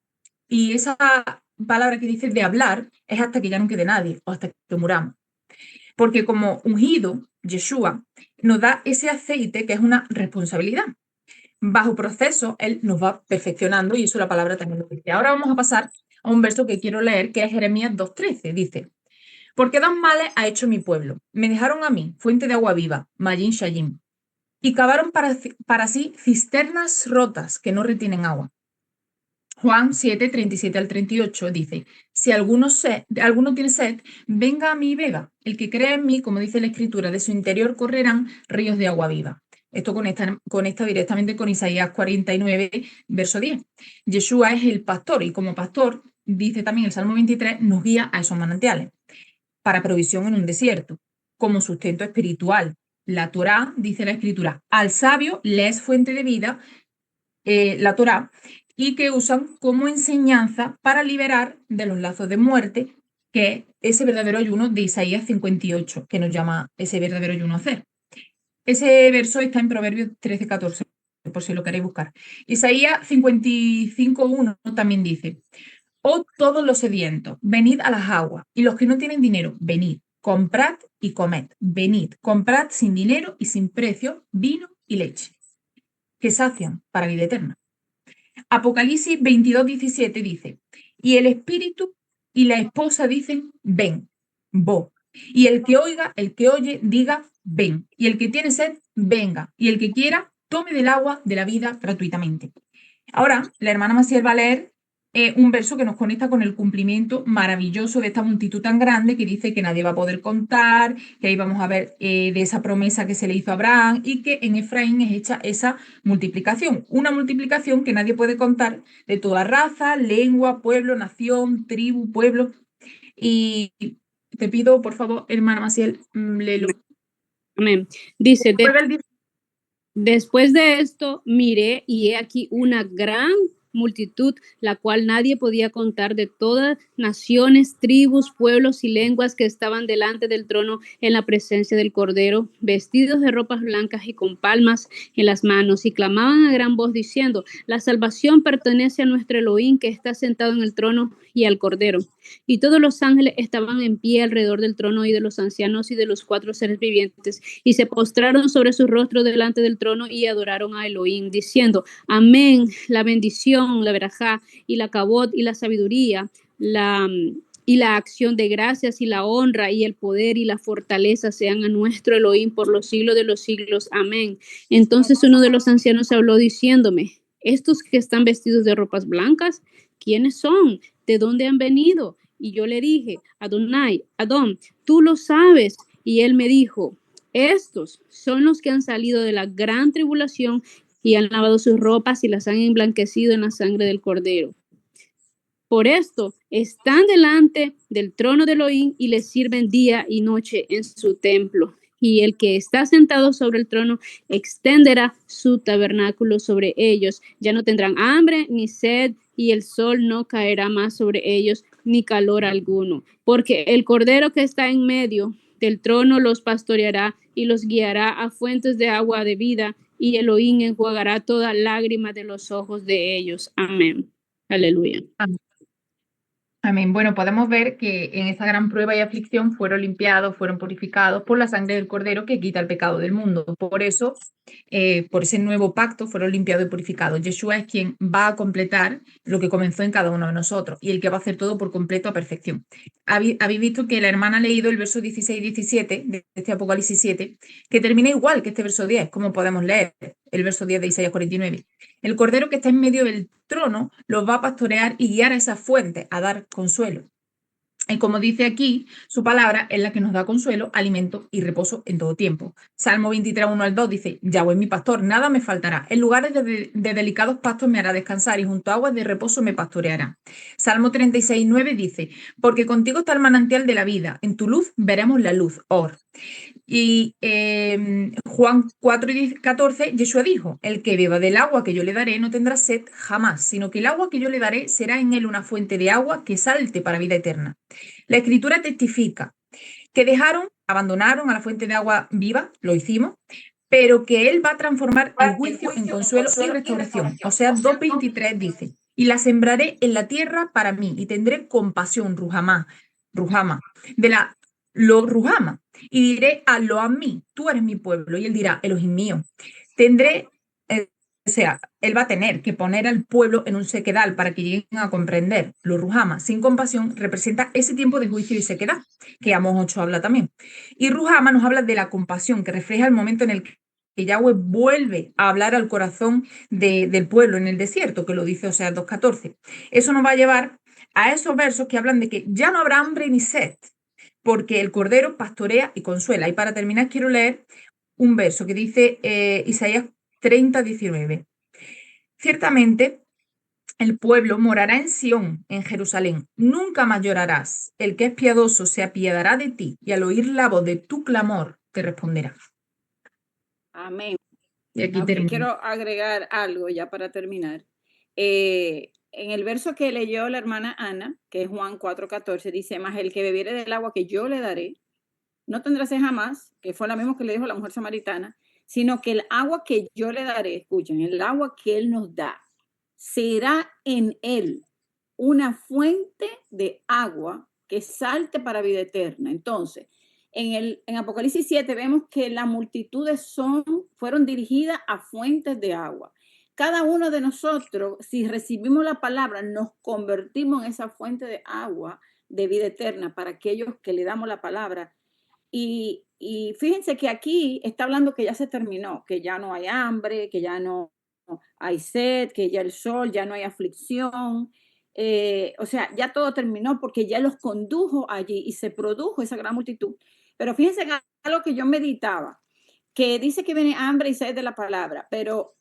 Y esa palabra que dice de hablar es hasta que ya no quede nadie o hasta que muramos. Porque como ungido, Yeshua nos da ese aceite que es una responsabilidad. Bajo proceso, Él nos va perfeccionando y eso la palabra también lo dice. Ahora vamos a pasar a un verso que quiero leer, que es Jeremías 2:13. Dice, porque dan males ha hecho mi pueblo. Me dejaron a mí, fuente de agua viva, Mayim Shayim, y cavaron para sí cisternas rotas que no retienen agua. Juan 7:37 al 38 dice, si alguno tiene sed, venga a mí y beba. El que cree en mí, como dice la Escritura, de su interior correrán ríos de agua viva. Esto conecta directamente con Isaías 49, verso 10. Yeshua es el pastor y como pastor, dice también el Salmo 23, nos guía a esos manantiales para provisión en un desierto, como sustento espiritual. La Torá, dice la Escritura, al sabio le es fuente de vida, la Torá, y que usan como enseñanza para liberar de los lazos de muerte, que es ese verdadero ayuno de Isaías 58, que nos llama ese verdadero ayuno a hacer. Ese verso está en Proverbios 13:14, por si lo queréis buscar. Isaías 55:1 también dice, oh todos los sedientos, venid a las aguas, y los que no tienen dinero, venid, comprad y comed, venid, comprad sin dinero y sin precio vino y leche, que sacian para vida eterna. Apocalipsis 22:17 dice, y el espíritu y la esposa dicen, ven, vo. Y el que oye, diga, ven. Y el que tiene sed, venga. Y el que quiera, tome del agua de la vida gratuitamente. Ahora, la hermana Maciel va a leer un verso que nos conecta con el cumplimiento maravilloso de esta multitud tan grande que dice que nadie va a poder contar, que ahí vamos a ver de esa promesa que se le hizo a Abraham y que en Efraín es hecha esa multiplicación, una multiplicación que nadie puede contar de toda raza, lengua, pueblo, nación, tribu, pueblo. Y te pido, por favor, hermana Maciel, léelo.
Amén. Dice, después de esto miré y he aquí una gran multitud, la cual nadie podía contar, de todas naciones, tribus, pueblos y lenguas, que estaban delante del trono en la presencia del Cordero, vestidos de ropas blancas y con palmas en las manos, y clamaban a gran voz diciendo: la salvación pertenece a nuestro Elohim, que está sentado en el trono, y al Cordero. Y todos los ángeles estaban en pie alrededor del trono y de los ancianos y de los 4 seres vivientes, y se postraron sobre su rostro delante del trono y adoraron a Elohim, diciendo: amén, la bendición, la verajá y la cabot y la sabiduría, y la acción de gracias y la honra y el poder y la fortaleza sean a nuestro Elohim por los siglos de los siglos. Amén. Entonces uno de los ancianos habló diciéndome: estos que están vestidos de ropas blancas, ¿quiénes son? ¿De dónde han venido? Y yo le dije: Adón, tú lo sabes. Y él me dijo: estos son los que han salido de la gran tribulación y han lavado sus ropas y las han emblanquecido en la sangre del Cordero. Por esto están delante del trono de Elohim y le sirven día y noche en su templo. Y el que está sentado sobre el trono extenderá su tabernáculo sobre ellos. Ya no tendrán hambre ni sed, y el sol no caerá más sobre ellos, ni calor alguno. Porque el Cordero que está en medio del trono los pastoreará y los guiará a fuentes de agua de vida, y Elohim enjuagará toda lágrima de los ojos de ellos. Amén. Aleluya.
Amén. Bueno, podemos ver que en esa gran prueba y aflicción fueron limpiados, fueron purificados por la sangre del Cordero que quita el pecado del mundo. Por eso, por ese nuevo pacto, fueron limpiados y purificados. Yeshua es quien va a completar lo que comenzó en cada uno de nosotros y el que va a hacer todo por completo a perfección. Habéis visto que la hermana ha leído el verso 16 y 17 de este Apocalipsis 7, que termina igual que este verso 10, como podemos leer el verso 10 de Isaías 49. El Cordero que está en medio del trono los va a pastorear y guiar a esa fuente, a dar consuelo. Y como dice aquí, su palabra es la que nos da consuelo, alimento y reposo en todo tiempo. Salmo 23, 1 al 2 dice: Yahweh es mi pastor, nada me faltará. En lugares de delicados pastos me hará descansar y junto a aguas de reposo me pastoreará. Salmo 36, 9 dice: porque contigo está el manantial de la vida, en tu luz veremos la luz. Or. Y Juan 4 y 14, Yeshua dijo: el que beba del agua que yo le daré no tendrá sed jamás, sino que el agua que yo le daré será en él una fuente de agua que salte para vida eterna. La Escritura testifica que abandonaron a la fuente de agua viva, lo hicimos, pero que él va a transformar el juicio en consuelo y restauración. O sea, 2.23 dice: y la sembraré en la tierra para mí, y tendré compasión, Rujama, de la lo Rujama, y diré a lo a mí: tú eres mi pueblo, y él dirá: Elohim mío. Tendré, o sea, él va a tener que poner al pueblo en un sequedal para que lleguen a comprender. Lo Rujama, sin compasión, representa ese tiempo de juicio y sequedad, que Amos 8 habla también. Y Rujama nos habla de la compasión, que refleja el momento en el que Yahweh vuelve a hablar al corazón del pueblo en el desierto, que lo dice Oseas 2.14. Eso nos va a llevar a esos versos que hablan de que ya no habrá hambre ni sed, porque el Cordero pastorea y consuela. Y para terminar quiero leer un verso que dice Isaías 30:19. Ciertamente el pueblo morará en Sión, en Jerusalén. Nunca más llorarás. El que es piadoso se apiadará de ti, y al oír la voz de tu clamor te responderá.
Amén.
Y aquí
quiero agregar algo ya para terminar. En el verso que leyó la hermana Ana, que es Juan 4:14, dice: mas el que bebiere del agua que yo le daré, no tendrá sed jamás, que fue la misma que le dijo la mujer samaritana, sino que el agua que yo le daré, escuchen, el agua que él nos da, será en él una fuente de agua que salte para vida eterna. Entonces, en Apocalipsis 7 vemos que las multitudes fueron dirigidas a fuentes de agua. Cada uno de nosotros, si recibimos la palabra, nos convertimos en esa fuente de agua de vida eterna para aquellos que le damos la palabra. Y fíjense que aquí está hablando que ya se terminó, que ya no hay hambre, que ya no hay sed, que ya el sol, ya no hay aflicción. O sea, ya todo terminó porque ya los condujo allí y se produjo esa gran multitud. Pero fíjense que algo que yo meditaba, que dice que viene hambre y sed de la palabra, pero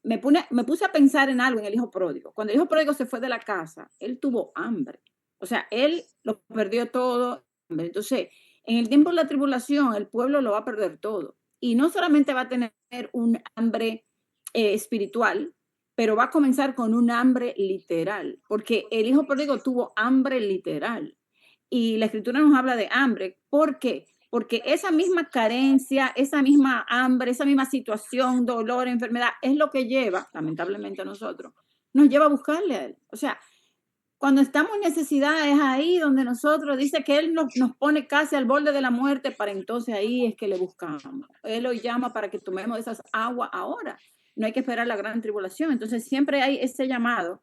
me puse a pensar en algo en el hijo pródigo. Cuando el hijo pródigo se fue de la casa, él tuvo hambre. O sea, él lo perdió todo. Entonces, en el tiempo de la tribulación, el pueblo lo va a perder todo. Y no solamente va a tener un hambre espiritual, pero va a comenzar con un hambre literal, porque el hijo pródigo tuvo hambre literal. Y la escritura nos habla de hambre. ¿Por qué? Porque esa misma carencia, esa misma hambre, esa misma situación, dolor, enfermedad, es lo que lleva, lamentablemente a nosotros, nos lleva a buscarle a Él. O sea, cuando estamos en necesidad es ahí donde nosotros, dice que Él nos pone casi al borde de la muerte, para entonces ahí es que le buscamos. Él lo llama para que tomemos esas aguas ahora. No hay que esperar la gran tribulación. Entonces siempre hay ese llamado.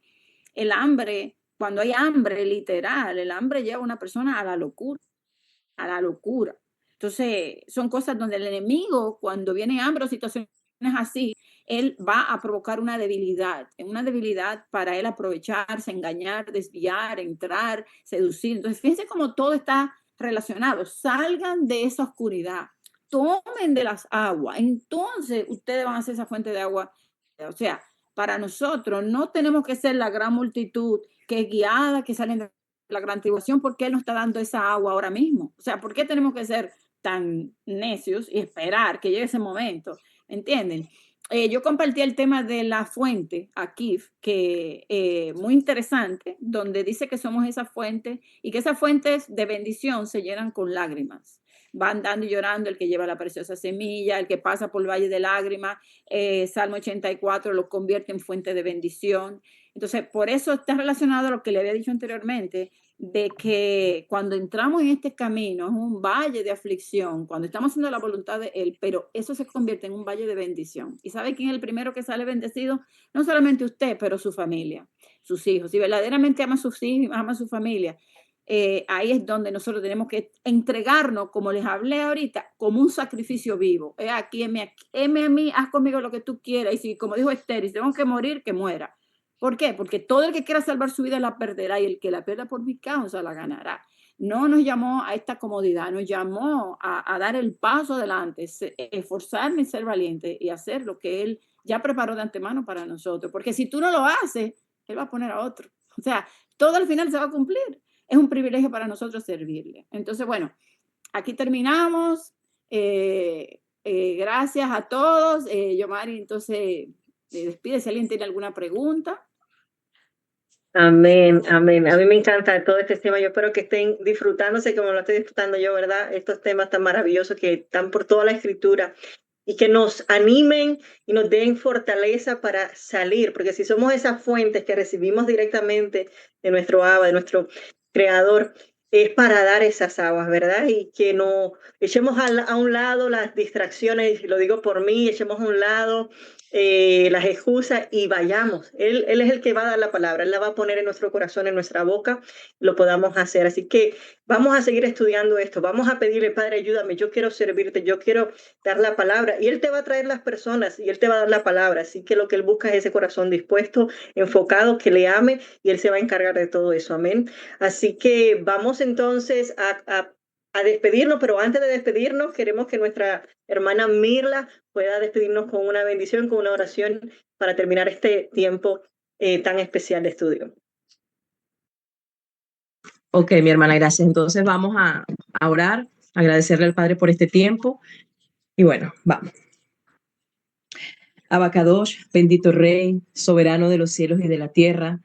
El hambre, cuando hay hambre literal, el hambre lleva a una persona a la locura, a la locura. Entonces, son cosas donde el enemigo, cuando viene hambre o situaciones así, él va a provocar una debilidad para él aprovecharse, engañar, desviar, entrar, seducir. Entonces, fíjense cómo todo está relacionado. Salgan de esa oscuridad, tomen de las aguas, entonces ustedes van a ser esa fuente de agua. O sea, para nosotros no tenemos que ser la gran multitud que es guiada, que salen de la gran tribulación, porque Él nos está dando esa agua ahora mismo. O sea, ¿por qué tenemos que ser tan necios y esperar que llegue ese momento? ¿Entienden? Yo compartí el tema de la fuente aquí, que muy interesante, donde dice que somos esa fuente y que esas fuentes de bendición se llenan con lágrimas. Van dando y llorando el que lleva la preciosa semilla, el que pasa por el valle de lágrimas. Salmo 84 lo convierte en fuente de bendición. Entonces, por eso está relacionado a lo que le había dicho anteriormente, de que cuando entramos en este camino es un valle de aflicción, cuando estamos haciendo la voluntad de Él, pero eso se convierte en un valle de bendición. ¿Y sabe quién es el primero que sale bendecido? No solamente usted, pero su familia, sus hijos. Si verdaderamente ama a sus hijos, ama a su familia, ahí es donde nosotros tenemos que entregarnos, como les hablé ahorita, como un sacrificio vivo. Aquí, heme a mí, haz conmigo lo que tú quieras. Y si, como dijo Esther, si tengo que morir, que muera. ¿Por qué? Porque todo el que quiera salvar su vida la perderá, y el que la pierda por mi causa la ganará. No nos llamó a esta comodidad, nos llamó a dar el paso adelante, esforzarme y ser valiente y hacer lo que Él ya preparó de antemano para nosotros. Porque si tú no lo haces, Él va a poner a otro. O sea, todo al final se va a cumplir. Es un privilegio para nosotros servirle. Entonces, bueno, aquí terminamos. Gracias a todos. Yomari, entonces, despide si alguien tiene alguna pregunta.
Amén, amén. A mí me encanta todo este tema. Yo espero que estén disfrutándose como lo estoy disfrutando yo, ¿verdad? Estos temas tan maravillosos que están por toda la escritura y que nos animen y nos den fortaleza para salir, porque si somos esas fuentes que recibimos directamente de nuestro Abba, de nuestro Creador, es para dar esas aguas, ¿verdad? Y que no echemos a un lado las distracciones, y lo digo por mí, echemos a un lado las excusas y vayamos. Él es el que va a dar la palabra, Él la va a poner en nuestro corazón, en nuestra boca, lo podamos hacer. Así que vamos a seguir estudiando esto, vamos a pedirle, Padre, ayúdame, yo quiero servirte, yo quiero dar la palabra, y Él te va a traer las personas y Él te va a dar la palabra. Así que lo que Él busca es ese corazón dispuesto, enfocado, que le ame, y Él se va a encargar de todo eso. Amén. Así que vamos entonces a despedirnos, pero antes de despedirnos, queremos que nuestra hermana Mirla pueda despedirnos con una bendición, con una oración para terminar este tiempo tan especial de estudio.
Ok, mi hermana, gracias. Entonces vamos a orar, agradecerle al Padre por este tiempo. Y bueno, vamos. Abacadosh, bendito Rey, soberano de los cielos y de la tierra,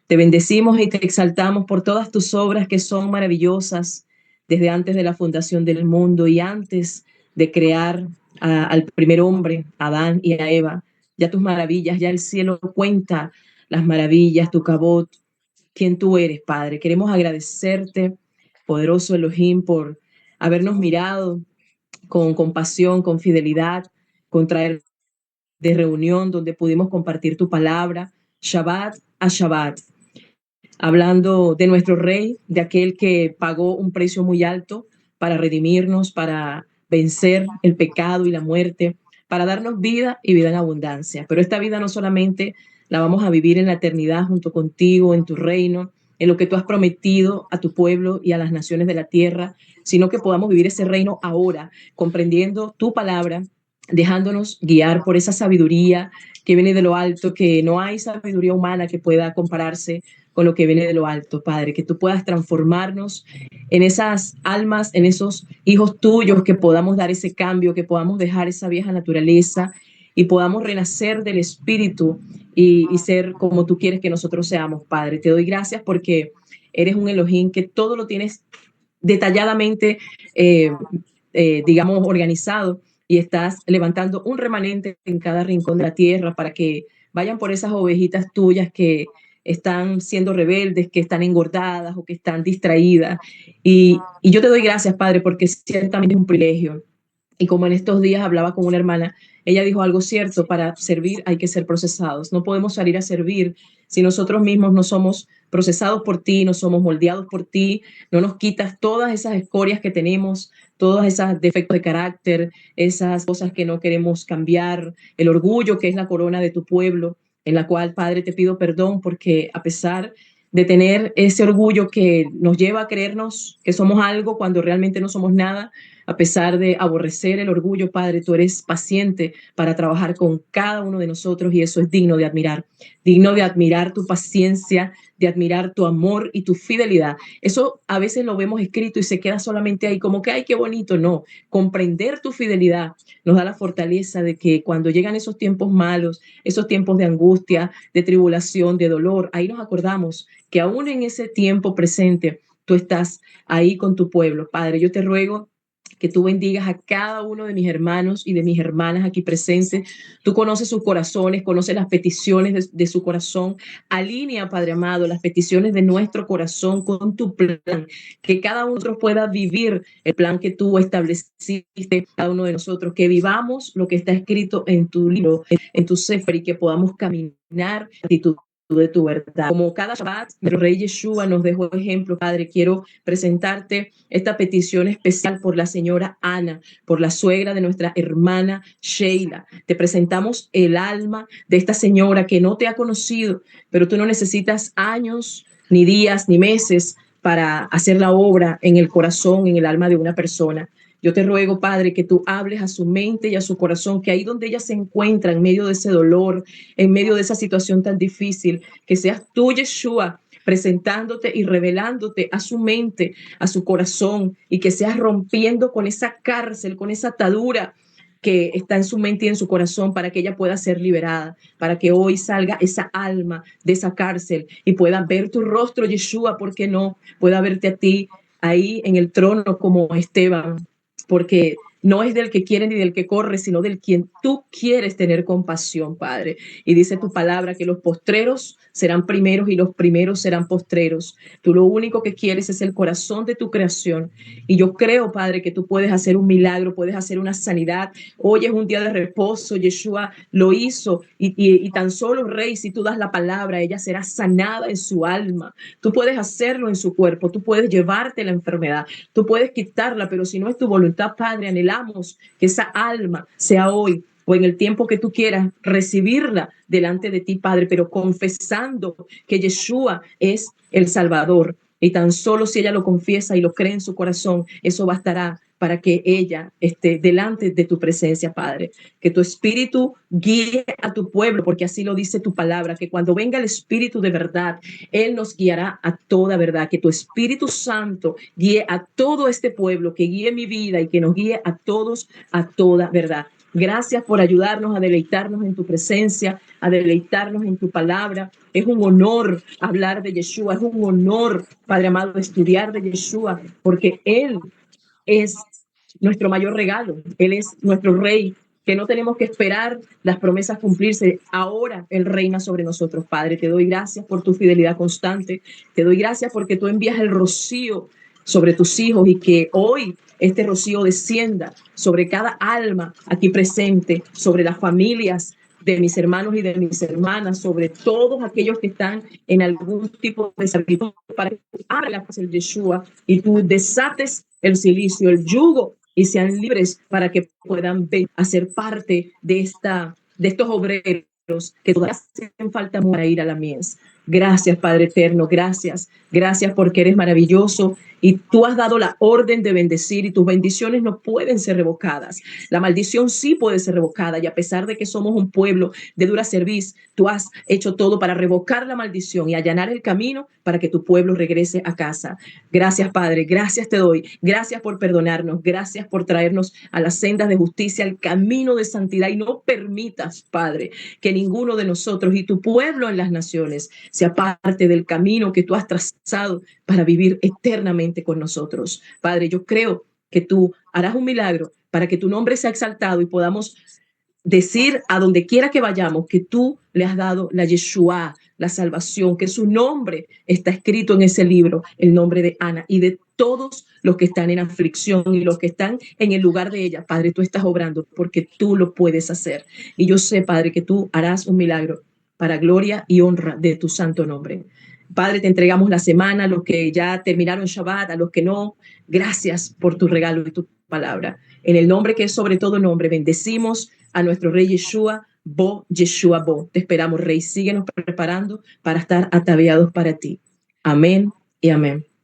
te bendecimos y te exaltamos por todas tus obras que son maravillosas desde antes de la fundación del mundo y antes de crear al primer hombre, Adán y a Eva. Ya tus maravillas, ya el cielo cuenta las maravillas, tu cabot, quien tú eres, Padre. Queremos agradecerte, poderoso Elohim, por habernos mirado con compasión, con fidelidad, con traer de reunión donde pudimos compartir tu palabra, Shabbat a Shabbat, hablando de nuestro Rey, de aquel que pagó un precio muy alto para redimirnos, para vencer el pecado y la muerte, para darnos vida y vida en abundancia. Pero esta vida no solamente la vamos a vivir en la eternidad junto contigo, en tu reino, en lo que tú has prometido a tu pueblo y a las naciones de la tierra, sino que podamos vivir ese reino ahora, comprendiendo tu palabra, dejándonos guiar por esa sabiduría que viene de lo alto, que no hay sabiduría humana que pueda compararse con lo que viene de lo alto, Padre, que tú puedas transformarnos en esas almas, en esos hijos tuyos, que podamos dar ese cambio, que podamos dejar esa vieja naturaleza y podamos renacer del Espíritu y ser como tú quieres que nosotros seamos, Padre. Te doy gracias porque eres un Elohim que todo lo tienes detalladamente, digamos, organizado, y estás levantando un remanente en cada rincón de la tierra para que vayan por esas ovejitas tuyas que están siendo rebeldes, que están engordadas o que están distraídas. Y yo te doy gracias, Padre, porque ciertamente es un privilegio. Y como en estos días hablaba con una hermana, ella dijo algo cierto: para servir hay que ser procesados. No podemos salir a servir si nosotros mismos no somos procesados por ti, no somos moldeados por ti, no nos quitas todas esas escorias que tenemos, todos esos defectos de carácter, esas cosas que no queremos cambiar, el orgullo que es la corona de tu pueblo, en la cual, Padre, te pido perdón porque a pesar de tener ese orgullo que nos lleva a creernos que somos algo cuando realmente no somos nada, a pesar de aborrecer el orgullo, Padre, tú eres paciente para trabajar con cada uno de nosotros, y eso es digno de admirar tu paciencia, de admirar tu amor y tu fidelidad. Eso a veces lo vemos escrito y se queda solamente ahí como que, ay, qué bonito. No, comprender tu fidelidad nos da la fortaleza de que cuando llegan esos tiempos malos, esos tiempos de angustia, de tribulación, de dolor, ahí nos acordamos que aún en ese tiempo presente tú estás ahí con tu pueblo. Padre, yo te ruego que tú bendigas a cada uno de mis hermanos y de mis hermanas aquí presentes. Tú conoces sus corazones, conoces las peticiones de su corazón. Alinea, Padre amado, las peticiones de nuestro corazón con tu plan, que cada uno pueda vivir el plan que tú estableciste, cada uno de nosotros, que vivamos lo que está escrito en tu libro, en tu Sefer, y que podamos caminar en de tu verdad. Como cada Shabbat, nuestro Rey Yeshua nos dejó ejemplo, Padre, quiero presentarte esta petición especial por la señora Ana, por la suegra de nuestra hermana Sheila. Te presentamos el alma de esta señora que no te ha conocido, pero tú no necesitas años, ni días, ni meses para hacer la obra en el corazón, en el alma de una persona. Yo te ruego, Padre, que tú hables a su mente y a su corazón, que ahí donde ella se encuentra, en medio de ese dolor, en medio de esa situación tan difícil, que seas tú, Yeshua, presentándote y revelándote a su mente, a su corazón, y que seas rompiendo con esa cárcel, con esa atadura que está en su mente y en su corazón, para que ella pueda ser liberada, para que hoy salga esa alma de esa cárcel y pueda ver tu rostro, Yeshua, ¿por qué no? Pueda verte a ti ahí en el trono como Esteban, porque no es del que quiere ni del que corre, sino del quien tú quieres tener compasión, Padre. Y dice tu palabra que los postreros serán primeros y los primeros serán postreros. Tú lo único que quieres es el corazón de tu creación. Y yo creo, Padre, que tú puedes hacer un milagro, puedes hacer una sanidad. Hoy es un día de reposo. Yeshua lo hizo y tan solo, Rey, si tú das la palabra, ella será sanada en su alma. Tú puedes hacerlo en su cuerpo, tú puedes llevarte la enfermedad, tú puedes quitarla, pero si no es tu voluntad, Padre, anhelamos que esa alma sea hoy o en el tiempo que tú quieras recibirla delante de ti, Padre, pero confesando que Yeshua es el Salvador. Y tan solo si ella lo confiesa y lo cree en su corazón, eso bastará para que ella esté delante de tu presencia, Padre. Que tu espíritu guíe a tu pueblo, porque así lo dice tu palabra, que cuando venga el espíritu de verdad, él nos guiará a toda verdad. Que tu Espíritu Santo guíe a todo este pueblo, que guíe mi vida y que nos guíe a todos a toda verdad. Gracias por ayudarnos a deleitarnos en tu presencia, a deleitarnos en tu palabra. Es un honor hablar de Yeshua, es un honor, Padre amado, estudiar de Yeshua, porque Él es nuestro mayor regalo. Él es nuestro Rey, que no tenemos que esperar las promesas cumplirse. Ahora Él reina sobre nosotros, Padre. Te doy gracias por tu fidelidad constante. Te doy gracias porque tú envías el rocío sobre tus hijos, y que hoy este rocío descienda sobre cada alma aquí presente, sobre las familias de mis hermanos y de mis hermanas, sobre todos aquellos que están en algún tipo de servicio, para que tú abras el Yeshua y tú desates el cilicio, el yugo, y sean libres para que puedan hacer parte de estos obreros que todavía hacen falta para ir a la mies. Gracias, Padre eterno, gracias porque eres maravilloso y tú has dado la orden de bendecir y tus bendiciones no pueden ser revocadas. La maldición sí puede ser revocada y a pesar de que somos un pueblo de dura cerviz, tú has hecho todo para revocar la maldición y allanar el camino para que tu pueblo regrese a casa. Gracias, Padre, gracias te doy, gracias por perdonarnos, gracias por traernos a las sendas de justicia, al camino de santidad y no permitas, Padre, que ninguno de nosotros y tu pueblo en las naciones sea parte del camino que tú has trazado para vivir eternamente con nosotros. Padre, yo creo que tú harás un milagro para que tu nombre sea exaltado y podamos decir a donde quiera que vayamos que tú le has dado la Yeshua, la salvación, que su nombre está escrito en ese libro, el nombre de Ana y de todos los que están en aflicción y los que están en el lugar de ella. Padre, tú estás obrando porque tú lo puedes hacer. Y yo sé, Padre, que tú harás un milagro para gloria y honra de tu santo nombre. Padre, te entregamos la semana, a los que ya terminaron Shabbat, a los que no. Gracias por tu regalo y tu palabra. En el nombre que es sobre todo nombre, bendecimos a nuestro Rey Yeshua, Bo, Yeshua, Bo. Te esperamos, Rey. Síguenos preparando para estar ataviados para ti. Amén y amén.